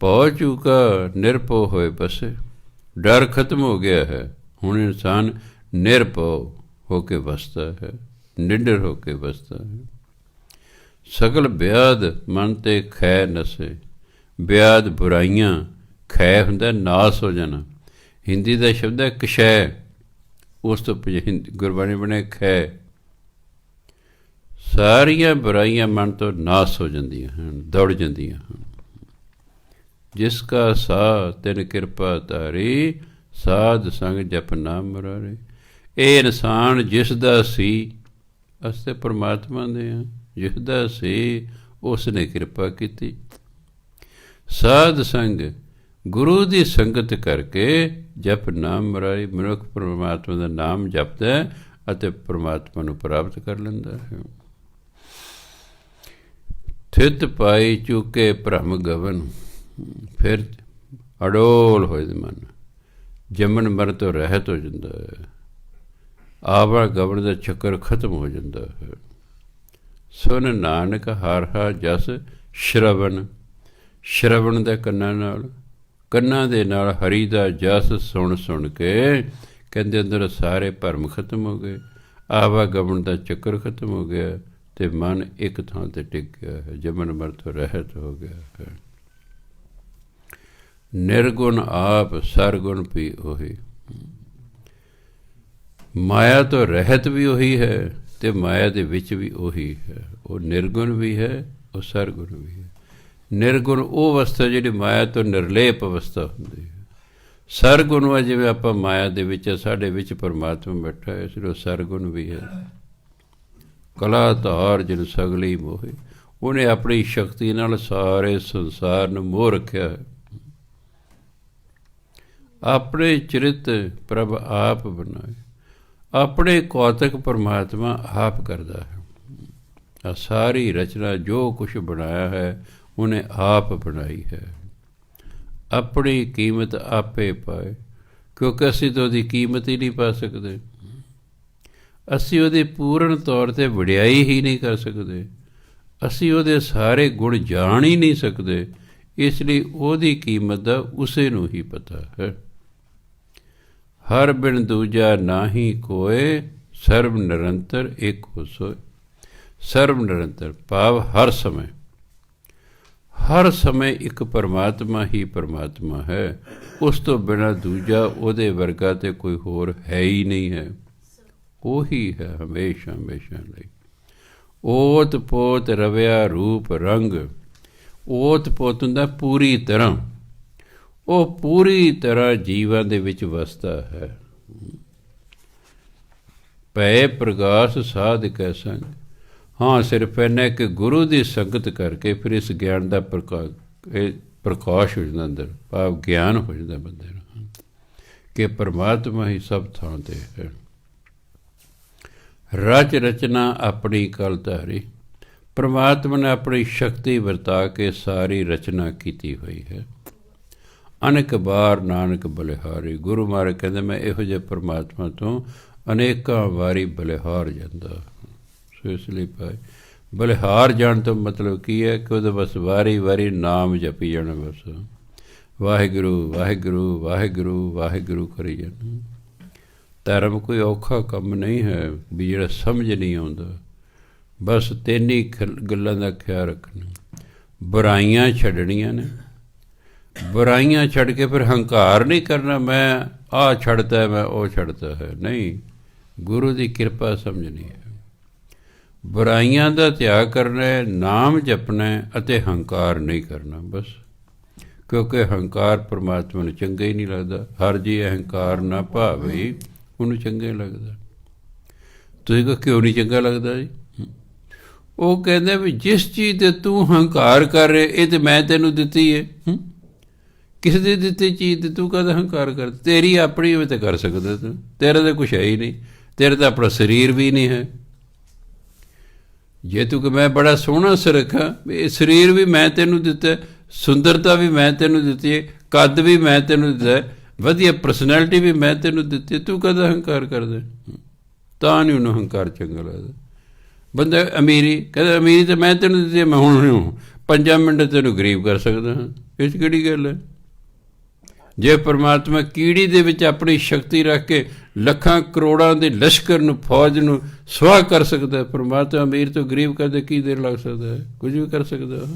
ਭਉ ਚੂਕਾ ਨਿਰਭਉ ਹੋਏ ਬਸੇ, ਡਰ ਖਤਮ ਹੋ ਗਿਆ ਹੈ। ਹੁਣ ਇਨਸਾਨ ਨਿਰਭਉ ਹੋ ਕੇ ਵਸਦਾ ਹੈ, ਨਿਡਰ ਹੋ ਕੇ ਵਸਦਾ ਹੈ। ਸਗਲ ਵਿਆਦ ਮਨ ਤੇ ਖੈ ਨਸੇ। ਵਿਆਦ ਬੁਰਾਈਆਂ, ਖੈ ਹੁੰਦਾ ਨਾਸ ਹੋ ਜਾਣਾ, ਹਿੰਦੀ ਦਾ ਸ਼ਬਦ ਹੈ ਕਸ਼ੈ, ਉਸ ਤੋਂ ਗੁਰਬਾਣੀ ਬਣੇ ਖੈ। ਸਾਰੀਆਂ ਬੁਰਾਈਆਂ ਮਨ ਤੋਂ ਨਾਸ ਹੋ ਜਾਂਦੀਆਂ ਹਨ, ਦੌੜ ਜਾਂਦੀਆਂ ਹਨ। ਜਿਸ ਕਾ ਸਾਹ ਤਿਨ ਕਿਰਪਾ ਧਾਰੀ, ਸਾਧ ਸੰਗ ਜਪ ਨਾਮ ਮੁਰਾਰੇ। ਇਹ ਇਨਸਾਨ ਜਿਸ ਦਾ ਸੀ, ਅਸੀਂ ਤਾਂ ਪਰਮਾਤਮਾ ਦੇ ਹਾਂ, ਜਿਸ ਦਾ ਸੀ ਉਸ ਨੇ ਕਿਰਪਾ ਕੀਤੀ। ਸਾਧ ਸੰਗ, ਗੁਰੂ ਦੀ ਸੰਗਤ ਕਰਕੇ ਜਪ ਨਾਮ ਮੁਰਾਰੀ। ਮਨੁੱਖ ਪਰਮਾਤਮਾ ਦਾ ਨਾਮ ਜਪਦਾ ਅਤੇ ਪਰਮਾਤਮਾ ਨੂੰ ਪ੍ਰਾਪਤ ਕਰ ਲੈਂਦਾ ਹੈ। ਥਿਤ ਪਾਈ ਚੁੱਕੇ ਭਰਮ ਗਵਨ, ਫਿਰ ਅਡੋਲ ਹੋਏ ਮਨ, ਜੰਮਣ ਮਰਨ ਤੋਂ ਰਹਿਤ ਹੋ ਜਾਂਦਾ ਹੈ, ਆਵਾ ਗਵਨ ਦਾ ਚੱਕਰ ਖਤਮ ਹੋ ਜਾਂਦਾ ਹੈ। ਸੁਨ ਨਾਨਕ ਹਰ ਹਰ ਜਸ ਸ਼ਰਵਣ, ਸ਼ਰਵਣ ਦੇ ਕੰਨਾਂ ਨਾਲ, ਕੰਨਾਂ ਦੇ ਨਾਲ ਹਰੀ ਦਾ ਜਸ ਸੁਣ ਸੁਣ ਕੇ ਕਹਿੰਦੇ ਅੰਦਰ ਸਾਰੇ ਭਰਮ ਖਤਮ ਹੋ ਗਏ, ਆਵਾ ਗਵਨ ਦਾ ਚੱਕਰ ਖਤਮ ਹੋ ਗਿਆ ਅਤੇ ਮਨ ਇੱਕ ਥਾਂ 'ਤੇ ਟਿਕ ਗਿਆ ਹੈ, ਜੰਮਣ ਮਰਨ ਤੋਂ ਰਹਿਤ ਹੋ ਗਿਆ ਹੈ। ਨਿਰਗੁਣ ਆਪ ਸਰਗੁਣ ਵੀ ਉਹੀ। ਮਾਇਆ ਤੋਂ ਰਹਿਤ ਵੀ ਉਹੀ ਹੈ ਅਤੇ ਮਾਇਆ ਦੇ ਵਿੱਚ ਵੀ ਉਹੀ ਹੈ। ਉਹ ਨਿਰਗੁਣ ਵੀ ਹੈ, ਉਹ ਸਰਗੁਣ ਵੀ ਹੈ। ਨਿਰਗੁਣ ਉਹ ਅਵਸਥਾ ਜਿਹੜੀ ਮਾਇਆ ਤੋਂ ਨਿਰਲੇਪ ਅਵਸਥਾ ਹੁੰਦੀ ਹੈ। ਸਰਗੁਣ ਵਾ ਜਿਵੇਂ ਆਪਾਂ ਮਾਇਆ ਦੇ ਵਿੱਚ, ਸਾਡੇ ਵਿੱਚ ਪਰਮਾਤਮਾ ਬੈਠਾ ਹੈ, ਇਸ ਲਈ ਉਹ ਸਰਗੁਣ ਵੀ ਹੈ। ਕਲਾ ਧਾਰ ਜਿਹਨੂੰ ਸਗਲੀ ਮੋਹੇ, ਉਹਨੇ ਆਪਣੀ ਸ਼ਕਤੀ ਨਾਲ ਸਾਰੇ ਸੰਸਾਰ ਨੂੰ ਮੋਹ ਰੱਖਿਆ ਹੈ। ਆਪਣੇ ਚਰਿਤ ਪ੍ਰਭ ਆਪ ਬਣਾਏ, ਆਪਣੇ ਕੌਤਕ ਪਰਮਾਤਮਾ ਆਪ ਕਰਦਾ ਹੈ। ਆ ਸਾਰੀ ਰਚਨਾ ਜੋ ਕੁਛ ਬਣਾਇਆ ਹੈ ਉਹਨੇ ਆਪ ਬਣਾਈ ਹੈ। ਆਪਣੀ ਕੀਮਤ ਆਪੇ ਪਾਏ, ਕਿਉਂਕਿ ਅਸੀਂ ਤਾਂ ਉਹਦੀ ਕੀਮਤ ਹੀ ਨਹੀਂ ਪਾ ਸਕਦੇ। ਅਸੀਂ ਉਹਦੇ ਪੂਰਨ ਤੌਰ 'ਤੇ ਵਡਿਆਈ ਹੀ ਨਹੀਂ ਕਰ ਸਕਦੇ, ਅਸੀਂ ਉਹਦੇ ਸਾਰੇ ਗੁਣ ਜਾਣ ਹੀ ਨਹੀਂ ਸਕਦੇ। ਇਸ ਲਈ ਉਹਦੀ ਕੀਮਤ ਦਾ ਉਸੇ ਨੂੰ ਹੀ ਪਤਾ ਹੈ। ਹਰ ਬਿਨ ਦੂਜਾ ਨਾਹੀ ਕੋਏ, ਸਰਬ ਨਿਰੰਤਰ ਇੱਕ ਹੋ ਸੋਏ। ਸਰਬ ਨਿਰੰਤਰ ਭਾਵ ਹਰ ਸਮੇਂ ਇੱਕ ਪਰਮਾਤਮਾ ਹੀ ਪਰਮਾਤਮਾ ਹੈ। ਉਸ ਤੋਂ ਬਿਨਾਂ ਦੂਜਾ ਉਹਦੇ ਵਰਗਾ ਤੇ ਕੋਈ ਹੋਰ ਹੈ ਹੀ ਨਹੀਂ ਹੈ। ਉਹੀ ਹੈ ਹਮੇਸ਼ਾ ਹਮੇਸ਼ਾ ਲਈ। ਓਤ ਪੋਤ ਰਵਿਆ ਰੂਪ ਰੰਗ। ਓਤ ਪੋਤ ਹੁੰਦਾ ਪੂਰੀ ਤਰ੍ਹਾਂ, ਉਹ ਪੂਰੀ ਤਰ੍ਹਾਂ ਜੀਵਾਂ ਦੇ ਵਿੱਚ ਵਸਦਾ ਹੈ। ਭੈ ਪ੍ਰਗਾਸ ਸਾਧ ਕੈ ਸੰਗ। ਹਾਂ, ਸਿਰਫ ਇੰਨਾ ਕਿ ਗੁਰੂ ਦੀ ਸੰਗਤ ਕਰਕੇ ਫਿਰ ਇਸ ਗਿਆਨ ਦਾ ਪ੍ਰਕਾਸ਼ ਹੋ ਜਾਂਦਾ ਅੰਦਰ, ਭਾਵ ਗਿਆਨ ਹੋ ਜਾਂਦਾ ਬੰਦੇ ਨੂੰ ਕਿ ਪਰਮਾਤਮਾ ਹੀ ਸਭ ਥਾਂ 'ਤੇ ਹੈ। ਰਚ ਰਚਨਾ ਆਪਣੀ ਕਲ ਧਾਰੀ। ਪਰਮਾਤਮਾ ਨੇ ਆਪਣੀ ਸ਼ਕਤੀ ਵਰਤਾ ਕੇ ਸਾਰੀ ਰਚਨਾ ਕੀਤੀ ਹੋਈ ਹੈ। ਅਨੇਕ ਬਾਰ ਨਾਨਕ ਬਲਿਹਾਰੀ। ਗੁਰੂ ਮਹਾਰਾਜ ਕਹਿੰਦੇ ਮੈਂ ਇਹੋ ਜਿਹੇ ਪਰਮਾਤਮਾ ਤੋਂ ਅਨੇਕਾਂ ਵਾਰੀ ਬਲਿਹਾਰ ਜਾਂਦਾ। ਸੋ ਇਸ ਲਈ ਭਾਈ ਬਲਿਹਾਰ ਜਾਣ ਤੋਂ ਮਤਲਬ ਕੀ ਹੈ ਕਿ ਉਹਦਾ ਬਸ ਵਾਰੀ ਵਾਰੀ ਨਾਮ ਜਪੀ ਜਾਣਾ, ਬਸ ਵਾਹਿਗੁਰੂ ਵਾਹਿਗੁਰੂ ਵਾਹਿਗੁਰੂ ਵਾਹਿਗੁਰੂ ਕਰੀ ਜਾਣਾ। ਧਰਮ ਕੋਈ ਔਖਾ ਕੰਮ ਨਹੀਂ ਹੈ ਵੀ ਜਿਹੜਾ ਸਮਝ ਨਹੀਂ ਆਉਂਦਾ। ਬਸ ਤਿੰਨ ਹੀ ਗੱਲਾਂ ਦਾ ਖਿਆਲ ਰੱਖਣਾ। ਬੁਰਾਈਆਂ ਛੱਡਣੀਆਂ ਨੇ, ਬੁਰਾਈਆਂ ਛੱਡ ਕੇ ਫਿਰ ਹੰਕਾਰ ਨਹੀਂ ਕਰਨਾ ਮੈਂ ਆਹ ਛੱਡਤਾ ਮੈਂ ਉਹ ਛੱਡਤਾ ਹੈ, ਨਹੀਂ। ਗੁਰੂ ਦੀ ਕਿਰਪਾ ਸਮਝਣੀ ਹੈ। ਬੁਰਾਈਆਂ ਦਾ ਤਿਆਗ ਕਰਨਾ, ਨਾਮ ਜਪਣਾ ਅਤੇ ਹੰਕਾਰ ਨਹੀਂ ਕਰਨਾ ਬਸ। ਕਿਉਂਕਿ ਹੰਕਾਰ ਪਰਮਾਤਮਾ ਨੂੰ ਚੰਗਾ ਹੀ ਨਹੀਂ ਲੱਗਦਾ। ਹਰ ਜੀ ਅਹੰਕਾਰ ਨਾ ਭਾਵੇ ਉਹਨੂੰ ਚੰਗਾ ਹੀ ਲੱਗਦਾ। ਤੁਸੀਂ ਕਹੋ ਕਿਉਂ ਨਹੀਂ ਚੰਗਾ ਲੱਗਦਾ ਜੀ? ਉਹ ਕਹਿੰਦੇ ਵੀ ਜਿਸ ਚੀਜ਼ 'ਤੇ ਤੂੰ ਹੰਕਾਰ ਕਰ ਰਹੇ ਇਹ ਤਾਂ ਮੈਂ ਤੈਨੂੰ ਦਿੱਤੀ ਹੈ। ਕਿਸੇ ਦੀ ਦਿੱਤੀ ਚੀਜ਼ 'ਤੇ ਤੂੰ ਕਦੇ ਹੰਕਾਰ ਕਰ? ਤੇਰੀ ਆਪਣੀ ਹੋਵੇ ਤਾਂ ਕਰ ਸਕਦਾ ਤੂੰ, ਤੇਰਾ ਤਾਂ ਕੁਛ ਹੈ ਹੀ ਨਹੀਂ। ਤੇਰਾ ਤਾਂ ਆਪਣਾ ਸਰੀਰ ਵੀ ਨਹੀਂ ਹੈ। ਜੇ ਤੂੰ ਕਿ ਮੈਂ ਬੜਾ ਸੋਹਣਾ ਸੁਰੱਖਾ, ਇਹ ਸਰੀਰ ਵੀ ਮੈਂ ਤੈਨੂੰ ਦਿੱਤਾ, ਸੁੰਦਰਤਾ ਵੀ ਮੈਂ ਤੈਨੂੰ ਦਿੱਤੀ ਹੈ, ਕੱਦ ਵੀ ਮੈਂ ਤੈਨੂੰ ਦਿੱਤਾ, ਵਧੀਆ ਪਰਸਨੈਲਿਟੀ ਵੀ ਮੈਂ ਤੈਨੂੰ ਦਿੱਤੀ, ਤੂੰ ਕਦਾ ਹੰਕਾਰ ਕਰਦਾ? ਤਾਂ ਨਹੀਂ ਉਹਨੂੰ ਹੰਕਾਰ ਚੰਗਾ ਲੱਗਦਾ। ਬੰਦਾ ਅਮੀਰੀ ਕਹਿੰਦਾ ਅਮੀਰੀ ਤਾਂ ਮੈਂ ਤੈਨੂੰ ਦਿੱਤੀ, ਮੈਂ ਹੁਣ 5 ਮਿੰਟ ਤੈਨੂੰ ਗਰੀਬ ਕਰ ਸਕਦਾ ਹਾਂ, ਇਹ 'ਚ ਕਿਹੜੀ ਗੱਲ ਹੈ? ਜੇ ਪਰਮਾਤਮਾ ਕੀੜੀ ਦੇ ਵਿੱਚ ਆਪਣੀ ਸ਼ਕਤੀ ਰੱਖ ਕੇ ਲੱਖਾਂ ਕਰੋੜਾਂ ਦੇ ਲਸ਼ਕਰ ਨੂੰ, ਫੌਜ ਨੂੰ ਸੁਆਹ ਕਰ ਸਕਦਾ, ਪਰਮਾਤਮਾ ਅਮੀਰ ਤੋਂ ਗਰੀਬ ਕਰਦੇ ਕੀ ਦੇਰ ਲੱਗ ਸਕਦਾ ਹੈ? ਕੁਝ ਵੀ ਕਰ ਸਕਦਾ।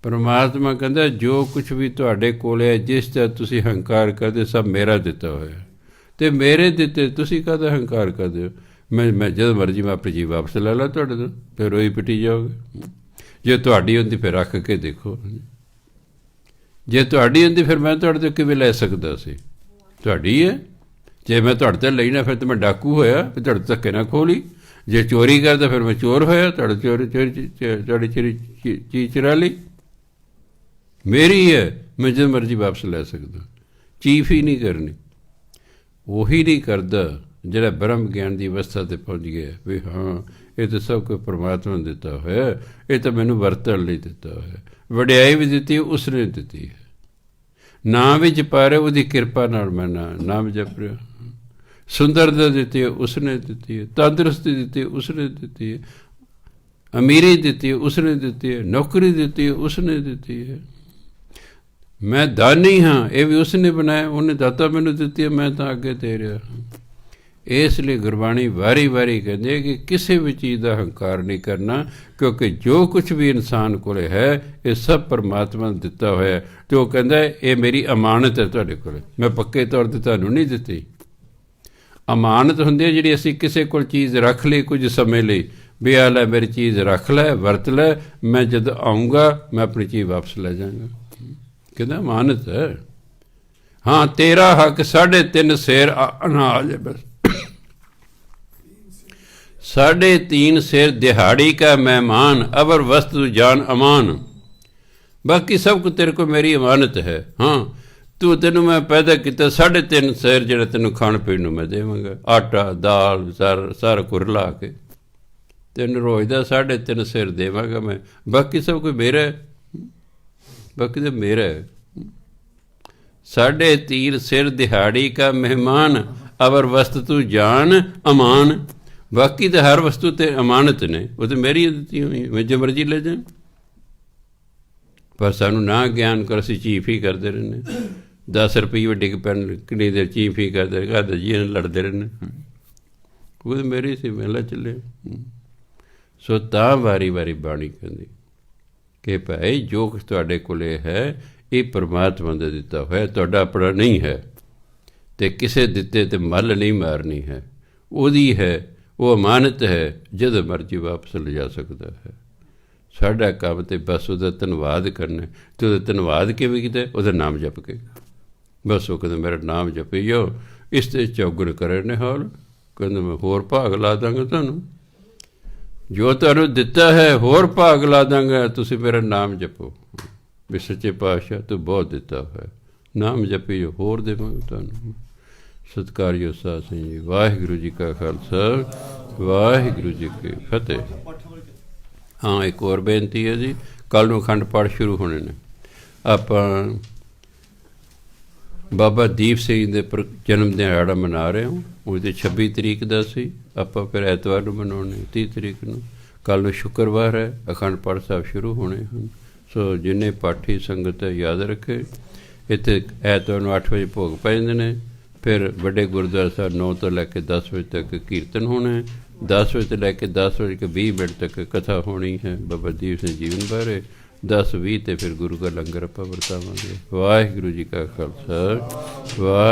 ਪਰਮਾਤਮਾ ਕਹਿੰਦਾ ਜੋ ਕੁਛ ਵੀ ਤੁਹਾਡੇ ਕੋਲ ਹੈ, ਜਿਸ ਦਾ ਤੁਸੀਂ ਹੰਕਾਰ ਕਰਦੇ, ਸਭ ਮੇਰਾ ਦਿੱਤਾ ਹੋਇਆ ਅਤੇ ਮੇਰੇ ਦਿੱਤੇ ਤੁਸੀਂ ਕਾਹਦਾ ਹੰਕਾਰ ਕਰਦੇ ਹੋ? ਮੈਂ ਜਦੋਂ ਮਰਜ਼ੀ ਮੈਂ ਆਪਣੀ ਚੀਜ਼ ਵਾਪਸ ਲੈ ਲਾ ਤੁਹਾਡੇ ਤੋਂ, ਫਿਰ ਰੋਈ ਪਿੱਟੀ ਜਾਓਗੇ। ਜੇ ਤੁਹਾਡੀ ਹੁੰਦੀ ਫਿਰ ਰੱਖ ਕੇ ਦੇਖੋ, ਜੇ ਤੁਹਾਡੀ ਹੁੰਦੀ ਫਿਰ ਮੈਂ ਤੁਹਾਡੇ ਤੋਂ ਕਿਵੇਂ ਲੈ ਸਕਦਾ ਸੀ? ਤੁਹਾਡੀ ਹੈ। ਜੇ ਮੈਂ ਤੁਹਾਡੇ ਤੋਂ ਲੈਣਾ ਫਿਰ ਤਾਂ ਮੈਂ ਡਾਕੂ ਹੋਇਆ, ਫਿਰ ਤੁਹਾਡੇ ਧੱਕੇ ਨਾਲ ਖੋਹ ਲਈ। ਜੇ ਚੋਰੀ ਕਰਦਾ ਫਿਰ ਮੈਂ ਚੋਰ ਹੋਇਆ, ਤੁਹਾਡੀ ਚੀਜ਼ ਚੁਰਾ ਲਈ। ਮੇਰੀ ਹੈ, ਮੈਂ ਜਦੋਂ ਮਰਜ਼ੀ ਵਾਪਸ ਲੈ ਸਕਦਾ। ਚੀਫ ਹੀ ਨਹੀਂ ਕਰਨੀ। ਉਹੀ ਨਹੀਂ ਕਰਦਾ ਜਿਹੜਾ ਬ੍ਰਹਮ ਗਿਆਨ ਦੀ ਅਵਸਥਾ 'ਤੇ ਪਹੁੰਚ ਗਿਆ ਵੀ ਹਾਂ ਇਹ ਤਾਂ ਸਭ ਕੁਝ ਪਰਮਾਤਮਾ ਨੇ ਦਿੱਤਾ ਹੋਇਆ, ਇਹ ਤਾਂ ਮੈਨੂੰ ਵਰਤਣ ਲਈ ਦਿੱਤਾ ਹੋਇਆ। ਵਡਿਆਈ ਵੀ ਦਿੱਤੀ ਉਸ ਨੇ ਦਿੱਤੀ ਹੈ। ਨਾਮ ਵੀ ਜਪਾ ਰਿਹਾ, ਉਹਦੀ ਕਿਰਪਾ ਨਾਲ ਮੈਂ ਨਾਮ ਜਪ ਰਿਹਾ। ਸੁੰਦਰਤਾ ਦਿੱਤੀ ਹੈ ਉਸ ਨੇ ਦਿੱਤੀ ਹੈ, ਤੰਦਰੁਸਤੀ ਦਿੱਤੀ ਹੈ ਉਸ ਨੇ ਦਿੱਤੀ ਹੈ, ਅਮੀਰੀ ਦਿੱਤੀ ਹੈ ਉਸ ਨੇ ਦਿੱਤੀ ਹੈ, ਨੌਕਰੀ ਦਿੱਤੀ ਹੈ ਉਸ ਨੇ ਦਿੱਤੀ ਹੈ। ਮੈਂ ਦਾਨੀ ਹਾਂ, ਇਹ ਵੀ ਉਸ ਨੇ ਬਣਾਇਆ, ਉਹਨੇ ਦਾਤਾ ਮੈਨੂੰ ਦਿੱਤੀ ਹੈ, ਮੈਂ ਤਾਂ ਅੱਗੇ ਦੇ ਰਿਹਾ। ਇਸ ਲਈ ਗੁਰਬਾਣੀ ਵਾਰੀ ਵਾਰੀ ਕਹਿੰਦੀ ਹੈ ਕਿ ਕਿਸੇ ਵੀ ਚੀਜ਼ ਦਾ ਹੰਕਾਰ ਨਹੀਂ ਕਰਨਾ, ਕਿਉਂਕਿ ਜੋ ਕੁਛ ਵੀ ਇਨਸਾਨ ਕੋਲ ਹੈ ਇਹ ਸਭ ਪਰਮਾਤਮਾ ਨੇ ਦਿੱਤਾ ਹੋਇਆ। ਅਤੇ ਉਹ ਕਹਿੰਦਾ ਇਹ ਮੇਰੀ ਅਮਾਨਤ ਹੈ ਤੁਹਾਡੇ ਕੋਲ, ਮੈਂ ਪੱਕੇ ਤੌਰ 'ਤੇ ਤੁਹਾਨੂੰ ਨਹੀਂ ਦਿੱਤੀ। ਅਮਾਨਤ ਹੁੰਦੀ ਹੈ ਜਿਹੜੀ ਅਸੀਂ ਕਿਸੇ ਕੋਲ ਚੀਜ਼ ਰੱਖ ਲਈ ਕੁਝ ਸਮੇਂ ਲਈ, ਵੀ ਆ ਲੈ ਮੇਰੀ ਚੀਜ਼ ਰੱਖ ਲੈ, ਵਰਤ ਲੈ, ਮੈਂ ਜਦ ਆਊਂਗਾ ਮੈਂ ਆਪਣੀ ਚੀਜ਼ ਵਾਪਸ ਲੈ ਜਾਵਾਂਗਾ। ਕਹਿੰਦਾ ਅਮਾਨਤ ਹੈ। ਹਾਂ, ਤੇਰਾ ਹੱਕ 3.5 ਸੇਰ ਅਨਾਜ ਹੈ ਬਸ। 3.5 ਸੇਰ ਦਿਹਾੜੀ ਕਾ ਮਹਿਮਾਨ, ਅਬਰ ਵਸਤੂ ਜਾਨ ਅਮਾਨ। ਬਾਕੀ ਸਭ ਕੁਝ ਤੇਰੇ ਕੋਲ ਮੇਰੀ ਅਮਾਨਤ ਹੈ। ਹਾਂ, ਤੈਨੂੰ ਮੈਂ ਪੈਦਾ ਕੀਤਾ, 3.5 ਸੇਰ ਜਿਹੜਾ ਤੈਨੂੰ ਖਾਣ ਪੀਣ ਨੂੰ ਮੈਂ ਦੇਵਾਂਗਾ, ਆਟਾ ਦਾਲ ਸਾਰਾ ਕੁਝ ਰਲਾ ਕੇ ਤੈਨੂੰ ਰੋਜ਼ ਦਾ 3.5 ਸੇਰ ਦੇਵਾਂਗਾ ਮੈਂ। ਬਾਕੀ ਸਭ ਕੁਝ ਮੇਰਾ ਹੈ, ਬਾਕੀ ਤਾਂ ਮੇਰਾ ਹੈ। 3.5 ਸੇਰ ਦਿਹਾੜੀ ਕਾ ਮਹਿਮਾਨ, ਅਵਰ ਵਸਤੂ ਜਾਨ ਅਮਾਨ। ਬਾਕੀ ਤਾਂ ਹਰ ਵਸਤੂ 'ਤੇ ਅਮਾਨਤ ਨੇ, ਉਹ ਤਾਂ ਮੇਰੀ ਦਿੱਤੀ ਹੋਈ, ਮੈਂ ਜੋ ਮਰਜ਼ੀ ਲੈ ਜਾ। ਪਰ ਸਾਨੂੰ ਨਾ ਗਿਆਨ ਕਰ, ਅਸੀਂ ਚੀਫ ਹੀ ਕਰਦੇ ਰਹਿੰਦੇ। 10 ਰੁਪਈਏ ਡਿੱਗ ਪੈਣ, ਕਿੰਨੀ ਦੇਰ ਚੀਫੀ ਕਰਦੇ ਘਰ ਜੀ ਲੜਦੇ ਰਹਿੰਦੇ। ਉਹ ਤਾਂ ਮੇਰੀ ਸੀ, ਮੇਲਾ ਚੱਲੇ। ਸੋ ਤਾਂ ਵਾਰੀ ਵਾਰੀ ਬਾਣੀ ਕਹਿੰਦੀ ਕਿ ਭਾਈ ਜੋ ਕੁਛ ਤੁਹਾਡੇ ਕੋਲ ਹੈ ਇਹ ਪਰਮਾਤਮਾ ਦਾ ਦਿੱਤਾ ਹੋਇਆ, ਤੁਹਾਡਾ ਆਪਣਾ ਨਹੀਂ ਹੈ, ਅਤੇ ਕਿਸੇ ਦਿੱਤੇ 'ਤੇ ਮੱਲ ਨਹੀਂ ਮਾਰਨੀ ਹੈ, ਉਹਦੀ ਹੈ, ਉਹ ਅਮਾਨਤ ਹੈ, ਜਦੋਂ ਮਰਜ਼ੀ ਵਾਪਸ ਲਿਜਾ ਸਕਦਾ ਹੈ। ਸਾਡਾ ਕੰਮ ਤਾਂ ਬਸ ਉਹਦਾ ਧੰਨਵਾਦ ਕਰਨਾ। ਅਤੇ ਉਹਦਾ ਧੰਨਵਾਦ ਕਿਵੇਂ ਕੀਤਾ? ਉਹਦਾ ਨਾਮ ਜਪ ਕੇ। ਬਸ ਉਹ ਕਹਿੰਦਾ ਮੇਰਾ ਨਾਮ ਜਪੀ ਜਾਓ, ਇਸ 'ਤੇ ਚੌਗੁਣ ਕਰੇ ਨਿਹਾਲ। ਕਹਿੰਦਾ ਮੈਂ ਹੋਰ ਭਾਗ ਲਾ ਦਾਂਗਾ ਤੁਹਾਨੂੰ, ਜੋ ਤੁਹਾਨੂੰ ਦਿੱਤਾ ਹੈ ਹੋਰ ਭਾਗ ਲਾ ਦਾਂਗਾ, ਤੁਸੀਂ ਮੇਰਾ ਨਾਮ ਜਪੋ। ਵੀ ਸੱਚੇ ਪਾਤਸ਼ਾਹ ਤੂੰ ਬਹੁਤ ਦਿੱਤਾ ਹੋਇਆ, ਨਾਮ ਜਪੀ ਜੋ, ਹੋਰ ਦੇਵਾਂਗੇ ਤੁਹਾਨੂੰ। ਸਤਿਕਾਰਯੋਗ ਸਾਧ ਸਿੰਘ ਜੀ, ਵਾਹਿਗੁਰੂ ਜੀ ਕਾ ਖਾਲਸਾ, ਵਾਹਿਗੁਰੂ ਜੀ ਕੀ ਫਤਿਹ। ਹਾਂ, ਇੱਕ ਹੋਰ ਬੇਨਤੀ ਹੈ ਜੀ, ਕੱਲ੍ਹ ਨੂੰ ਅਖੰਡ ਪਾਠ ਸ਼ੁਰੂ ਹੋਣੇ ਨੇ। ਆਪਾਂ ਬਾਬਾ ਦੀਪ ਸਿੰਘ ਦੇ ਜਨਮ ਦਿਹਾੜਾ ਮਨਾ ਰਹੇ ਹਾਂ। ਉਹਦੇ 26 ਤਰੀਕ ਦਾ ਸੀ, ਆਪਾਂ ਫਿਰ ਐਤਵਾਰ ਨੂੰ ਮਨਾਉਣੇ 30 ਤਰੀਕ ਨੂੰ। ਕੱਲ੍ਹ ਨੂੰ ਸ਼ੁੱਕਰਵਾਰ ਹੈ, ਅਖੰਡ ਪਾਠ ਸਾਹਿਬ ਸ਼ੁਰੂ ਹੋਣੇ ਹਨ। ਸੋ ਜਿੰਨੇ ਪਾਠੀ ਸੰਗਤ ਯਾਦ ਰੱਖੇ, ਇੱਥੇ ਐਤਵਾਰ ਨੂੰ 8 ਵਜੇ ਭੋਗ ਪੈ ਜਾਂਦੇ ਨੇ। ਫਿਰ ਵੱਡੇ ਗੁਰਦੁਆਰਾ ਸਾਹਿਬ 9 ਤੋਂ ਲੈ ਕੇ 10 ਵਜੇ ਤੱਕ ਕੀਰਤਨ ਹੋਣਾ, 10 ਵਜੇ ਤੋਂ ਲੈ ਕੇ 10:20 ਤੱਕ ਕਥਾ ਹੋਣੀ ਹੈ ਬਾਬਾ ਦੀਪ ਸਿੰਘ ਜੀਵਨ ਬਾਰੇ। 10:20 'ਤੇ ਫਿਰ ਗੁਰੂ ਕਾ ਲੰਗਰ ਆਪਾਂ ਵਰਤਾਵਾਂਗੇ। ਵਾਹਿਗੁਰੂ ਜੀ ਕਾ ਖਾਲਸਾ, ਵਾਹਿਗੁਰੂ।